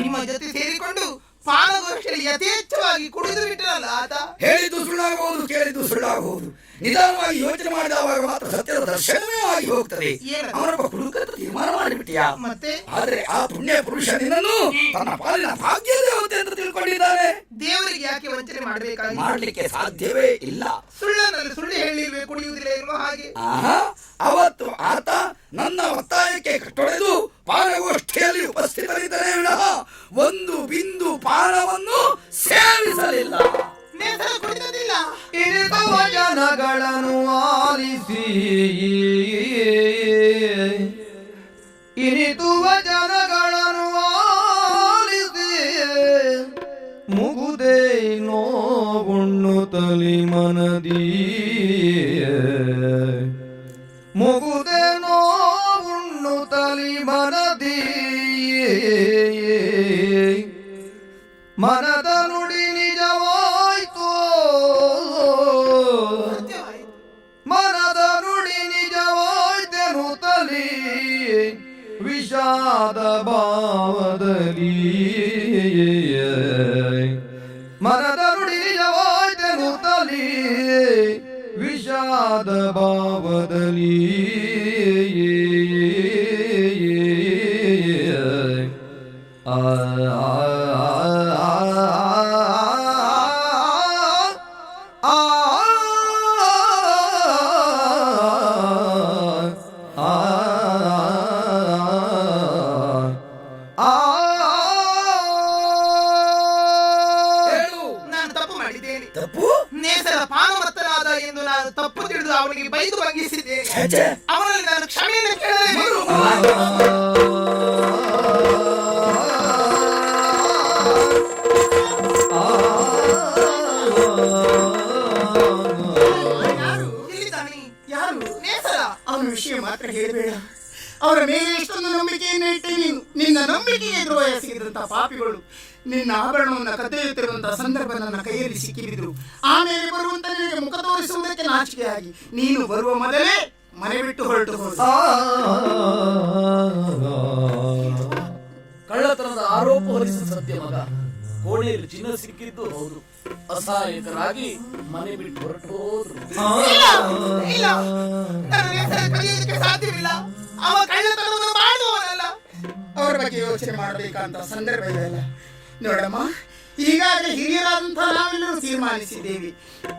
ನಿಮ್ಮ ಜೊತೆ ಸೇರಿಕೊಂಡು ಪಾನಗೋಷ್ಠಿಯಲ್ಲಿ ಯಥೇಚ್ಛವಾಗಿ ಕುಡಿದು ಬಿಟ್ಟನಲ್ಲ ಆತ. ಹೇಳಿದ್ದು ಸುಳ್ಳಾಗಬಹುದು, ಕೇಳಿದ್ದು ಸುಳ್ಳಾಗಬಹುದು. ನಿಧಾನವಾಗಿ ಯೋಚನೆ ಮಾಡಿದವಾಗ ಮಾತ್ರ ಸತ್ಯದ ದರ್ಶನವೇ ಆಗಿ ಹೋಗ್ತದೆ. ಅವನೊಬ್ಬ ಹುಡುಕಂತ ತೀರ್ಮಾನ ಮಾಡಿಬಿಟ್ಟಿಯಾ? ಮತ್ತೆ ಆದ್ರೆ ಆ ಪುಣ್ಯ ಪುರುಷ ನಿನ್ನನ್ನು ತನ್ನ ಪಾಲಿನ ಭಾಗ್ಯ ದೇವತೆ ಅಂತ ತಿಳ್ಕೊಂಡಿದ್ದಾನೆ. ದೇವರಿಗೆ ಯಾಕೆ ವಂಚನೆ ಮಾಡಬೇಕಾಗಿ? ಮಾಡ್ಲಿಕ್ಕೆ ಸಾಧ್ಯವೇ ಇಲ್ಲ. ಸುಳ್ಳನಲ್ಲಿ ಸುಳ್ಳು ಹೇಳಿಲ್ವೇ ಕುಡಿಯುವುದಿಲ್ಲ ಎನ್ನುವ ಹಾಗೆ. ಅವತ್ತು ಆತ ನನ್ನ ಒತ್ತಾಯಕ್ಕೆ ತೊಡೆದು ಪಾನಗೋಷ್ಠಿಯಲ್ಲಿ ಉಪಸ್ಥಿತರಿದ್ದರೆ ವಿನಃ ಒಂದು ಬಿಂದು ಪಾನವನ್ನು ಸೇವಿಸಲಿಲ್ಲ. ಕುಡಿದಿಲ್ಲ. ಇರುತ್ತವ ಜನಗಳನ್ನು ಆಲಿಸಿ, ಇನಿತುವ ಜನಗಳನ್ನು ಆಲಿಸಿ, ಮುಗುದೇ ನೋವುಣ್ಣು ತಲಿ ಮನದಿ, ಮುಗುದೇ ನೋವುಣ್ಣು ತಲಿ ಮನದಿ, ಮನದ ನುಡಿ ನಿಜವಾಯ್ತು, ಮನದ ನುಡಿ ನಿಜವಾಯ್ತೆನು ತಲಿ ವಿಷಾದ ಭಾವದಲ್ಲಿ, ಮನದ ನುಡಿ ನಿಜವಾಯ್ತೆನು ತಲಿ ವಿಷಾದ ಭಾವದಲ್ಲಿ. ತಪ್ಪು ತಿಳಿದು ಅವನಿಗೆ ಬೈದು ಭಂಗಿಸಿದ್ದೇನೆ. ಅವನಲ್ಲಿ ನಾನು ಕ್ಷಮೆಯನ್ನು ಕೇಳಲೇಬೇಕು. ಯಾರು ನೇಸರ? ಅವನ ವಿಷಯ ಮಾತ್ರ ಹೇಳಬೇಡ. ಅವರ ಮೇಲೆ ಎಷ್ಟೊಂದು ನಂಬಿಕೆಯನ್ನು ಇಟ್ಟೆ ನೀನು. ನಿನ್ನ ನಂಬಿಕೆಗೆ ದ್ರೋಹ ಎಸಗಿದಂತಹ ಪಾಪಿಗಳು ನಿನ್ನ ಆಭರಣವನ್ನು ಕದ್ದೊಯ್ಯುತ್ತಿರುವಂತಹ ಸಂದರ್ಭ ನನ್ನ ಕೈಯಲ್ಲಿ ಸಿಕ್ಕಿಬಿದ್ರು. ಆಮೇಲೆ ಬರುವಂತ ನಿನಗೆ ಮುಖ ತೋರಿಸುವುದಕ್ಕೆ ನಾಚಿಕೆಯಾಗಿ ನೀನು ಬರುವ ಮೊದಲೇ ಮನೆ ಬಿಟ್ಟು ಹೊರಟು ಹೋದ. ಕಳ್ಳತನದ ಆರೋಪ ಹೊರಿಸಿದ ಸತ್ಯ ಮಗ. ಕೋಣೆಯಲ್ಲಿ ಚಿನ್ನ ಸಿಕ್ಕಿದ್ದು ಹೌದು. ಅಸಹಾಯಕರಾಗಿ ಮನೆ ಬಿಟ್ಟು ಹೊರಟು ಹೋದ್ರು. ಸಾಧ್ಯವಿಲ್ಲ. ಅವ ಕಳ್ಳತನವನ್ನು ಮಾಡುವವನಲ್ಲ. ಅವರ ಬಗ್ಗೆ ಯೋಚನೆ ಮಾಡಬೇಕಂತ ಸಂದರ್ಭ ಇದೆಯಲ್ಲ. ನೋಡಮ್ಮ, ಈಗಾಗಲೇ ಹಿರಿಯರಾದಂತಹ ನಾವೆಲ್ಲರೂ ತೀರ್ಮಾನಿಸಿದ್ದೇವೆ.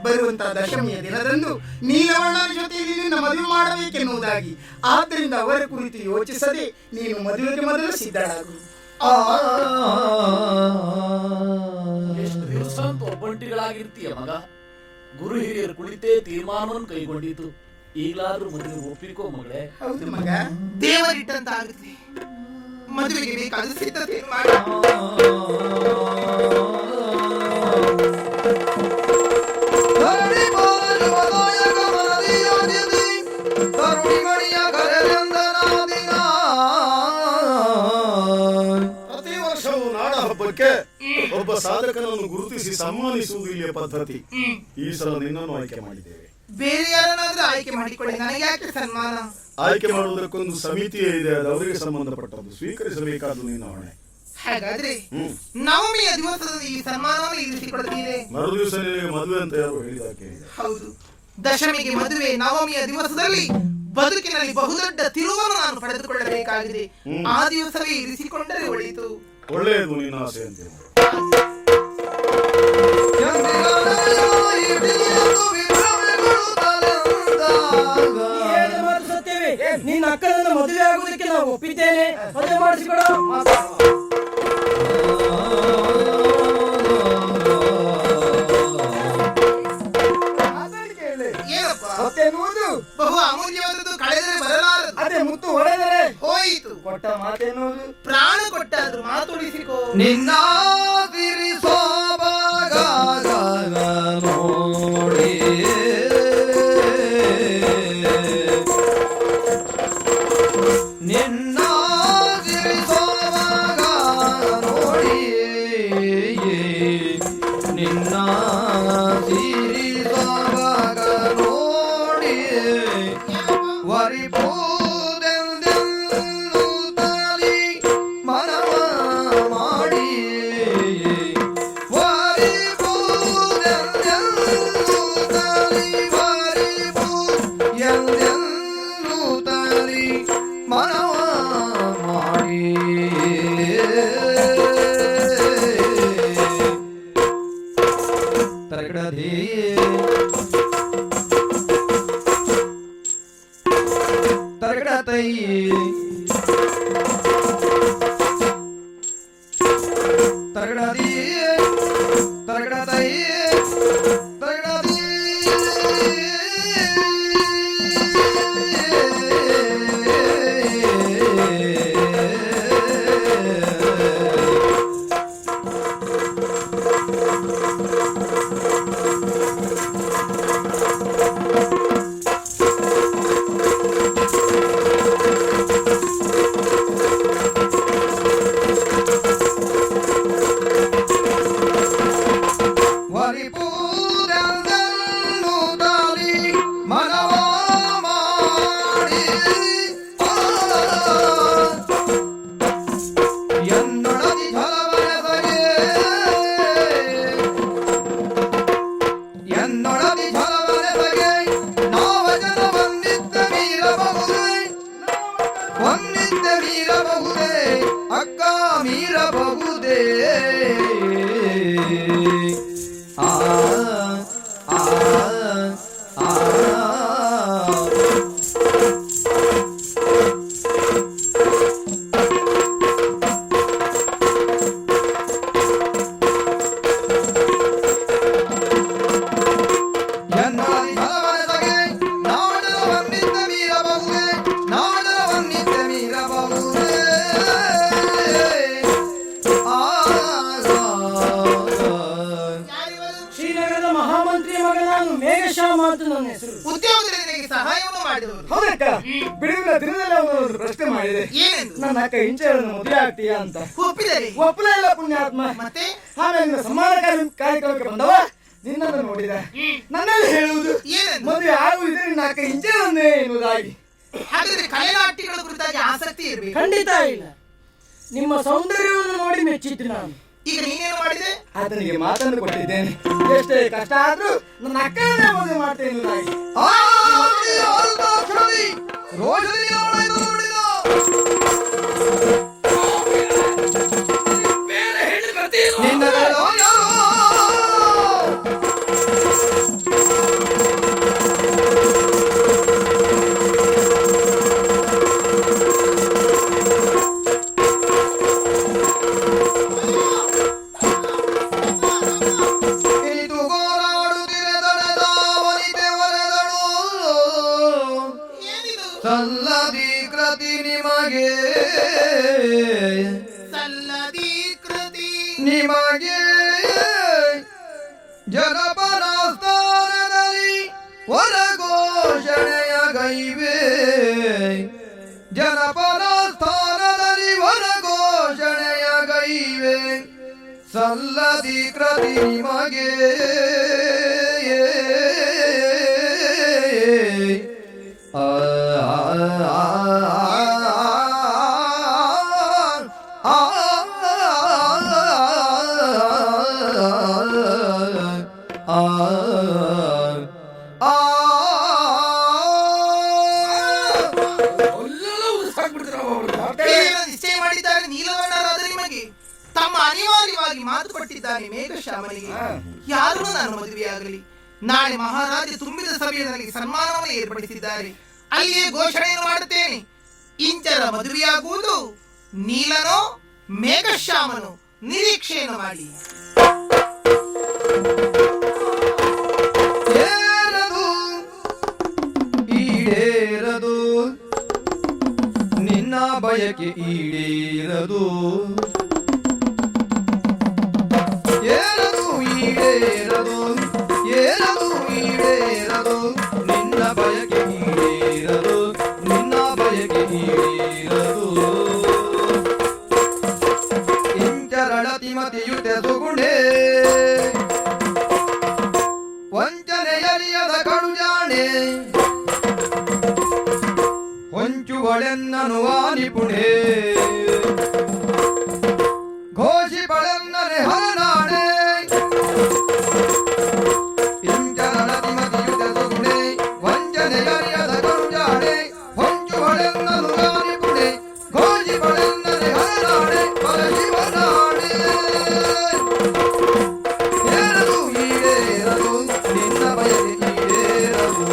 ಬರುವಂತಹ ದಶಮಿಯ ದಿನದಂದು ನೀಲವಣ್ಣನ ಜೊತೆಯಲ್ಲಿ ನಿನ್ನ ಮದುವೆ ಮಾಡಬೇಕೆನ್ನುವುದಾಗಿ. ಆದ್ದರಿಂದ ಅವರ ಕುರಿತು ಯೋಚಿಸದೆ ನೀನು ಮದುವೆಗೆ ಮೊದಲು ಸಿದ್ಧಳಾಗು. ಎಷ್ಟು ದಿವಸ ಅಂತ ಒಬ್ಬಂಟಿಗಳಾಗಿರ್ತೀಯ ಮಗ. ಗುರು ಹಿರಿಯರು ಕುಳಿತೇ ತೀರ್ಮಾನವನ್ನು ಕೈಗೊಂಡಿತು. ಈಗಲಾದ್ರೂ ಮದುವೆ ಒಪ್ಪಿಕೋ ಮಗಳೇ. ಹೌದು ಮಗ, ದೇವರಿಟ್ಟಂತ ಆಗುತ್ತೆ. ಮದುವೆಗೆ ಬೇಕಾದ ಸಿದ್ಧತೆ ಮಾಡಿ. ಪ್ರತಿ ವರ್ಷವೂ ನಾಡ ಹಬ್ಬಕ್ಕೆ ಒಬ್ಬ ಸಾಧಕನನ್ನು ಗುರುತಿಸಿ ಸನ್ಮಾನಿಸುವುದು ಇಲ್ಲಿಯ ಪದ್ಧತಿ. ಈ ಸಲ ನಿನ್ನನ್ನು ಆಯ್ಕೆ ಮಾಡಿದ್ದೇವೆ. ಬೇರೆ ಯಾರನ್ನಾದ್ರೂ ಆಯ್ಕೆ ಮಾಡಿಕೊಳ್ಳಿ, ನನಗೆ ಯಾಕೆ ಸನ್ಮಾನ? ಆಯ್ಕೆ ಮಾಡುವುದಕ್ಕೊಂದು ಸಮಿತಿಯೇ ಇದೆ, ಅದು ಅವರಿಗೆ ಸಂಬಂಧಪಟ್ಟದ್ದು. ಸ್ವೀಕರಿಸಬೇಕಾದ ನಿನ್ನ ಹೊಣೆ. ಹಾಗಾದ್ರೆ ನವಮಿಯ ದಿವಸದಲ್ಲಿ ಈ ಸನ್ಮಾನವನ್ನು ಇರಿಸಿಕೊಡ್ತೀರಿ. ಮರು ದಿವಸ ನಿನಗೆ ಮದುವೆ ಅಂತ ಯಾರು ಹೇಳಿದಾಕೆ? ಹೌದು, ದಶಮಿಗೆ ಮದುವೆ, ನವಮಿಯ ದಿವಸದಲ್ಲಿ ಬದುಕಿನಲ್ಲಿ ಬಹುದೊಡ್ಡ ತಿರುವನ್ನು ನಾನು ಪಡೆದುಕೊಳ್ಳಬೇಕಾಗಿದೆ. ಆ ದಿವಸವೇ ಇರಿಸಿಕೊಂಡರೆ ಒಳಿತು. ಒಳ್ಳೆಯದು ನಿನ್ನ ಆಸೆ ಅಂತ. ನಿನ್ನ ಅಕ್ಕನನ್ನ ಮದುವೆ ಆಗುವುದಕ್ಕೆ ನಾವು ಒಪ್ಪಿದ್ದೇನೆ, ಮದುವೆ ಮಾಡಿಸಿಕೊಡ. ಏನಪ್ಪ? ಬಹು ಅಮೂಲ್ಯವಾದದ್ದು ಕಳೆದರೆ ಬರಲಾರದು. ಅದೇ ಮುತ್ತು ಹೊಡೆದರೆ ಹೋಯಿತು. ಕೊಟ್ಟ ಮಾತೇನೋದು? ಪ್ರಾಣ ಕೊಟ್ಟಾದ್ರು ಮಾತುಳಿಸಿಕೋ. ನಿನ್ನ ತಿರಿಸೋಬಾಗ ನೋಡಿ ನಿನ್ನ ತಿರಿಸೋಬಾಗ ನೋಡಿ ನಿನ್ನ ತಿರಿಸೋಬಾಗ ನೋಡಿ ವರಿಪೂದೆಂದೆಂದು ತಾಲಿ ಮನವ ಮಾಡಿ ವರಿಪೂದೆಂದೆಂದು ತಾಲಿ ವರಿಪೂ ಎಂದೆಂದು ತಾಲಿ ಮನವ ಮಾಡಿ ತರಗಡದೇ ತರಗಡತೈ ತರಗಡದಿ ತರಗಡತೈ ತರಗಡದಿ ವರಿಪೂದೆಂದೆಂದು ತಾಲಿ ಮನವ ಮಾಡಿ ಎನ್ನೊಳದಿ ಫಲವರಸಗೆ ಎನ್ನೊಳದಿ ಫಲವರಸಗೆ ನಾವ ಜನ ಒಂದಿದ್ದ ಮೀರಬಹುದೇ ಒಂದಿದ್ದ ಮೀರಬಹುದೇ ಅಕ್ಕ ಮೀರಬಹುದೇ ಆ ಆ ಆ ಎನ್ನೊಳದಿ ಫಲವರಸಗೆ ನಾಡಲ ಒಂದಿದ್ದ ಮೀರಬಹುದೇ ನಾಡಲ ಒಂದಿದ್ದ ಮೀರಬಹುದೇ ಶ್ರೀನಗರದ ಮಹಾಮಂತ್ರಿಯ ಮಗ ನಾನು, ಮೇಘಶ್ಯಾಮ ಅಂತ ನನ್ನ ಹೆಸರು. ಉದ್ಯೋಗದಲ್ಲಿ ನಿನಗೆ ಸಹಾಯವನ್ನು ಮಾಡಿದವರು. ಹೌದಕ್ಕ, ಬಿಡುವಿನ ದಿನದಲ್ಲಿ ಅವನೊಂದು ಪ್ರಶ್ನೆ ಮಾಡಿದೆ. ಏನೆಂದು? ನನ್ನ ಅಕ್ಕ ಇಂಚರನ್ನು ಮದುವೆ ಆಗ್ತೀಯಾ ಅಂತ. ಒಪ್ಪಿದರೆ ಒಪ್ಪಲೇ ಇಲ್ಲ ಪುಣ್ಯಾತ್ಮ. ಮತ್ತೆ ಆಮೇಲೆ ನಿನ್ನ ಸಮಾನ ಕಾರ್ಯಕ್ರಮಕ್ಕೆ ಬಂದವ ನಿನ್ನನ್ನು ನೋಡಿದ. ನನ್ನಲ್ಲಿ ಹೇಳುವುದು ಏನೆಂದು? ಮದುವೆ ಆಗುವುದಿದ್ರೆ ನಿನ್ನ ಅಕ್ಕ ಇಂಚರನ್ನೇ ಎನ್ನುವುದಾಗಿ. ಹಾಗಾದ್ರೆ ಕಲೆನಾಟ್ಯಗಳ ಕುರಿತಾಗಿ ಆಸಕ್ತಿ ಇರಬೇಕು. ಖಂಡಿತ ಇಲ್ಲ. ನಿಮ್ಮ ಸೌಂದರ್ಯವನ್ನು ನೋಡಿ ಮೆಚ್ಚಿದ್ದು ನಾನು. ಈಗ ನೀನೇನು ಮಾಡಿದೆ? ಆತನಿಗೆ ಮಾತನ್ನು ಕೊಟ್ಟಿದ್ದೇನೆ. ಎಷ್ಟೇ ಕಷ್ಟ ಆದ್ರೂ ನನ್ನ ಅಕ್ಕನೇ ಮದುವೆ ಮಾಡ್ತೇನೆ ಎನ್ನುವುದಾಗಿ. ನಿಮಗೆ ಜನಪರ ಸ್ಥಾನದಲ್ಲಿ ವರಘೋಷಣೆಯ ಗೈವೆ ಜನಪರ ಸ್ಥಾನದಲ್ಲಿ ವರಘೋಷಣೆಯ ಗೈವೆ ಸಲ್ಲದಿ ಕೃತಿ ನಿಮಗೆ ಆ ನಿಶ್ಚಯ ಮಾಡಿದ್ದಾರೆ ನೀಲವರ್ಣರಾದ ನಿಮಗೆ ತಮ್ಮ ಅನಿವಾರ್ಯವಾಗಿ ಮಾತು ಕೊಟ್ಟಿದ್ದಾನೆ ಮೇಘಶ್ಯಾಮನಿಗೆ ಯಾರನ್ನು ನಾನು ಮದುವೆಯಾಗಲಿ ನಾಳೆ ಮಹಾರಾಜ ತುಂಬಿದ ಸಭೆಯಲ್ಲಿ ಸನ್ಮಾನವನ್ನು ಏರ್ಪಡಿಸಿದ್ದಾರೆ ಅಲ್ಲಿಯೇ ಘೋಷಣೆಯನ್ನು ಮಾಡುತ್ತೇನೆ ಇಂಚರ ಮದುವೆಯಾಗುವುದು ನೀಲನೋ ಮೇಘಶ್ಯಾಮನು ನಿರೀಕ್ಷೆಯನ್ನು ಮಾಡಿ ಈಡೇರದು ನಿನ್ನ ಬಯಕೆ ಈಡೇರದು ಏರದು ಈಡೇರದು ಏರದು ಈಡೇರದು ನಿನ್ನ ಬಯಕೆ ಈಡೇರದು ನಿನ್ನ ಬಯಕೆ ಈಡೇರದು ಇಂಚರಳತಿ ಮತಿಯುತೆ ಸುಗುಣೆ ವಂಚನೆಯರಿಯದ ಕಡುಜಾಣೆ ಹೊಂಚುವಳೆನ್ನನು ವಾನಿಪುಣೆ ಘೋಷಿಪಳೆನ್ನನೆ ಹರನಾಡೆ ಇಂಚರಳತಿ ಮತಿಯುತ ಸುಗುಣೆ ವಂಚನೆಯರಿಯದ ಕಡುಜಾಣೆ ಹೊಂಚುವಳೆನ್ನನು ವಾನಿಪುಣೆ ಘೋಷಿಪಳೆನ್ನನೆ ಹರನಾಡೆ ಪರಶಿವನಾಡೆ ಏರದು ಈಡೇರದು ನಿನ್ನ ಬಯಕೆ ಈಡೇರದು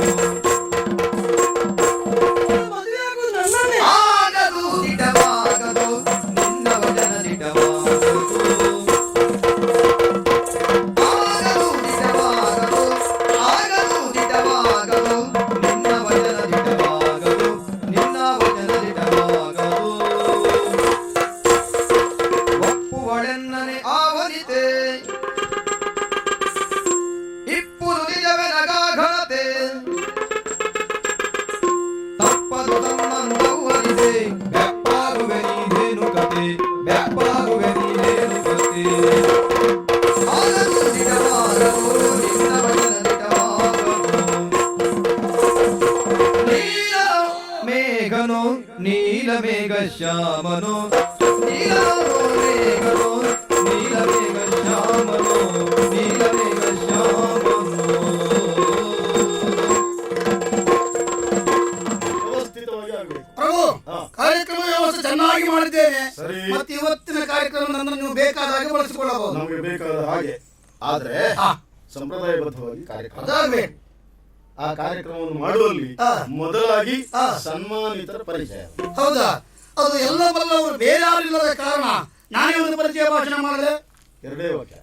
ಆಗದು ದಿಟವಾಗದು ನಿನ್ನ ವಚನ ದಿಟವಾಗದು ಆಗದು ದಿಟವಾಗದು ಆಗದು ದಿಟವಾಗದು ನಿನ್ನ ವಚನ ದಿಟವಾಗದು ನಿನ್ನ ವಚನ ದಿಟವಾಗದು ಒಪ್ಪುವಳೆನ್ನನೆ ಆವನಿತೆ ಇಪ್ಪುದು ನಿಜವೆನಗ ಘನತೆ ತಪ್ಪದು ತಮ್ಮಂದವ್ವನಿದೆ ಬೆಪ್ಪಾಗುವೆ ನೀನೇನು ಕತೆ ಬೆಪ್ಪಾಗುವೆ ನೀನೇನು ಕತೆ ಆಗದು ದಿಟವಾಗದು ನಿನ್ನ ವಚನ ದಿಟವಾಗದು ನೀಲ ಮೇಘನು ನೀಲ ಮೇಘ ಶ್ಯಾಮನು ನೀಲ ಮೇಘನು ನೀಲ ಮೇಘ ಶ್ಯಾಮನು ನೀಲ ಮೇಘ ಶ್ಯಾಮನು ವ್ಯವಸ್ಥಿತವಾಗಿ ಆಗ್ಬೇಕು. ಪ್ರಭು ಕಾರ್ಯಕ್ರಮ ವ್ಯವಸ್ಥೆ ಚೆನ್ನಾಗಿ ಮಾಡಿದ್ದೇನೆ ಸರಿ. ಮತ್ತೆ ಇವತ್ತಿನ ಕಾರ್ಯಕ್ರಮ ನೀವು ಬೇಕಾದ ಹಾಗೆ ಬಳಸಿಕೊಳ್ಳಬಹುದು ನಮಗೆ ಬೇಕಾದ ಹಾಗೆ ಆದ್ರೆ ಸಂಪ್ರದಾಯಬದ್ಧವಾಗಿ ಕಾರ್ಯಕ್ರಮ ಅದಾಗ್ಬೇಕು ಆ ಕಾರ್ಯಕ್ರಮವನ್ನು ಮಾಡುವಲ್ಲಿ ಮೊದಲಾಗಿ ಸನ್ಮಾನಿತರ ಪರಿಚಯ. ಹೌದಾ ಅದು ಎಲ್ಲ ಬಲ್ಲವರು ಬೇರೆ ಯಾರಿಲ್ಲದ ಕಾರಣ ನಾನೇ ಒಂದು ಪರಿಚಯ ಭಾಷಣ ಮಾಡಿದೆ ಎರಡೇ ವಾಕ್ಯ.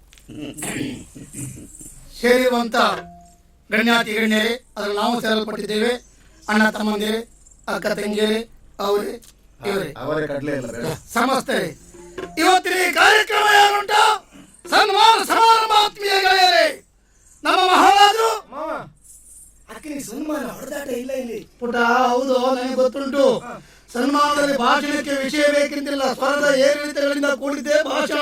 ಸೇರಿರುವಂತ ಗಣ್ಯಾತಿ ಗಣ್ಯರೇ ಅದ್ರಲ್ಲಿ ನಾವು ಸೇರಲ್ಪಟ್ಟಿದ್ದೇವೆ ಅಣ್ಣ ತಮ್ಮಂದಿರೇ ಅಕ್ಕ ತಂಗಿಯರೇ ಅವರೇ ಇವರೇ ಅವರೇ ಕಡ್ಲೆ ಇಲ್ಲ ಬೇಡ. ಸಮಸ್ತರೇ ಇವತ್ತಿನ ಈ ಕಾರ್ಯಕ್ರಮ ಯಾರುಂಟ ಸನ್ಮಾನ ಸಮಾರಂಭ ಆತ್ಮೀಯ ಗೆಳೆಯರೇ ನಮ್ಮ ಮಹಾರಾಜರು ಸನ್ಮಾನ ಹೊಡೆದಾಟ ಇಲ್ಲ ಇಲ್ಲಿ ಪುಟ ಹೌದು ನನಗೆ ಗೊತ್ತುಂಟು ಸನ್ಮಾನದಲ್ಲಿ ಭಾಷಣಕ್ಕೆ ವಿಷಯ ಬೇಕೆಂದಿಲ್ಲ ಸ್ವರದ ಏರಿಳಿತಗಳಿಂದ ಕೂಡಿದ್ದೆ ಭಾಷಣ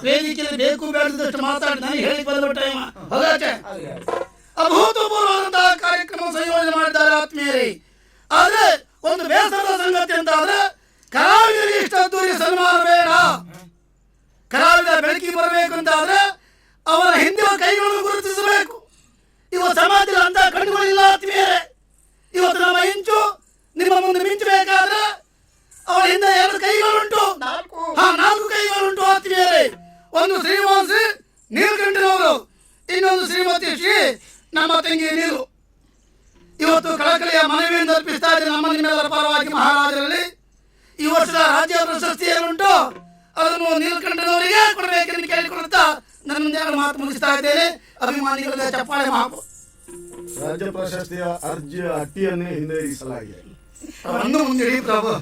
ವೇದಿಕೆಯಲ್ಲಿ ಬೇಕು ಬೇಡದಷ್ಟು ಮಾತಾಡಿ ನನಗೆ ಹೇಳಿ ಬಂದ್ಬಿಟ್ಟ ಹೋಗಾಚೆ ಅಭೂತಪೂರ್ವವಾದಂತಹ ಕಾರ್ಯಕ್ರಮ ಸಂಯೋಜನೆ ಮಾಡಿದ್ದಾರೆ ಆತ್ಮೀಯರೇ. ಆದ್ರೆ ಒಂದು ಬೇಸರದ ಸಂಗತಿ ಅಂತ ಆದ್ರೆ ಕಲಾವಿದರಿಗೆ ಇಷ್ಟ ಅದ್ದೂರಿ ಸನ್ಮಾನ ಬೇಡ. ಕಲಾವಿದ ಬೆಳಕಿಗೆ ಬರಬೇಕು ಅಂತ ಆದ್ರೆ ಅವರ ಹಿಂದಿನ ಕೈಗಳನ್ನು ಗುರುತಿಸಬೇಕು. ಇವತ್ತು ಸಮಾಜದಲ್ಲಿ ಅಂತ ಕಣ್ಣುಗಳಿಲ್ಲ ಆತ್ಮೀಯರೇ. ಇವತ್ತು ನಮ್ಮ ಇಂಚು ನಿಮ್ಮ ಮುಂದೆ ಮಿಂಚಬೇಕಾದ್ರೆ ಅವಳ ಹಿಂದೆ 2 ಕೈಗಳುಂಟು, 4 ಕೈಗಳುಂಟು ಆತ್ಮೀಯರೇ. ಒಂದು ಶ್ರೀನಿವಾಸಿ ನೀಲಕಂಠನವರು, ಇನ್ನೊಂದು ಶ್ರೀಮತಿ ಶ್ರೀ ನಮ್ಮ ತಂಗಿ ನೀರು. ಇವತ್ತು ಕಳಕಳಿಯ ಮನವಿಯನ್ನು ಅರ್ಪಿಸ್ತಾ ಇದ್ದೇನೆ ನಮ್ಮ ನಿಮ್ಮೆಲ್ಲರ ಪರವಾಗಿ ಮಹಾರಾಜರಲ್ಲಿ. ಈ ವರ್ಷದ ರಾಜ್ಯ ಪ್ರಶಸ್ತಿ ಏನುಂಟು ಅದನ್ನು ನೀಲಕಂಠನವರಿಗೆ ಕೊಡಬೇಕೆಂದು ಕೇಳಿಕೊಳ್ಳುತ್ತಾ ನನ್ನ 2 ಮಾತು ಮುಗಿಸ್ತಾ ಇದ್ದೇನೆ. ಅಭಿಮಾನಿಗಳ ಚಪ್ಪಾಳೆ ಮಾತು. ರಾಜ್ಯ ಪ್ರಶಸ್ತಿಯ ಅರ್ಜಿಯ ಅಟ್ಟಿಯನ್ನೇ ಹಿಂದೆ ಇರಿಸಲಾಗಿದೆ. ಅವನ್ನು ಮುಂದಿಡಿ ಪ್ರಭು.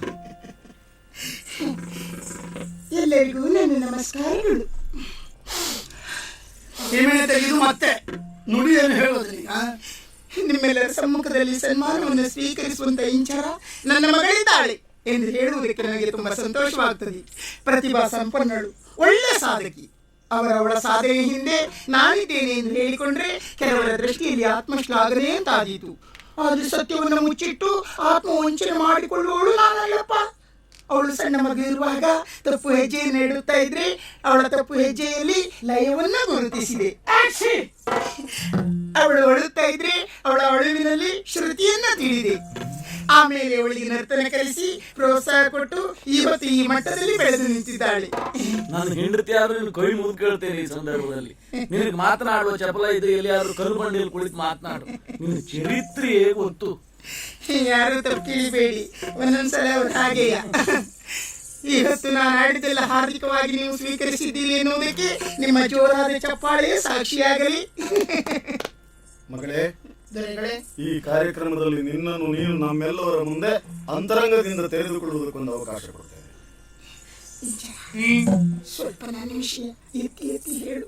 ಎಲ್ಲರಿಗೂ ನನ್ನ ನಮಸ್ಕಾರಗಳು. ಕಿವಿಣೆ ತೆಗೆದು ಮತ್ತೆ ನುಡಿಯನ್ನು ಹೇಳೋದು ನೀನು. ನಿಮ್ಮೆಲ್ಲರ ಸಮ್ಮುಖದಲ್ಲಿ ಸನ್ಮಾನವನ್ನು ಸ್ವೀಕರಿಸುವಂತ ಇಂಚರ ನನ್ನ ಮಗಳಿದ್ದಾಳೆ ಎಂದು ಹೇಳುವುದಕ್ಕೆ ನನಗೆ ತುಂಬಾ ಸಂತೋಷವಾಗ್ತದೆ. ಪ್ರತಿಭಾ ಸಂಪನ್ನಳು, ಒಳ್ಳೆ ಸಾಧಕಿ. ಅವಳ ಸಾಧನೆ ಹಿಂದೆ ನಾನಿದ್ದೇನೆ ಎಂದು ಹೇಳಿಕೊಂಡ್ರೆ ಕೆಲವರ ದೃಷ್ಟಿಯಲ್ಲಿ ಆತ್ಮಶ್ಲಾಘನೆ ಅಂತಾದೀತು. ಆದ್ರೆ ಸತ್ಯವನ್ನು ಮುಚ್ಚಿಟ್ಟು ಆತ್ಮವಂಚನೆ ಮಾಡಿಕೊಳ್ಳುವವಳು ನಾನಲ್ಲಪ್ಪ. ಅವಳು ಸಣ್ಣ ಮಗು ಇರುವಾಗ ತಪ್ಪು ಹೆಜ್ಜೆಯನ್ನು ಇಡುತ್ತಾ ಇದ್ರೆ ಅವಳ ತಪ್ಪು ಹೆಜ್ಜೆಯಲ್ಲಿ ಲಯವನ್ನ ಗುರುತಿಸಿದೆ. ಅವಳು ಅಳುತ್ತಾ ಇದ್ರೆ ಅವಳ ಅಳುವಿನಲ್ಲಿ ಶ್ರುತಿಯನ್ನ ತಿಳಿದೆ. ಆಮೇಲೆ ಅವಳಿಗೆ ನರ್ತನ ಕಲಿಸಿ ಪ್ರೋತ್ಸಾಹ ಕೊಟ್ಟು ಇವತ್ತು ಈ ಮಟ್ಟದಲ್ಲಿ ಬೆಳೆದು ನಿಂತಿದ್ದಾಳೆ. ನಾನು ಹೆಂಡತಿ ಆದ್ರೂ ನೀನು ಕೈ ಮುಗಿದು ಕೇಳ್ತೇನೆ ಈ ಸಂದರ್ಭದಲ್ಲಿ. ನಿನಗೆ ಮಾತನಾಡುವ ಚಪಲ ಇದು, ಎಲ್ಲಿಯಾದ್ರೂ ಕಲ್ಬಂಡಿಯಲ್ಲಿ ಕುಳಿತು ಮಾತನಾಡು. ನಿನ್ನ ಚರಿತ್ರೆಯೇ ಗೊತ್ತು. ಯಾರು ತಪ್ಪು ತಿಳಿಬೇಡಿ, ಒಂದೊಂದ್ಸಲ ಅವ್ರು ಹಾಗೆಯ. ಇವತ್ತು ನಾನು ಆಡಿದೆಲ್ಲ ಹಾರ್ದಿಕವಾಗಿ ನೀವು ಸ್ವೀಕರಿಸಿದ್ದೀರಿ ಎನ್ನುವುದಕ್ಕೆ ನಿಮ್ಮ ಜೋರಾದ ಚಪ್ಪಾಳೆ ಸಾಕ್ಷಿಯಾಗಲಿ. ಮಗಳೇ, ಈ ಕಾರ್ಯಕ್ರಮದಲ್ಲಿ ನಿನ್ನನ್ನು ನೀನು ನಮ್ಮೆಲ್ಲವರ ಮುಂದೆ ಅಂತರಂಗದಿಂದ ತೆರೆದುಕೊಳ್ಳುವುದಕ್ಕೊಂದು ಅವಕಾಶ ಕೊಡ್ತೇನೆ. ಸ್ವಲ್ಪ ನನ್ನ ವಿಷಯ ಎತ್ತಿ ಎತ್ತಿ ಹೇಳು.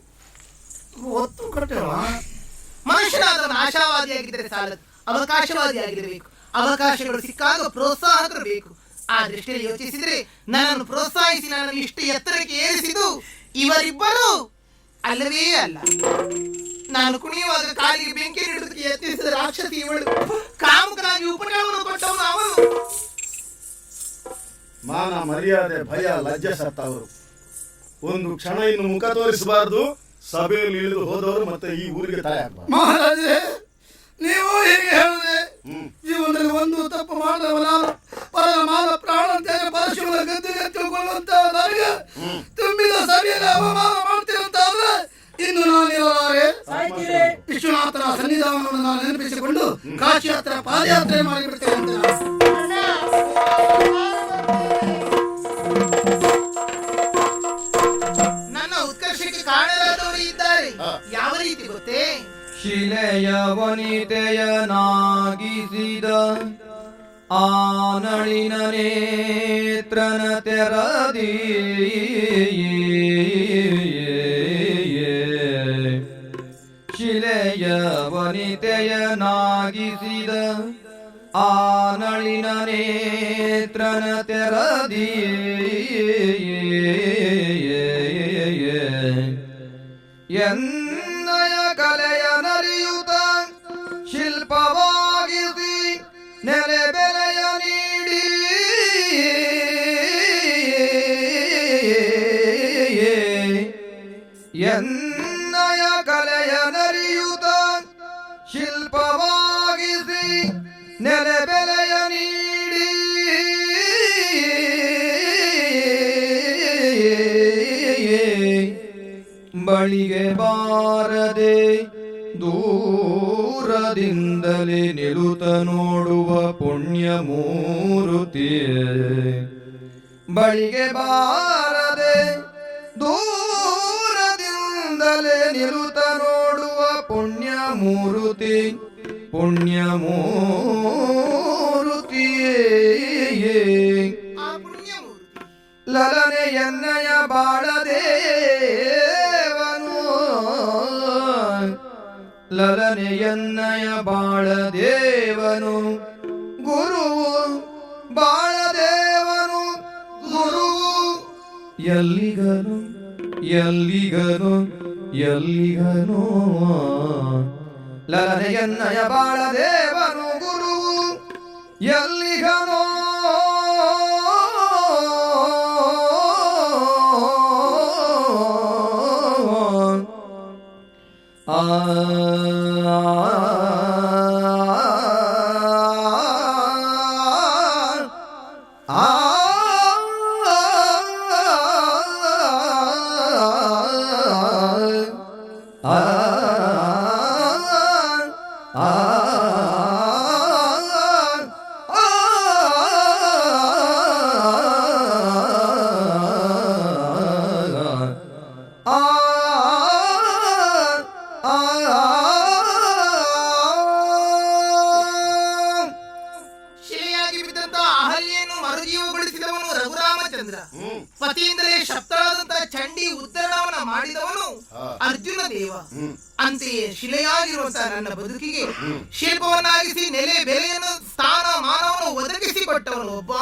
ಒತ್ತು ಕೊಟ್ಟವ ಮನುಷ್ಯನಾದವನು ಆಶಾವಾದಿಯಾಗಿದ್ದರೆ ಸಾಲದು, ಅವಕಾಶವಾದಿಯಾಗಿರಬೇಕು. ಅವಕಾಶಗಳು ಸಿಕ್ಕಾಗ ಪ್ರೋತ್ಸಾಹಕರು ಬೇಕು. ಆ ದೃಷ್ಟಿಯಲ್ಲಿ ಯೋಚಿಸಿದ್ರೆ ನನ್ನನ್ನು ಪ್ರೋತ್ಸಾಹಿಸಿ ನನ್ನನ್ನು ಇಷ್ಟು ಎತ್ತರಕ್ಕೆ ಏರಿಸಿದ್ದು ಇವರಿಬ್ಬರು ಅಲ್ಲವೇ ಅಲ್ಲ. ನಾನು ಕುಣಿಯುವಾಗ ಕಾಲಿಗೆ ಬೆಂಕಿ ನೀಡುವುದಕ್ಕೆ ಯತ್ನಿಸಿದ ರಾಕ್ಷಸಿ ಇವಳು. ಕಾಮುಕನಾಗಿ ಉಪಟಳವನ್ನು ಕೊಟ್ಟವನು ಅವನು. ಮಾನ ಮರ್ಯಾದೆ ಭಯ ಲಜ್ಜೆ ಸತ್ತವರು ಒಂದು ಕ್ಷಣ ಇನ್ನು ಮುಖ ತೋರಿಸಬಾರದು. ಸಭೆಯಲ್ಲಿ ಇಳಿದು ಹೋದವರು ಮತ್ತೆ ಈ ಊರಿಗೆ ತಾಯಾಗಬಾರದು. ಮಹಾರಾಜರೇ, ನೀವು ಹೀಗೆ ಹೇಳಿದೆ. ಜೀವನದಲ್ಲಿ ಒಂದು ತಪ್ಪು ಮಾಡದವ ನಾನು ಪರರ ಮಾನ ಪ್ರಾಣ ಅಂತೇಳಿ ಪರಶುವರ ಗದ್ದಿಗೆ ತಿಳ್ಕೊಳ್ಳುವಂತ ನನಗೆ ತುಂಬಿದ ಸಭೆಯಲ್ಲಿ ಅವಮಾನ ಮಾಡ್ತೀರಂತಾದ್ರೆ ಇನ್ನು ನಾನಿರಲಾರೆ. ವಿಶ್ವನಾಥನ ಸನ್ನಿಧಾನವನ್ನು ನಾನು ನೆನಪಿಸಿಕೊಂಡು ಕಾಶಿ ಹತ್ರ ಪಾದಯಾತ್ರೆ ಮಾಡಿಬಿಡ್ತೇನೆ ಅಂತ. ನನ್ನ ಉತ್ಕರ್ಷಕ್ಕೆ ಕಾರಣರಾದವರು ಇದ್ದಾರೆ. ಯಾವ ರೀತಿ ಗೊತ್ತೇ? ಶಿಲೆಯ ವನಿತೆಯನಾಗಿಸಿದ ಆನಳಿನ ನೇತ್ರನ ತೆರದಿ ಶಿಲೆಯ ವನಿತೆಯನಾಗಿಸಿದ ಆನಳಿನ ನೇತ್ರನ ತೆರದಿ ಎನ್ನಯ ಕಲೆಯ ನರಿಯುತ ಶಿಲ್ಪವಾಗಿಸಿ ನೆಲೆ ಬೆಲೆಯ ನೀಡಿ ಎನ್ನಯ ಕಲೆಯ ನರಿಯುತ ಶಿಲ್ಪವಾಗಿಸಿ ನೆಲೆ ಬೆಲೆಯ ನೀಡಿ ಬಳಿಗೆ ಬಾರದೆ ದೂರದಿಂದಲೇ ನಿಲುತ ನೋಡುವ ಪುಣ್ಯ ಮೂರುತಿ. ಬಳಿಗೆ ಬಾರದೆ ದೂರದಿಂದಲೇ ನಿಲುತ ನೋಡುವ ಪುಣ್ಯ ಮೂರುತಿ. ಪುಣ್ಯ ಮೂರುತಿಯೇ ಲಲನೆ ಎನ್ನಯ ಬಾಳದೇವನು. ಲಲನೆ ಎನ್ನಯ ಬಾಳದೇವನು ಗುರುವು. ಬಾಳದೇವನು ಗುರುವು ಎಲ್ಲಿಗನು ಎಲ್ಲಿಗನು ಎಲ್ಲಿಗನು. ಲಲನೆ ಎನ್ನಯ ಬಾಳದೇವನು ಗುರುವು ಎಲ್ಲಿಗನೋ. ಆ ಪತಿಯಿಂದಲೇ ಶಬ್ದರಾದಂತಹ ಚಂಡಿ ಉದ್ಧರಣವನ್ನ ಮಾಡಿದವನು ಅರ್ಜುನ ದೇವ. ಅಂತೆಯೇ ಶಿಲೆಯಾಗಿರುವಂತಹ ನನ್ನ ಬದುಕಿಗೆ ಶಿಲ್ಪವನ್ನಾಗಿಸಿ ನೆಲೆ ಬೆಲೆಯನ್ನು ಸ್ಥಾನ ಮಾನವನ್ನು ಒದಗಿಸಿಕೊಟ್ಟವನು ಒಬ್ಬ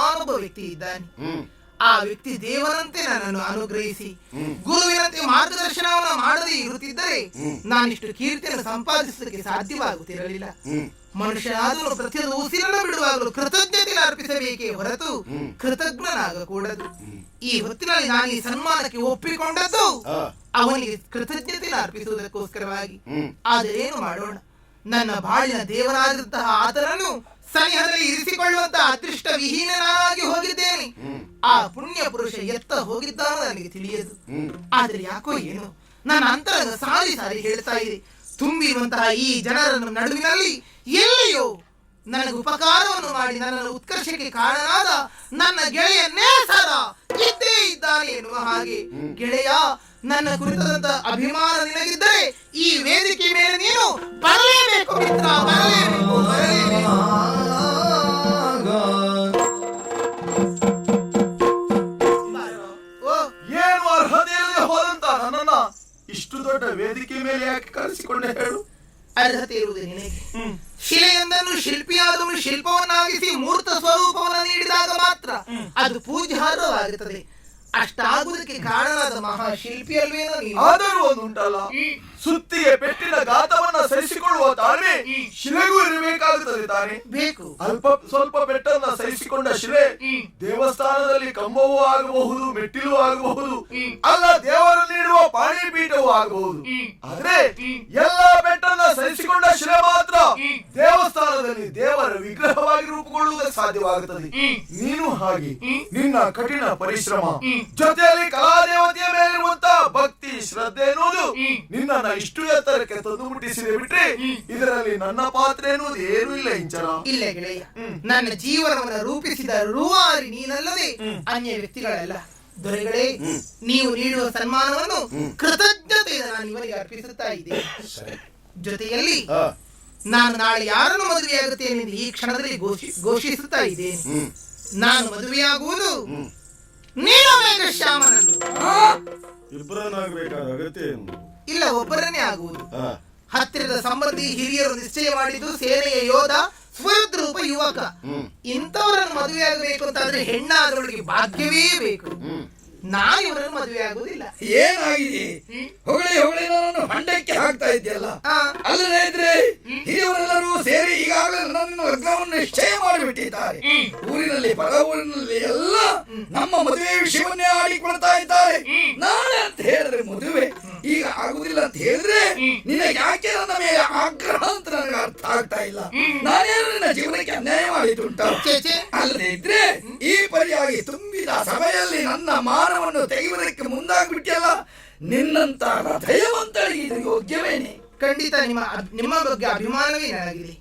ವ್ಯಕ್ತಿ ಇದ್ದಾನೆ. ಆ ವ್ಯಕ್ತಿ ದೇವರಂತೆ ನನ್ನನ್ನು ಅನುಗ್ರಹಿಸಿ ಗುರುವಿನಂತೆ ಮಾರ್ಗದರ್ಶನವನ್ನು ಮಾಡದೇ ಇರುತ್ತಿದ್ದರೆ ನಾನಿಷ್ಟು ಕೀರ್ತಿಯನ್ನು ಸಂಪಾದಿಸಲಿಕ್ಕೆ ಸಾಧ್ಯವಾಗುತ್ತಿರಲಿಲ್ಲ. ಮನುಷ್ಯನಾದನು ಪ್ರತಿಯೊಂದು ಉಸಿರನ್ನು ಬಿಡುವಾಗಲೂ ಕೃತಜ್ಞತೆ ಅರ್ಪಿಸಬೇಕೇ ಹೊರತು ಕೃತಜ್ಞನಾಗಕೂಡದು. ಈ ಹೊತ್ತಿನಲ್ಲಿ ನಾನು ಈ ಸನ್ಮಾನಕ್ಕೆ ಒಪ್ಪಿಕೊಂಡದ್ದು ಅವನಿಗೆ ಕೃತಜ್ಞತೆ ಅರ್ಪಿಸುವುದಕ್ಕೋಸ್ಕರವಾಗಿ. ಆದರೆ ಏನು ಮಾಡೋಣ, ನನ್ನ ಬಾಳಿನ ದೇವರಾದಂತಹ ಆತನನ್ನು ಸನಿಹದಲ್ಲಿ ಇರಿಸಿಕೊಳ್ಳುವಂತಹ ಅದೃಷ್ಟ ವಿಹೀನನಾಗಿ ಹೋಗಿದ್ದೇನೆ. ಆ ಪುಣ್ಯ ಪುರುಷ ಎತ್ತ ಹೋಗಿದ್ದಾನೋ ನನಗೆ ತಿಳಿಯದು. ಆದ್ರೆ ಯಾಕೋ ಏನು ನನ್ನ ಅಂತರಂಗ ಸಾರಿ ಸಾರಿ ಹೇಳ್ತಾ ಇದೆ, ತುಂಬಿರುವಂತಹ ಈ ಜನರ ನಡುವಿನಲ್ಲಿ ಎಲ್ಲಿಯೋ ನನಗೆ ಉಪಕಾರವನ್ನು ಮಾಡಿ ನನ್ನನ್ನು ಉತ್ಕರ್ಷಕ್ಕೆ ಕಾರಣನಾದ ನನ್ನ ಗೆಳೆಯನ್ನೇ ಸದಾ ಇದ್ದೇ ಇದ್ದಾನೆ ಎನ್ನುವ ಹಾಗೆ. ಗೆಳೆಯ, ನನ್ನ ಕುರಿತಾದಂತ ಅಭಿಮಾನ ನಿನಗಿದ್ದರೆ ಈ ವೇದಿಕೆ ಮೇಲೆ ನೀನು ಬರಲೇಬೇಕು ಮಿತ್ರ, ಬರಲೇಬೇಕು, ಬರಲೇಬೇಕು. ಏನು ಅರ್ಹತೆ ಇಲ್ಲದೆ ಹೋದಂತ ನನ್ನನ್ನ ಇಷ್ಟು ದೊಡ್ಡ ವೇದಿಕೆ ಮೇಲೆ ಯಾಕೆ ಕರೆಸಿಕೊಂಡೆ ಹೇಳು? ಅರ್ಹತೆ ಇರುವುದು ನಿನಗೆ. ಶಿಲೆಯೊಂದನ್ನು ಶಿಲ್ಪಿಯಾದವನು ಶಿಲ್ಪವನ್ನಾಗಿಸಿ ಮೂರ್ತ ಸ್ವರೂಪವನ್ನು ನೀಡಿದಾಗ ಮಾತ್ರ ಅದು ಪೂಜ್ಯಾರ್ಹವಾಗುತ್ತದೆ. ಅಷ್ಟಾಗುವುದಕ್ಕೆ ಕಾರಣವಾದ ಮಹಾಶಿಲ್ಪಿ ಅಲ್ವೇನೋ ನೀನು. ಆದರೂ ಒಂದುಂಟಲ್ಲ, ಸುತ್ತಿಗೆ ಪೆಟ್ಟಿನ ಗಾತವನ್ನ ಸಹಿಸಿಕೊಳ್ಳುವ ತಾಳ್ಮೆ ಶಿಲೆಗೂ ಇರಬೇಕಾಗುತ್ತದೆ ತಾನೆ. ಬೇಕು. ಸ್ವಲ್ಪ ಪೆಟ್ಟನ್ನ ಸಹಿಸಿಕೊಂಡ ಶಿಲೆ ದೇವಸ್ಥಾನದಲ್ಲಿ ಕಂಬವೂ ಆಗಬಹುದು, ಮೆಟ್ಟಿಲೂ ಆಗಬಹುದು, ಅಲ್ಲ ದೇವರು ನೀಡುವ ಪಾಣಿಪೀಠವೂ ಆಗಬಹುದು. ಆದ್ರೆ ಎಲ್ಲಾ ಪೆಟ್ಟನ್ನ ಸಹಿಸಿಕೊಂಡ ಶಿಲೆ ಮಾತ್ರ ದೇವಸ್ಥಾನದಲ್ಲಿ ದೇವರ ವಿಗ್ರಹವಾಗಿ ರೂಪುಗೊಳ್ಳುವುದಕ್ಕೆ ಸಾಧ್ಯವಾಗುತ್ತದೆ. ನೀನು ಹಾಗೆ ನಿನ್ನ ಕಠಿಣ ಪರಿಶ್ರಮ ಜೊತೆಯಲ್ಲಿ ಕಲಾದೇವತೆಯ ಮೇಲಿರುವಂತಹ ಭಕ್ತಿ ಶ್ರದ್ಧೆ ಎನ್ನುವುದು ನಿನ್ನ ಇಷ್ಟು ಎತ್ತರಕ್ಕೆ ತಂದು ಮುಟ್ಟಿಸಿದೆ ಬಿಟ್ರೆ ಇದರಲ್ಲಿ ನನ್ನ ಪಾತ್ರ ಎನ್ನುವುದು ಏನೂ ಇಲ್ಲ ಇಂಚರ. ಇಲ್ಲ ಗೆಳೆಯ, ನನ್ನ ಜೀವನವನ್ನು ರೂಪಿಸಿದ ರೂವಾರಿ ನೀನಲ್ಲದೆ ಅನ್ಯ ವ್ಯಕ್ತಿಗಳಲ್ಲ. ದೊರೆಗಳೇ, ನೀವು ನೀಡುವ ಸನ್ಮಾನವನ್ನು ಕೃತಜ್ಞತೆಯಿಂದ ನಾನು ಇವರಿಗೆ ಅರ್ಪಿಸುತ್ತಾ ಇದ್ದೇನೆ. ಜೊತೆಯಲ್ಲಿ ನಾನು ನಾಳೆ ಯಾರನ್ನು ಮದುವೆಯಾಗುತ್ತೇನೆ ಎಂದು ಈ ಕ್ಷಣದಲ್ಲಿ ಘೋಷಿಸುತ್ತಾ ಇದ್ದೇನೆ. ನಾನು ಮದುವೆಯಾಗುವುದು ನೀಲಮೇಘ ಶ್ಯಾಮನನ್ನು. ಇಬ್ಬರನ್ನಾಗಬೇಕಾದ ಅಗತ್ಯ ಏನು? ಇಲ್ಲ, ಒಬ್ಬರನ್ನೇ ಆಗುವುದು. ಹತ್ತಿರದ ಸಂಬಂಧಿ ಹಿರಿಯರು ನಿಶ್ಚಯ ಮಾಡಿದ್ದು ಸೇನೆಯ ಯೋಧ ಸ್ವರೂಪ ಯುವಕ. ಇಂಥವರನ್ನು ಮದುವೆಯಾಗಬೇಕು ಅಂತಾದ್ರೆ ಹೆಣ್ಣಾದವಳಿಗೆ ಭಾಗ್ಯವೇ ಬೇಕು. ನಾನು ಇವರನ್ನು ಮದುವೆ ಆಗುವುದಿಲ್ಲ. ಏನಾಗಿದೆ? ಹೊಗಳಿ ಹೊಗಳಿ ನಾನು ಹೊಂಡಕ್ಕೆ ಹಾಕ್ತಾ ಇದ್ಯಲ್ಲ, ಅಲ್ಲದೆ ಇದ್ರೆ ಹಿರಿಯವರೆಲ್ಲರೂ ಸೇರಿ ಈಗಾಗಲೇ ನನ್ನ ಲಗ್ನವನ್ನು ನಿಶ್ಚಯ ಮಾಡಿಬಿಟ್ಟಿದ್ದಾರೆ. ಊರಿನಲ್ಲಿ ಪರ ಊರಿನಲ್ಲಿ ಎಲ್ಲ ನಮ್ಮ ಮದುವೆ ವಿಷಯವನ್ನೇ ಆಡಿಕೊಳ್ತಾ ಇದ್ದಾರೆ. ನಾಳೆ ಅಂತ ಹೇಳಿದ್ರೆ ಮದುವೆ ಈಗ ಆಗುದಿಲ್ಲ ಅಂತ ಹೇಳಿದ್ರೆ ನಿನಗೆ ಯಾಕೆ ನನ್ನ ಮೇಲೆ ಆಗ್ರಹ ಅಂತ ನನಗೆ ಅರ್ಥ ಆಗ್ತಾ ಇಲ್ಲ. ನಾನೇನು ನಿನ್ನ ಜೀವನಕ್ಕೆ ಅನ್ಯಾಯ ಮಾಡಿದ್ದುಂಟ? ಅಲ್ಲದೆ ಇದ್ರೆ ಈ ಪರಿಯಾಗಿ ತುಂಬಿದ ಸಭೆಯಲ್ಲಿ ನನ್ನ ಮಾನವನ್ನು ತೆಗೆಯುವುದಕ್ಕೆ ಮುಂದಾಗ್ಬಿಟ್ಟಿಯಲ್ಲ. ನಿನ್ನಂತ ಹೃದಯವಂತಳಿಗೆ ಇದು ಯೋಗ್ಯವೇನೆ? ಖಂಡಿತ ನಿಮ್ಮ ಬಗ್ಗೆ ಅಭಿಮಾನವೇ ನನಗಿದೆ.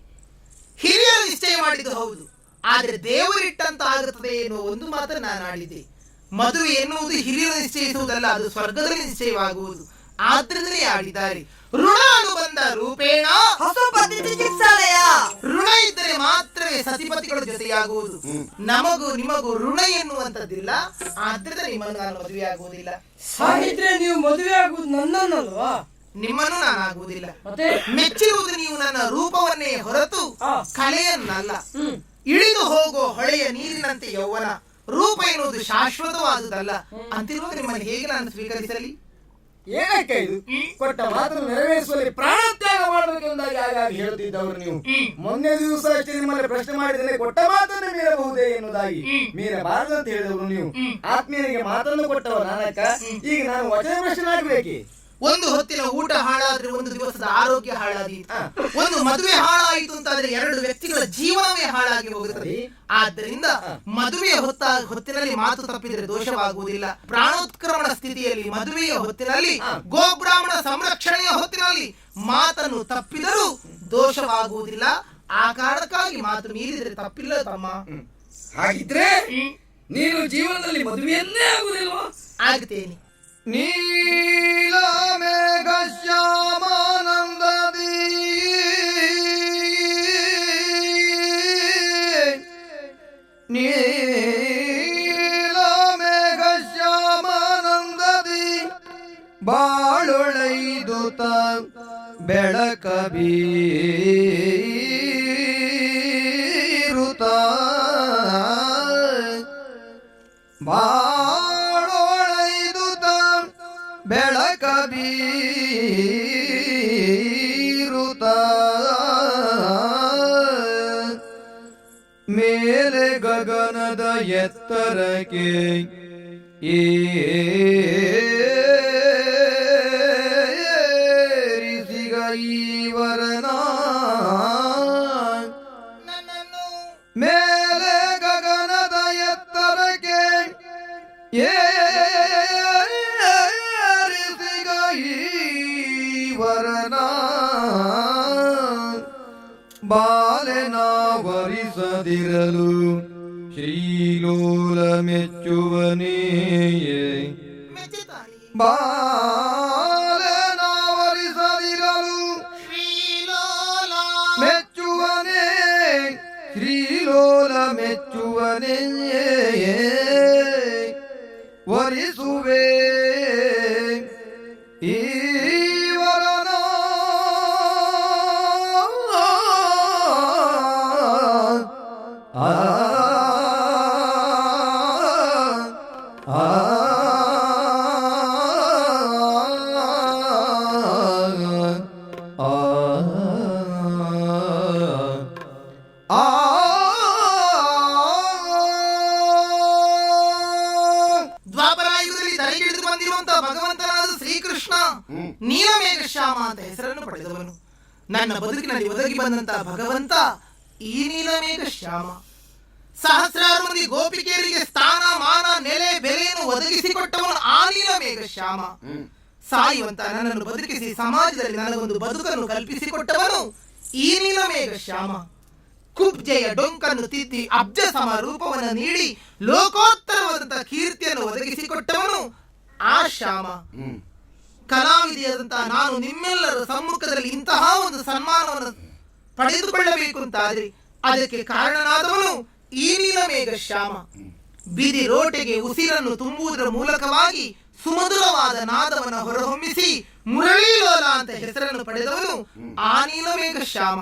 ಹಿರಿಯರು ನಿಶ್ಚಯ ಮಾಡಿದ್ದು ಹೌದು, ಆದ್ರೆ ದೇವರಿಟ್ಟಂತ ಆಗುತ್ತದೆ ಎನ್ನುವ ಒಂದು ಮಾತ್ರ ನಾನು ಆಡಿದ್ದೆ. ಮದುವೆ ಎನ್ನುವುದು ಹಿರಿಯರು ನಿಶ್ಚಯಿಸುವುದಲ್ಲ, ಅದು ಸ್ವರ್ಗದಲ್ಲಿ ನಿಶ್ಚಯವಾಗುವುದು. ಆದ್ರಿಂದಲೇ ಆಡಿದ್ದಾರೆ. ಋಣ ಅನುಬಂಧ ರೂಪೇಣ ಋಣ ಇದ್ದರೆ ಮಾತ್ರವೇ ಸತಿಪತಿಗಳ ಜೊತೆಯಾಗುವುದು. ನಮಗೂ ನಿಮಗೂ ಋಣ ಎನ್ನುವಂತದ್ದಿಲ್ಲ, ಆದ್ರಿಂದ ನಿಮ್ಮನ್ನು ನಾನು ಮದುವೆ ಆಗುವುದಿಲ್ಲ. ಹಾಗಿದ್ರೆ ನೀವು ಮದುವೆ ಆಗುವುದು ನನ್ನನ್ನಲ್ವಾ? ನಿಮ್ಮನ್ನು ನಾನು ಆಗುವುದಿಲ್ಲ. ಮೆಚ್ಚಿರುವುದು ನೀವು ನನ್ನ ರೂಪವನ್ನೇ ಹೊರತು ಕಲೆಯನ್ನಲ್ಲ. ಇಳಿದು ಹೋಗೋ ಹೊಳೆಯ ನೀರಿನಂತೆ ಯೌವನ, ರೂಪ ಎನ್ನುವುದು ಶಾಶ್ವತವಾದುದಲ್ಲ. ಅಂತಿರುವಾಗ ನಿಮ್ಮನ್ನು ಹೇಗೆ ನಾನು ಸ್ವೀಕರಿಸಲಿ? ಏನಕ್ಕೆ ಇದು? ಕೊಟ್ಟ ಮಾತನ್ನು ನೆರವೇರಿಸುವಲ್ಲಿ ಪ್ರಾಣತ್ಯಾಗ ಮಾಡಬೇಕೆಂದಾಗಿ ಆಗಾಗಿ ಹೇಳುತ್ತಿದ್ದವರು ನೀವು. ಮೊನ್ನೆ ದಿವಸ ಅಷ್ಟೇ ನಿಮ್ಮಲ್ಲಿ ಪ್ರಶ್ನೆ ಮಾಡಿದರೆ ಕೊಟ್ಟ ಮಾತನ್ನು ಮೀರಬಹುದೇ ಎನ್ನುವುದಾಗಿ. ಮೀರಬಾರದು ಅಂತ ಹೇಳಿದವರು ನೀವು. ಆತ್ಮೀಯನಿಗೆ ಮಾತನ್ನು ಕೊಟ್ಟವ ನಾನಕ ಈಗ ನಾನು ವಚನ ಪ್ರಶ್ನೆಯಾಗಬೇಕೆ? ಒಂದು ಹೊತ್ತಿನ ಊಟ ಹಾಳಾದ್ರೆ ಒಂದು ದಿವಸದ ಆರೋಗ್ಯ ಹಾಳಾದೀತು. ಒಂದು ಮದುವೆ ಹಾಳಾಯಿತು ಅಂತಾದ್ರೆ ಎರಡು ವ್ಯಕ್ತಿಗಳ ಜೀವನವೇ ಹಾಳಾಗಿ ಹೋಗುತ್ತದೆ. ಆದ್ದರಿಂದ ಮದುವೆಯ ಹೊತ್ತಿನಲ್ಲಿ ಮಾತು ತಪ್ಪಿದರೆ ದೋಷವಾಗುವುದಿಲ್ಲ. ಪ್ರಾಣೋತ್ಕ್ರಮಣ ಸ್ಥಿತಿಯಲ್ಲಿ ಮದುವೆಯ ಹೊತ್ತಿನಲ್ಲಿ, ಗೋಬ್ರಾಹ್ಮಣ ಸಂರಕ್ಷಣೆಯ ಹೊತ್ತಿನಲ್ಲಿ ಮಾತನ್ನು ತಪ್ಪಿದರೂ ದೋಷವಾಗುವುದಿಲ್ಲ. ಆ ಕಾರಣಕ್ಕಾಗಿ ಮಾತು ಮೀರಿದರೆ ತಪ್ಪಿಲ್ಲ ತಮ್ಮ. ಹಾಗಿದ್ರೆ ನೀನು ಜೀವನದಲ್ಲಿ ಮದುವೆಯನ್ನೇ ಆಗುವುದಿಲ್ವಾ? ಆಗ್ತೇನೆ. ನೀಲ ಮೇಘ ಶ್ಯಾಮಾನಂದದಿ ನೀಲ ಮೇಘ ಶ್ಯಾಮ ಬಾಳೊಳೈದುತ ಬೆಳಕ ಬೀರುತ ಬಾಳೊಳೈದುತ ಬೆಳಕ ಬೀರುತ ಮೇಲೆ ಗಗನದ ಎತ್ತರಕ್ಕೆ ಏರಿಸಿಗ ಈವರನ ಮೇಲೆ ಗಗನದ ಎತ್ತರಕ್ಕೆ ಏರಿಸಿಗ ಈವರನ ಬಾಲೆನ ವರಿಸದಿರಲು ಶ್ರೀಲೋಲ ಮೆಚ್ಚುವನೇ ಬಾಲೆನ ವರಿಸದಿರಲು ಮೆಚ್ಚುವನೇ ಶ್ರೀಲೋಲ ಮೆಚ್ಚುವನೇ ವರಿಸುವೆ ಈವರನ ದ್ವಾಪರಾಯುಗದಲ್ಲಿ ಧರೆಗಿಳಿದು ಬಂದಿರುವಂತಹ ಭಗವಂತನಾದ ಶ್ರೀಕೃಷ್ಣ ನೀಲಮೇಘ ಶ್ಯಾಮ ಅಂತ ಹೆಸರನ್ನು ಪಡೆದವನು. ನನ್ನ ಬದುಕಿನಲ್ಲಿ ಒದಗಿ ಬಂದಂತಹ ಭಗವಂತ ಈ ನೀಲಮೇಘ ಶ್ಯಾಮ. ಸಹಸ್ರಾರು ಮಂದಿ ಗೋಪಿಕೆಯರಿಗೆ ಸ್ಥಾನ ಮಾನ ನೆಲೆ ಬೆಲೆಯನ್ನು ಒದಗಿಸಿಕೊಟ್ಟವನು ಆ ನೀಲಮೇಘ ಶ್ಯಾಮ. ಸಾಯುವಂತ ನನ್ನನ್ನು ಬದುಕಿಸಿ ಸಮಾಜದಲ್ಲಿ ನನಗೊಂದು ಬದುಕನ್ನು ಕಲ್ಪಿಸಿಕೊಟ್ಟವನು ಈ ನೀಲಮೇಘ ಶ್ಯಾಮ. ಕುಬ್ಜೆಯ ಡೊಂಕನ್ನು ತಿದ್ದಿ ಅಬ್ಜ ಸಮ ರೂಪವನ್ನು ನೀಡಿ ಲೋಕೋತ್ತರವಾದಂತಹ ಕೀರ್ತಿಯನ್ನು ಒದಗಿಸಿಕೊಟ್ಟವನು ಆ ಶ್ಯಾಮ. ಕಲಾವಿದೆಯಾದಂತಹ ನಾನು ನಿಮ್ಮೆಲ್ಲರ ಸಮ್ಮುಖದಲ್ಲಿ ಇಂತಹ ಒಂದು ಸನ್ಮಾನವನ್ನು ಪಡೆದುಕೊಳ್ಳಬೇಕು ಅಂತಾದ್ರೆ ಅದಕ್ಕೆ ಕಾರಣನಾದವನು ಈ ನೀಲಮೇಘ ಶ್ಯಾಮ. ಬೀದಿ ರೋಟೆಗೆ ಉಸಿರನ್ನು ತುಂಬುವುದರ ಮೂಲಕವಾಗಿ ಸುಮಧುರವಾದ ನಾದವನ್ನು ಹೊರಹೊಮ್ಮಿಸಿ ಮುರಳೀಲೋಲ ಅಂತ ಹೆಸರನ್ನು ಪಡೆದವನು ಆ ನೀಲಮೇಘ ಶ್ಯಾಮ.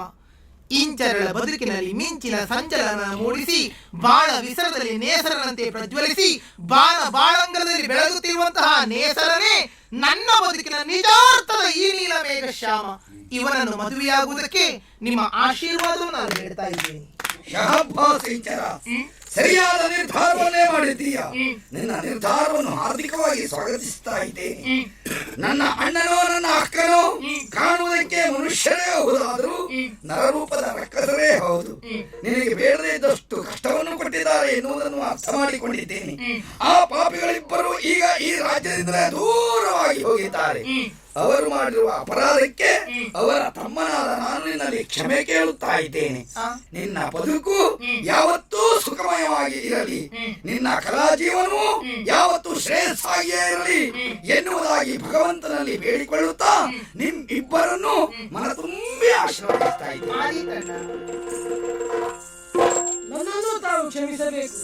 ಇಂಚರಳ ಬದುಕಿನಲ್ಲಿ ಮಿಂಚಿನ ಸಂಚಲನ ಮೂಡಿಸಿ ಬಾಳ ವಿಸರದಲ್ಲಿ ನೇಸರನಂತೆ ಪ್ರಜ್ವಲಿಸಿ ಬಾಣ ಬಾಳಂಗದಲ್ಲಿ ಬೆಳಗುತ್ತಿರುವಂತಹ ನೇಸರನೇ ನನ್ನ ಬದುಕಿನ ನಿಜಾರ್ಥದ ಈ ನೀಲಮೇಘ ಶ್ಯಾಮ. ಇವನನ್ನು ಮದುವೆಯಾಗುವುದಕ್ಕೆ ನಿಮ್ಮ ಆಶೀರ್ವಾದವನ್ನು ನಾನು ಹೇಳ್ತಾ ಇದ್ದೇನೆ. ಸರಿಯಾದ ನಿರ್ಧಾರವನ್ನೇ ಮಾಡಿದ್ದೀಯ. ನಿನ್ನ ನಿರ್ಧಾರವನ್ನು ಹಾರ್ದಿಕವಾಗಿ ಸ್ವಾಗತಿಸ್ತಾ ಇದ್ದೇನೆ. ನನ್ನ ಅಣ್ಣನೋ ನನ್ನ ಅಕ್ಕನೋ ಕಾಣುವುದಕ್ಕೆ ಮನುಷ್ಯರೇ ಹೌದಾದರೂ ನರರೂಪದ ರಕ್ಕಸರೇ ಹೌದು. ನಿನಗೆ ಬೇಡದೇ ಇದ್ದಷ್ಟು ಕಷ್ಟವನ್ನು ಕೊಟ್ಟಿದ್ದಾರೆ ಎನ್ನುವುದನ್ನು ಅರ್ಥ ಮಾಡಿಕೊಂಡಿದ್ದೇನೆ. ಆ ಪಾಪಿಗಳಿಬ್ಬರು ಈಗ ಈ ರಾಜ್ಯದಿಂದ ದೂರವಾಗಿ ಹೋಗಿದ್ದಾರೆ. ಅವರು ಮಾಡಿರುವ ಅಪರಾಧಕ್ಕೆ ಅವರ ತಮ್ಮನಾದ ನಾನು ನಿನ್ನಲ್ಲಿ ಕ್ಷಮೆ ಕೇಳುತ್ತಾ ಇದ್ದೇನೆ. ನಿನ್ನ ಬದುಕು ಯಾವತ್ತೂ ಸುಖಮಯವಾಗಿ ಇರಲಿ, ನಿನ್ನ ಕಲಾ ಜೀವನವು ಯಾವತ್ತೂ ಶ್ರೇಯಸ್ಸಾಗಿಯೇ ಇರಲಿ ಎನ್ನುವುದಾಗಿ ಭಗವಂತನಲ್ಲಿ ಬೇಡಿಕೊಳ್ಳುತ್ತಾ ನಿಮ್ಮಿಬ್ಬರನ್ನು ಮನ ತುಂಬಿ ಆಶೀರ್ವದಿಸ್ತಾ ಇದ್ದೇನೆ. ನನ್ನನ್ನು ತಾವು ಕ್ಷಮಿಸಬೇಕು.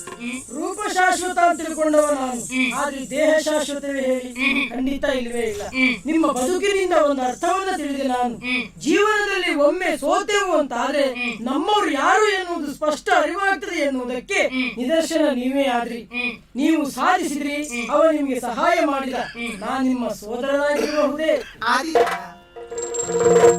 ರೂಪ ಶಾಶ್ವತ ಅಂತ ತಿಳ್ಕೊಂಡವ ನಾನು, ಆದ್ರೆ ದೇಹ ಶಾಶ್ವತವೇ ಹೇಳಿ? ಖಂಡಿತ ಇಲ್ವೇ ಇಲ್ಲ. ನಿಮ್ಮ ಬದುಕಿನಿಂದ ಒಂದು ಅರ್ಥವನ್ನ ತಿಳಿದೆ ನಾನು. ಜೀವನದಲ್ಲಿ ಒಮ್ಮೆ ಸೋತೆವು ಅಂತಾದ್ರೆ ನಮ್ಮವರು ಯಾರು ಎನ್ನುವುದು ಸ್ಪಷ್ಟ ಅರಿವಾಗ್ತದೆ ಎನ್ನುವುದಕ್ಕೆ ನಿದರ್ಶನ ನೀವೇ ಆದ್ರಿ. ನೀವು ಸಾಧಿಸಿದ್ರಿ, ಅವ ನಿಮಗೆ ಸಹಾಯ ಮಾಡಿದ. ನಾನು ನಿಮ್ಮ ಸೋದರನಾಗಿರಬಹುದೇ?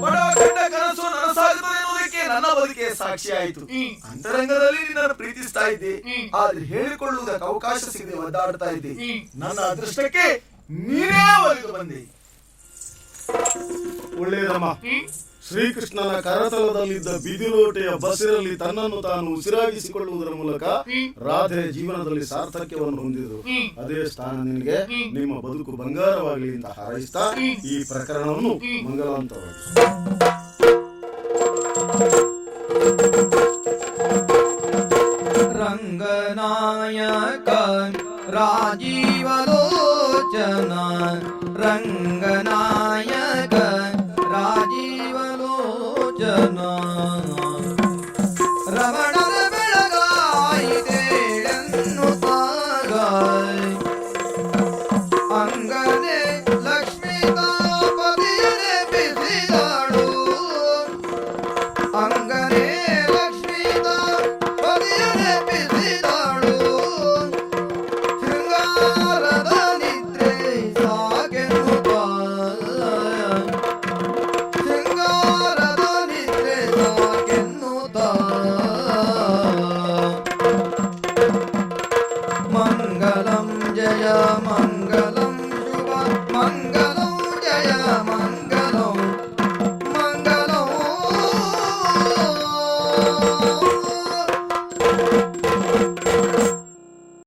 ಬಡ ಕಂಡ ಕನಸು ನನಸಾಗುತ್ತದೆ ಎನ್ನುವುದಕ್ಕೆ ನನ್ನ ಬದುಕೆ ಸಾಕ್ಷಿ ಆಯಿತು. ಅಂತರಂಗದಲ್ಲಿ ನಿನ್ನನ್ನು ಪ್ರೀತಿಸ್ತಾ ಇದ್ದೆ, ಆದ್ರೆ ಹೇಳಿಕೊಳ್ಳುವುದಕ್ಕೆ ಅವಕಾಶ ಸಿಗದೆ ಒದ್ದಾಡ್ತಾ ಇದ್ದೆ. ನನ್ನ ಅದೃಷ್ಟಕ್ಕೆ ನೀನೇ ಒಲಿದು ಬಂದೆ. ಒಳ್ಳೆಯದಮ್ಮ. ಶ್ರೀಕೃಷ್ಣನ ಕರತಲದಲ್ಲಿದ್ದ ಬಿದಿಲೋಟೆಯ ಬಸಿರಲ್ಲಿ ತನ್ನನ್ನು ತಾನು ಉಸಿರಾಗಿಸಿಕೊಳ್ಳುವುದರ ಮೂಲಕ ರಾಧೆ ಜೀವನದಲ್ಲಿ ಸಾರ್ಥಕ್ಯವನ್ನು ಹೊಂದಿದರು. ಅದೇ ಸ್ಥಾನ ನಿನಗೆ. ನಿಮ್ಮ ಬದುಕು ಬಂಗಾರವಾಗಲಿ ಅಂತ ಹಾರೈಸ್ತಾ ಈ ಪ್ರಕರಣವನ್ನು ಮಂಗಲಾಂತವಾಗಿ ರಂಗನಾಯಕ ರಾಜೀವಲೋಚನ ರಂಗನಾಯಕ ರಾಜೀವಲೋಚನ ರಮಣನ ಬೆಳಗಾಯಿತೇಳನ್ನು ತಾಗಾಯ್ ಅಂಗನೆ ಲಕ್ಷ್ಮೀ ಮಂಗಲಂ ಜಯ ಮಂಗಲಂ